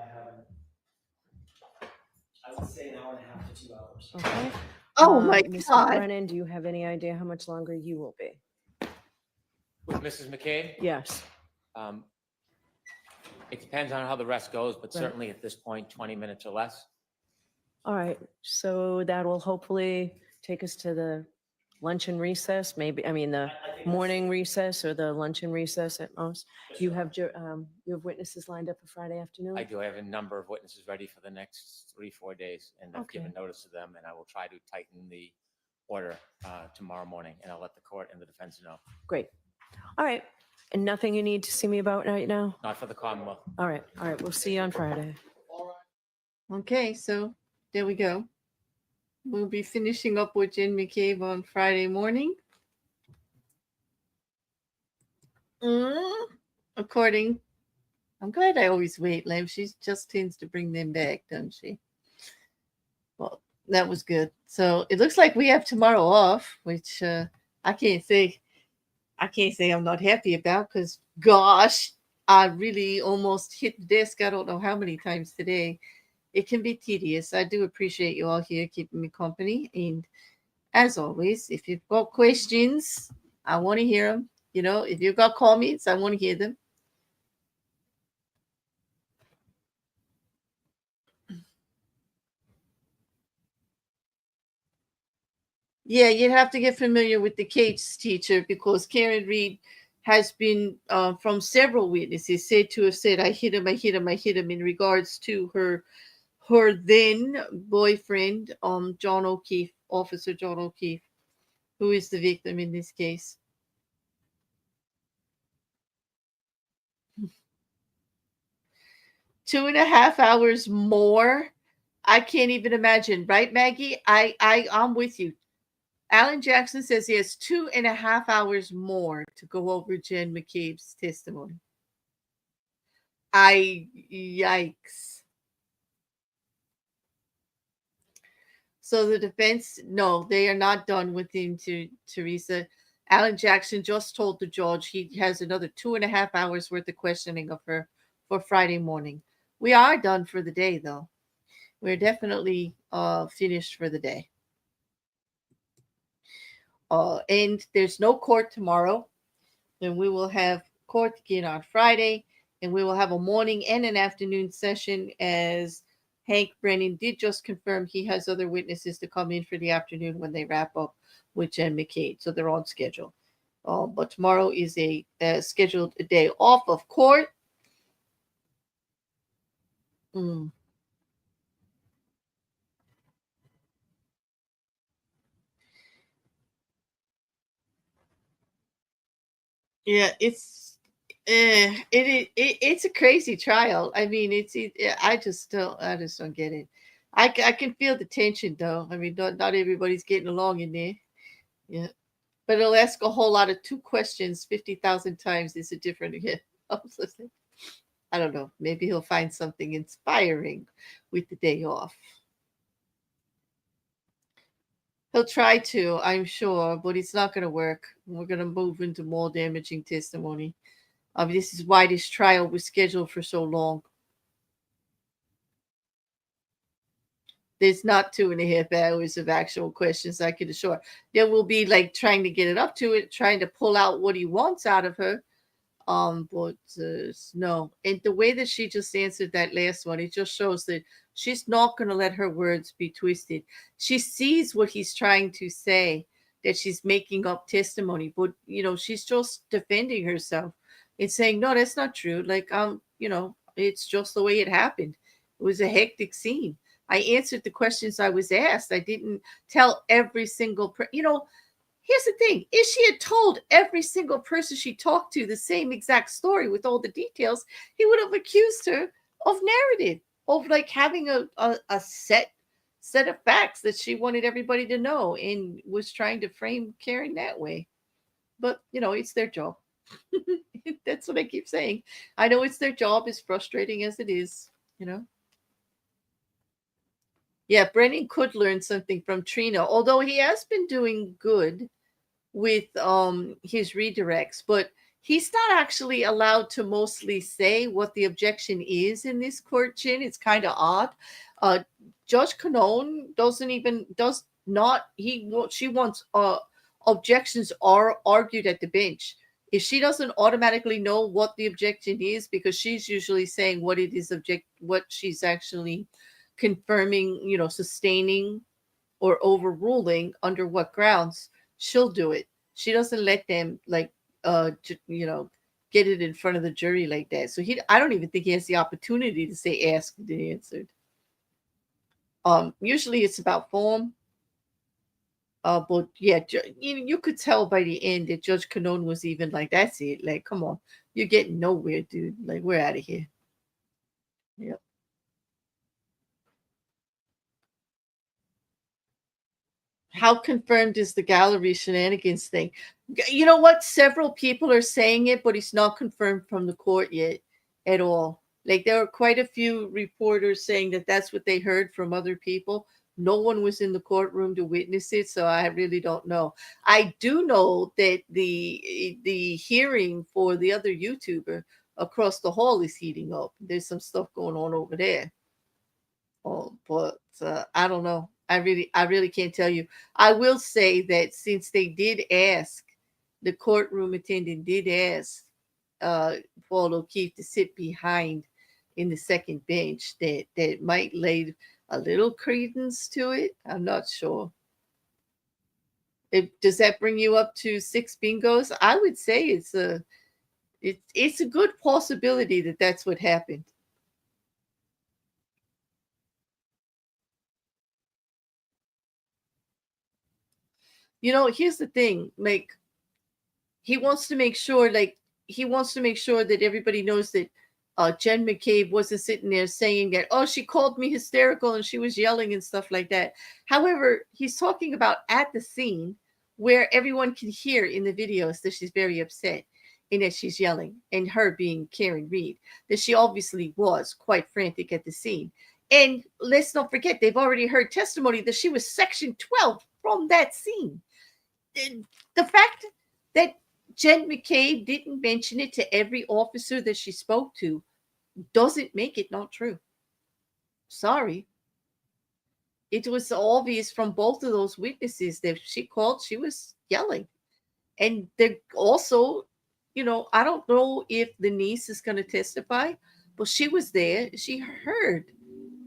I would say an hour and a half to 2 hours. Okay. Oh my Mr. God. Brennan, do you have any idea how much longer you will be? With Mrs. McCabe, Yes. it depends on how the rest goes, but Right. certainly at this point, 20 minutes or less. All right. So that will hopefully take us to the luncheon recess, maybe, I mean, the morning recess or the luncheon recess at most. You have witnesses lined up for Friday afternoon? I do have a number of witnesses ready for the next 3-4 days, and I've Okay. given notice to them, and I will try to tighten the order tomorrow morning, and I'll let the court and the defense know. Great. All right. And nothing you need to see me about right now? Not for the Commonwealth. All right. All right. We'll see you on Friday. Okay, so there we go. We'll be finishing up with Jen McCabe on Friday morning. According, I'm glad I always wait, Lam. She just tends to bring them back, doesn't she? Well, that was good. So it looks like we have tomorrow off, which I can't say I'm not happy about, because gosh, I really almost hit the desk I don't know how many times today. It can be tedious. I do appreciate you all here keeping me company. And as always, if you've got questions, I want to hear them. You know, if you've got comments, I want to hear them. Yeah, you'd have to get familiar with the case, teacher, because Karen Reed has been, from several witnesses, said to have said, I hit him in regards to her then boyfriend, John Okeefe, Officer John Okeefe, who is the victim in this case. Two and a half hours more. I can't even imagine, right, Maggie? I'm with you. Alan Jackson says he has 2.5 hours more to go over Jen McCabe's testimony. Yikes. So the defense, no, they are not done with him, Teresa. Alan Jackson just told the judge he has another 2.5 hours worth of questioning of her for Friday morning. We are done for the day, though. We're definitely finished for the day. And there's no court tomorrow. Then we will have court again on Friday, and we will have a morning and an afternoon session, as Hank Brennan did just confirm he has other witnesses to come in for the afternoon when they wrap up with Jen McCabe. So they're on schedule. But tomorrow is a scheduled day off of court. Yeah, it's a crazy trial. I mean, I just don't get it. I can feel the tension, though. I mean, not everybody's getting along in there. Yeah, but it'll ask a whole lot of 2 questions 50,000 times. It's a different. Yeah, I don't know. Maybe he'll find something inspiring with the day off. He'll try to, I'm sure, but it's not going to work. We're going to move into more damaging testimony. This is why this trial was scheduled for so long. There's not 2.5 hours of actual questions, I can assure. There will be like trying to get it up to it, trying to pull out what he wants out of her. But no. And the way that she just answered that last one, it just shows that she's not going to let her words be twisted. She sees what he's trying to say, that she's making up testimony, but she's just defending herself. It's saying, no, that's not true. Like, it's just the way it happened. It was a hectic scene. I answered the questions I was asked. I didn't tell every single here's the thing. If she had told every single person she talked to the same exact story with all the details, he would have accused her of narrative, of like having a set set of facts that she wanted everybody to know and was trying to frame Karen that way. But, it's their job. That's what I keep saying. I know it's their job, as frustrating as it is, Yeah, Brennan could learn something from Trina, although he has been doing good with his redirects, but he's not actually allowed to mostly say what the objection is in this court, Chin. It's kind of odd. Judge Cannone does not she wants objections are argued at the bench. If she doesn't automatically know what the objection is, because she's usually saying what it is what she's actually confirming, sustaining or overruling under what grounds, she'll do it. She doesn't let them get it in front of the jury like that. So I don't even think he has the opportunity to say asked and answered. Usually it's about form. But yeah, you could tell by the end that Judge Cannone was even like, that's it. Like, come on, you're getting nowhere, dude. Like, we're out of here. Yep. How confirmed is the gallery shenanigans thing? You know what? Several people are saying it, but it's not confirmed from the court yet at all. Like, there are quite a few reporters saying that that's what they heard from other people. No one was in the courtroom to witness it, so I really don't know. I do know that the hearing for the other YouTuber across the hall is heating up. There's some stuff going on over there. But I don't know. I really can't tell you. I will say that since they did ask, the courtroom attendant did ask Paul Okeefe to sit behind in the second bench, that might lay a little credence to it. I'm not sure. Does that bring you up to 6 bingos? I would say it's a good possibility that that's what happened. Here's the thing. Like, he wants to make sure that everybody knows that Jen McCabe wasn't sitting there saying that, oh, she called me hysterical and she was yelling and stuff like that. However, he's talking about at the scene where everyone can hear in the videos that she's very upset and that she's yelling, and her being Karen Reed, that she obviously was quite frantic at the scene. And let's not forget, they've already heard testimony that she was Section 12 from that scene. The fact that Jen McCabe didn't mention it to every officer that she spoke to doesn't make it not true. Sorry. It was obvious from both of those witnesses that she was yelling. And they're also, I don't know if the niece is going to testify, but she was there. She heard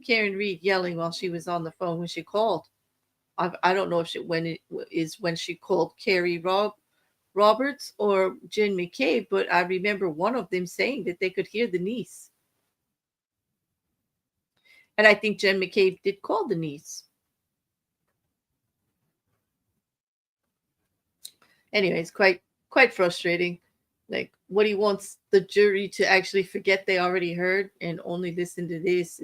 Karen Reed yelling while she was on the phone when she called. I don't know if when she called Carrie Roberts or Jen McCabe, but I remember one of them saying that they could hear the niece. And I think Jen McCabe did call the niece. Anyway, it's quite frustrating. Like, what he wants the jury to actually forget they already heard and only listen to this.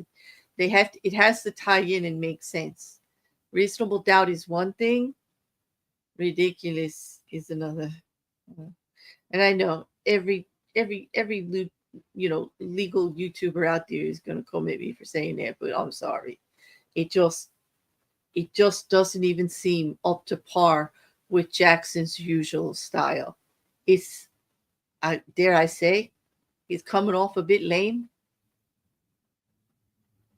It has to tie in and make sense. Reasonable doubt is one thing. Ridiculous is another. And I know every legal YouTuber out there is going to come at me for saying that, but I'm sorry. It just doesn't even seem up to par with Jackson's usual style. Dare I say, he's coming off a bit lame.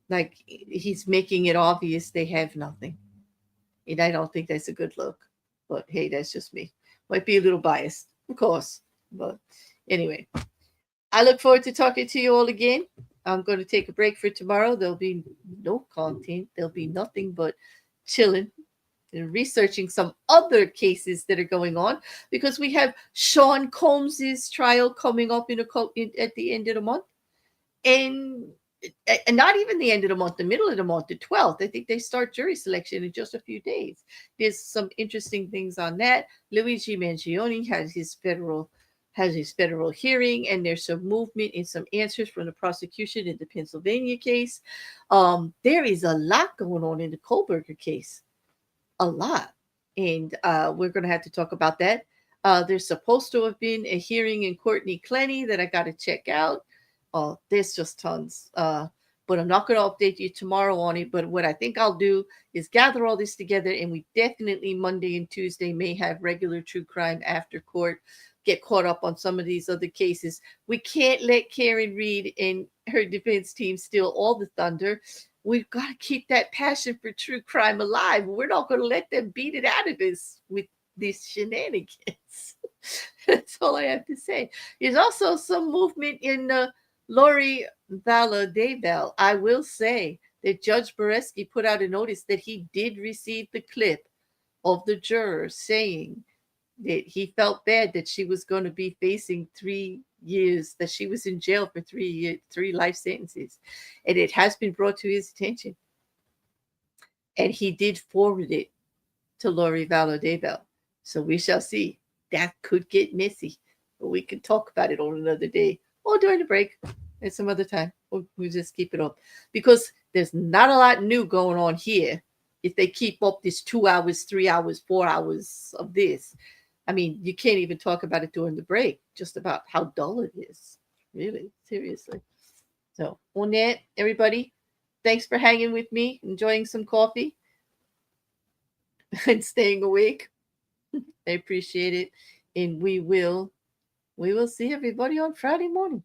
Like, he's making it obvious they have nothing. And I don't think that's a good look. But hey, that's just me. Might be a little biased, of course. But anyway, I look forward to talking to you all again. I'm going to take a break for tomorrow. There'll be no content. There'll be nothing but chilling and researching some other cases that are going on, because we have Sean Combs's trial coming up at the end of the month. And not even the end of the month, the middle of the month, the 12th. I think they start jury selection in just a few days. There's some interesting things on that. Luigi Mangione has his federal has his federal hearing, and there's some movement and some answers from the prosecution in the Pennsylvania case. There is a lot going on in the Kohlberger case, a lot, and we're going to have to talk about that. There's supposed to have been a hearing in Courtney Clenny that I got to check out. There's just tons. But I'm not going to update you tomorrow on it. But what I think I'll do is gather all this together, and we definitely Monday and Tuesday may have regular true crime after court, get caught up on some of these other cases. We can't let Karen Reed and her defense team steal all the thunder. We've got to keep that passion for true crime alive. We're not going to let them beat it out of us with these shenanigans. That's all I have to say. There's also some movement in Lori Vallow-Daybell. I will say that Judge Boreski put out a notice that he did receive the clip of the juror saying that he felt bad that she was going to be facing 3 years, that she was in jail for 3 years, 3 life sentences. And it has been brought to his attention. And he did forward it to Lori Vallow-Daybell. So we shall see. That could get messy. But we can talk about it on another day or during the break at some other time. We'll just keep it up. Because there's not a lot new going on here if they keep up this 2 hours, 3 hours, 4 hours of this. I mean, you can't even talk about it during the break, just about how dull it is. Really, seriously. So on that, everybody, thanks for hanging with me, enjoying some coffee, and staying awake. I appreciate it. And we will see everybody on Friday morning.